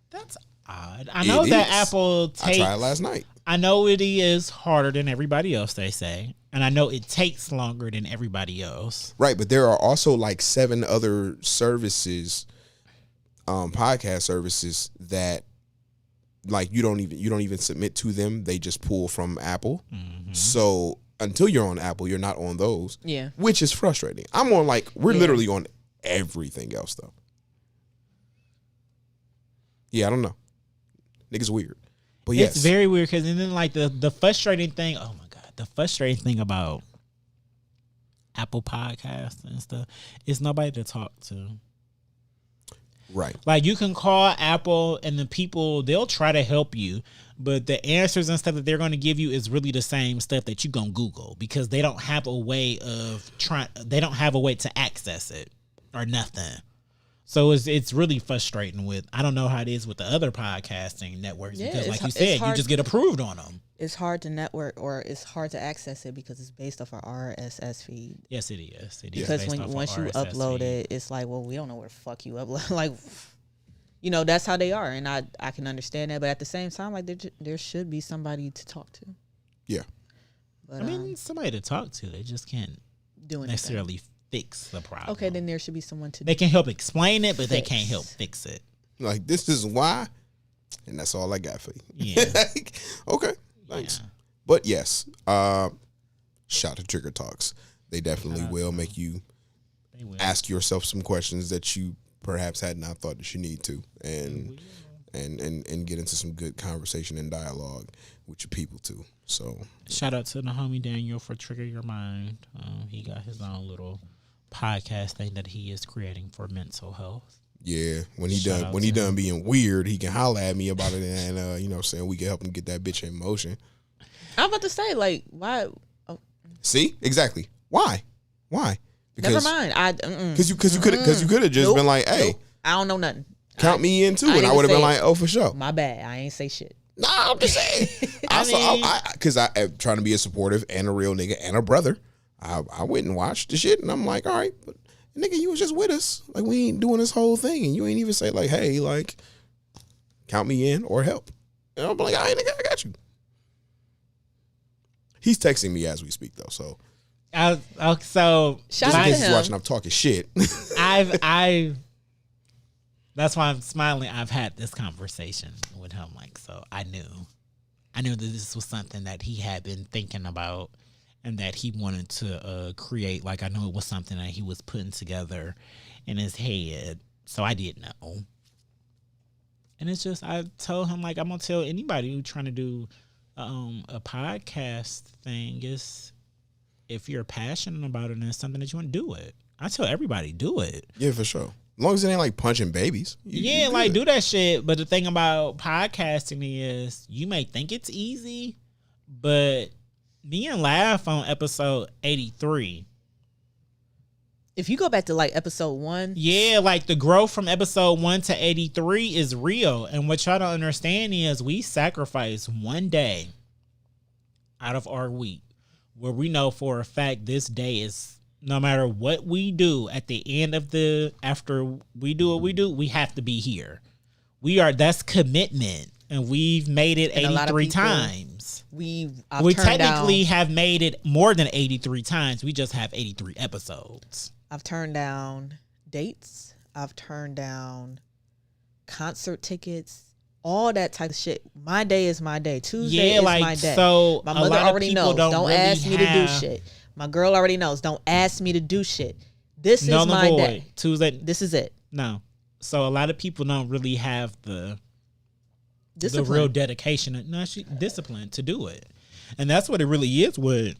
That's odd. I know It that is. Apple I takes. tried last night. I know it is harder than everybody else, they say. And I know it takes longer than everybody else. Right, but there are also like 7 other services, podcast services that like you don't even submit to them. They just pull from Apple. Mm-hmm. So until you're on Apple, you're not on those. Yeah. Which is frustrating. I'm on we're literally on everything else though. Yeah, I don't know. Niggas weird. But yes. It's very weird because and then like the frustrating thing, oh my God, the frustrating thing about Apple Podcasts and stuff is nobody to talk to. Right. Like you can call Apple and the people, they'll try to help you, but the answers and stuff that they're going to give you is really the same stuff that you going to Google because they don't have a way to access it or nothing. So it's really frustrating with, I don't know how it is with the other podcasting networks Yeah, because it's like you it's said, you hard- just get approved on them. It's hard to network or it's hard to access it because it's based off our RSS feed. Yes, it is. It is Because based off of once you RSS upload feed. it, it's like, well, we don't know where the fuck you upload. Like, that's how they are, and I can understand that. But at the same time, like there should be somebody to talk to. Yeah. But I mean, somebody to talk to. They just can't do anything. necessarily fix the problem. Okay, then there should be someone to. They can help explain it, but they can't Fix. help fix it. Like this is why, and that's all I got for you. Yeah. Okay. Thanks. Yeah. But yes, shout to Trigger Talks. They definitely will make you They will. ask yourself some questions that you perhaps had not thought that you need to, and get into some good conversation and dialogue with your people too. So Shout out to the homie Daniel for Trigger Your Mind. He got his own little podcast thing that he is creating for mental health. yeah, when he Shout done out when he to done being weird, he can holler at me about it, and you know what I'm saying, we can help him get that bitch in motion. I'm about to say, like, why? Oh, See, exactly. Why? never mind. Because you could have just Nope. been like, hey, Nope. I don't know nothing. count me in too, I and I didn't would have been say like, it. oh, for sure. My bad. I ain't say shit. Nah, I'm just saying. Because I am trying to be a supportive and a real nigga and a brother. I went and watched the shit, and I'm like, all right, but nigga, you was just with us. Like, we ain't doing this whole thing, and you ain't even say like, hey, like, count me in or help. And I'm like, all right, nigga, I got you. He's texting me as we speak, though, so. So Shout Just out in to case he's him. watching, I'm talking shit. That's why I'm smiling. I've had this conversation with him, like, so I knew that this was something that he had been thinking about and that he wanted to create. Like, I know it was something that he was putting together in his head, so I did know. And it's just, I told him, like, I'm gonna tell anybody who's trying to do a podcast thing is, if you're passionate about it and it's something that you want to do it. I tell everybody, do it. Yeah, for sure. As long as it ain't like punching babies. Yeah, like, do that shit. But the thing about podcasting is you may think it's easy, but me and Laugh on episode 83. If you go back to like episode 1, Yeah, like the growth from episode 1 to 83 is real. And what y'all don't understand is we sacrifice one day out of our week where we know for a fact this day is, no matter what we do at the end of after we do what we do, we have to be here. That's commitment. And we've made it And a lot of 83 people- times. we Technically have made it more than 83 times. We just have 83 episodes. I've turned down dates. I've turned down concert tickets. All that type of shit. My day is my day. Tuesday is my day. So My a mother lot of already people knows. Don't really ask me to do have- shit. My girl already knows. Don't ask me to do shit. This No, is no, my boy. day. Tuesday. This is it. No. So a lot of people don't really have the Discipline. real dedication and discipline to do it. And that's what it really is with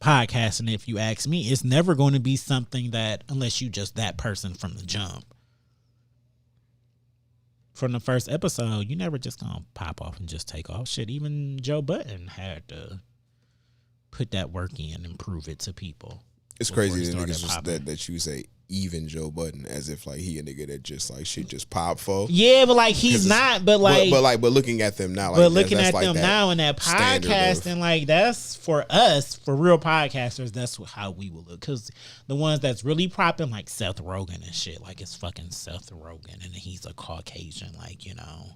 podcasting. If you ask me, it's never going to be something that, unless you just that person from the jump. From the first episode, you never just gonna pop off and just take off. Shit, even Joe Budden had to put that work in and prove it to people. It's before crazy he that started niggas just, popping. that you say even Joe Budden as if like he a nigga that just like shit just pop for. Yeah, but like he's 'Cause it's- not. But like, but looking at them now, like, but looking that's at like them that now and that standard podcasting, like that's for us, for real podcasters. That's how we will look. Because the ones that's really popping, like Seth Rogen and shit, like it's fucking Seth Rogen, and he's a Caucasian. Like, you know,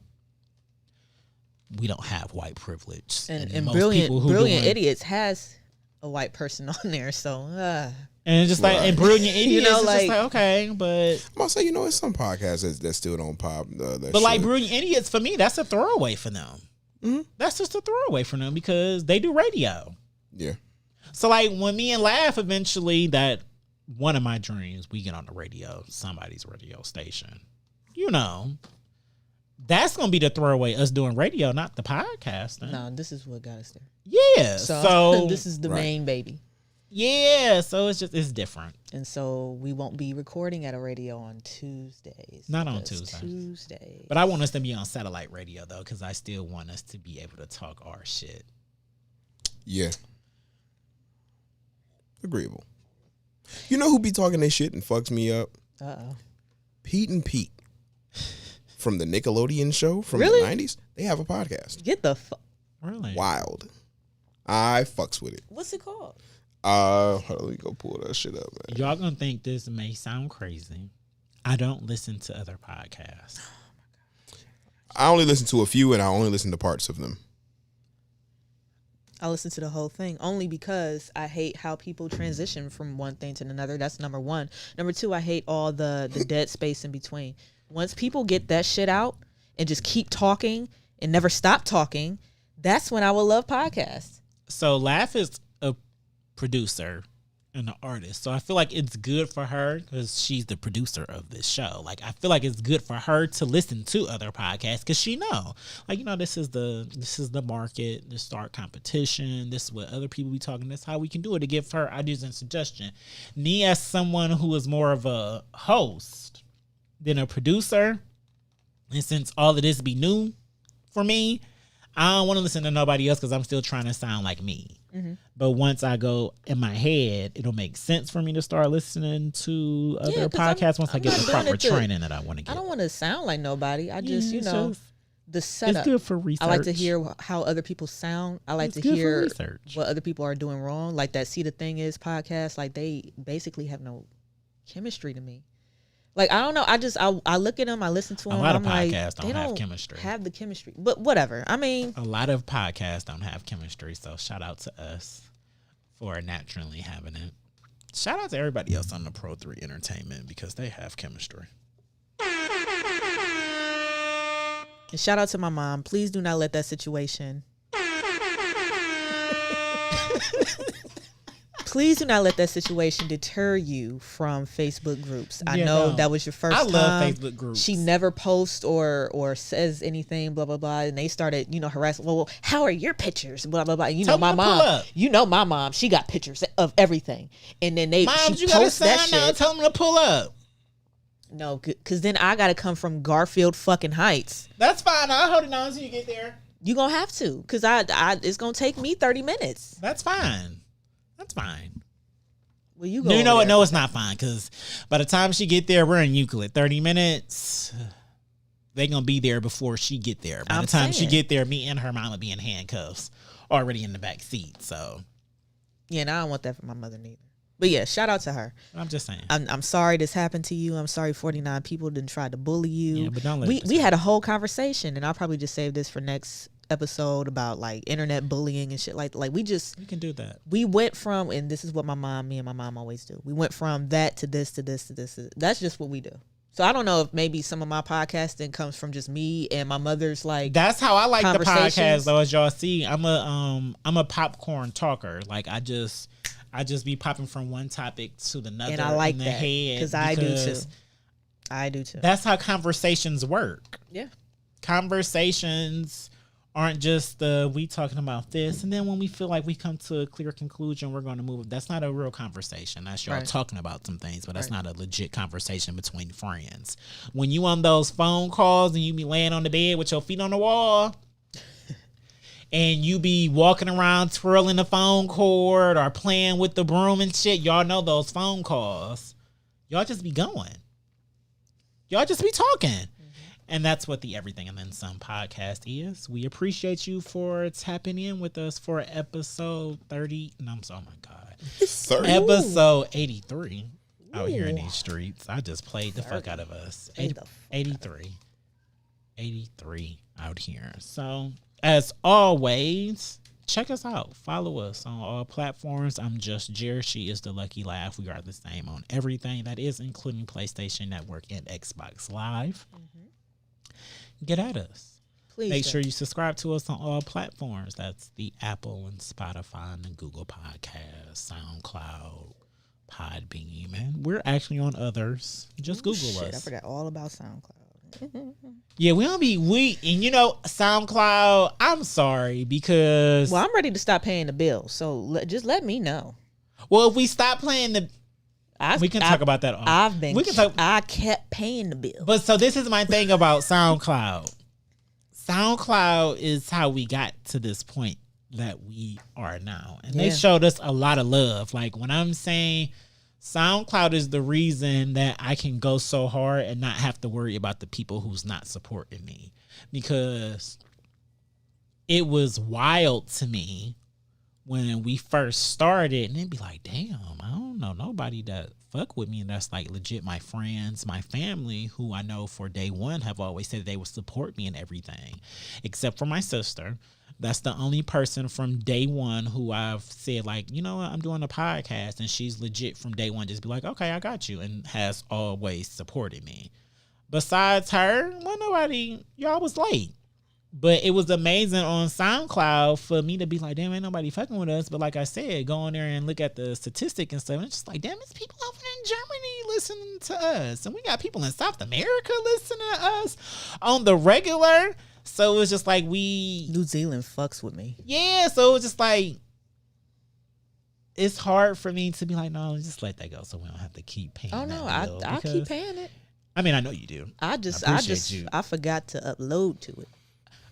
we don't have white privilege, and most brilliant people who brilliant doing- idiots has a white person on there. So and it's just like Right. and brilliant idiots. You know, it's just like- like okay, but I'm gonna say, you know, it's some podcasts that still don't pop. but like brilliant idiots for me, that's a throwaway for them. Mm-hmm. That's just a throwaway for them because they do radio. yeah, So like when me and Laugh eventually, that one of my dreams, we get on the radio, somebody's radio station. You know, that's gonna be the throwaway, us doing radio, not the podcasting. no, this is what got us there. Yeah. So, So, this is the Right. main baby. yeah. So it's different. And so we won't be recording at a radio on Tuesdays. Not on because Tuesdays. Tuesdays. But I want us to be on satellite radio though, because I still want us to be able to talk our shit. yeah, agreeable. You know who be talking this shit and fucks me up? Uh-oh. Pete and Pete from the Nickelodeon show from Really? the 90s. They have a podcast. Get the fuck. Really? Wild. I fucks with it. What's it called? Hold on, let me go pull that shit up, man. Y'all gonna think this may sound crazy. I don't listen to other podcasts. I only listen to a few, and I only listen to parts of them. I listen to the whole thing only because I hate how people transition from one thing to another. That's number one. Number two, I hate all the dead space in between. Once people get that shit out and just keep talking and never stop talking, that's when I will love podcasts. So Laugh is a producer and an artist. So I feel like it's good for her because she's the producer of this show. Like I feel like it's good for her to listen to other podcasts because she know, like, you know, this is the market, the start competition. This is what other people be talking. This is how we can do it, to give her ideas and suggestion. Me as someone who is more of a host than a producer, and since all of this be new for me, I don't want to listen to nobody else because I'm still trying to sound like me. But once I go in my head, it'll make sense for me to start listening to other 'cause I'm- podcasts once I I'm get not the doing proper it to- training that I want to get. I don't want to sound like nobody. I just, Yeah, you it's know, just- the setup. It's good for research. I like to hear how other people sound. I like It's to good for hear research. what other people are doing wrong. Like that See the Thing Is podcast. Like they basically have no chemistry to me. Like I don't know. I look at them. I listen to them. A lot of I'm podcasts like, don't have chemistry. Have the chemistry, but whatever. I mean, A lot of podcasts don't have chemistry, so shout out to us for naturally having it. Shout out to everybody else on the Pro 3 Entertainment because they have chemistry. and shout out to my mom. Please do not let that situation. Please do not let that situation deter you from Facebook groups. I Yeah, know no. that was your first I time. love Facebook groups. She never posts or says anything, blah, blah, blah. And they started, harassing. Well, how are your pictures? Blah, blah, blah. You Tell know, my them to pull mom, up. my mom, she got pictures of everything. And then Moms, she you gotta posts that sign out. shit. Tell them to pull up. No, because then I got to come from Garfield fucking Heights. That's fine. I'll hold it on until you get there. You going to have to, because it's going to take me 30 minutes. That's fine. That's fine. Well, you go You know over what? there. No, it's not fine because by the time she get there, we're in Euclid. 30 minutes. They gonna be there before she get there. By I'm the time she saying. get there, me and her mama be in handcuffs, already in the back seat. So Yeah, and I don't want that for my mother neither. But yeah, shout out to her. I'm just saying. I'm sorry this happened to you. I'm sorry 49 people didn't try to bully you. Yeah, but don't let it we had a whole conversation, and I'll probably just save this for next episode about like internet bullying and shit like we can do that. we went from, and this is what me and my mom always do. We went from that to this to this to this. That's just what we do. So I don't know if maybe some of my podcasting comes from just me and my mother's like. That's how I like the conversations. podcast though. As y'all see, I'm a popcorn talker. Like I just be popping from one topic to another. And I like in the that head because I do too. I do too. That's how conversations work. Yeah. Conversations aren't just we talking about this, and then when we feel like we come to a clear conclusion, we're going to move. That's not a real conversation. That's y'all Right. talking about some things, but that's Right. not a legit conversation between friends. When you on those phone calls and you be laying on the bed with your feet on the wall, and you be walking around twirling the phone cord or playing with the broom and shit, y'all know those phone calls. Y'all just be going. Y'all just be talking. And that's what the Everything and Then Some podcast is. We appreciate you for tapping in with us for episode 30. No, oh my God. 30. Episode 83 out here in these streets. I just played the fuck out of us. Played the fuck 83. 83 out here. So, as always, check us out. Follow us on all platforms. I'm Just Jer. She is the Lucky Laugh. We are the same on everything. That is including PlayStation Network and Xbox Live. Get at us. Please Make do. sure you subscribe to us on all platforms. That's the Apple and Spotify and the Google Podcasts, SoundCloud, Podbeam, and we're actually on others. Just Google Shit, I us. forgot all about SoundCloud. Yeah, SoundCloud. I'm sorry because Well, I'm ready to stop paying the bill, so just let me know. if we stop playing we can talk about that. We can talk. I kept paying the bill. But so this is my thing about SoundCloud. SoundCloud is how we got to this point that we are now. And they Yeah. showed us a lot of love. Like when I'm saying SoundCloud is the reason that I can go so hard and not have to worry about the people who's not supporting me. Because it was wild to me when we first started, and it'd be like, damn, I don't know nobody that fuck with me, and that's like legit my friends, my family, who I know for day one have always said they would support me in everything, except for my sister. That's the only person from day one who I've said, like, you know what, I'm doing a podcast, and she's legit from day one just be like, okay, I got you, and has always supported me. Besides her, well, y'all was late. But it was amazing on SoundCloud for me to be like, damn, ain't nobody fucking with us. But like I said, go on there and look at the statistic and stuff. And it's just like, damn, it's people over in Germany listening to us. And we got people in South America listening to us on the regular. So it was just like New Zealand fucks with me. yeah. So it was just like, it's hard for me to be like, no, just let that go so we don't have to keep paying Oh that no, bill. I keep paying it. I mean, I know you do. I appreciate you. forgot to upload to it.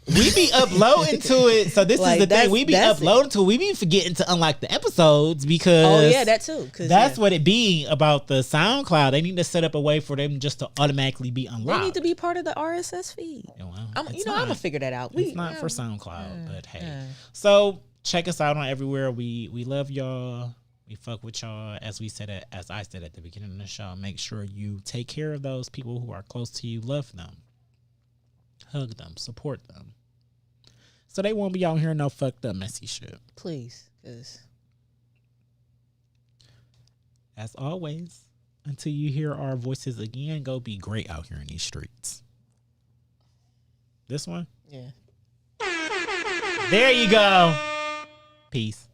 We be uploading to it. So this Like, is the thing. We be that's uploading to it. We be forgetting to unlock the episodes because Oh yeah, that too. 'Cause, that's yeah. what it be about the SoundCloud. They need to set up a way for them just to automatically be They unlocked. need to be part of the RSS feed. Yeah, well, I'm it's gonna not. figure that out. It's not for SoundCloud, but hey. So check us out on everywhere. We love y'all. We fuck with y'all. As I said at the beginning of the show, make sure you take care of those people who are close to you. Love them. Hug them. Support them. So they won't be out here no fucked up messy shit. Please, because As always, until you hear our voices again, go be great out here in these streets. This one? yeah. There you go. Peace.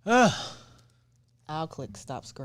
I'll click stop screen.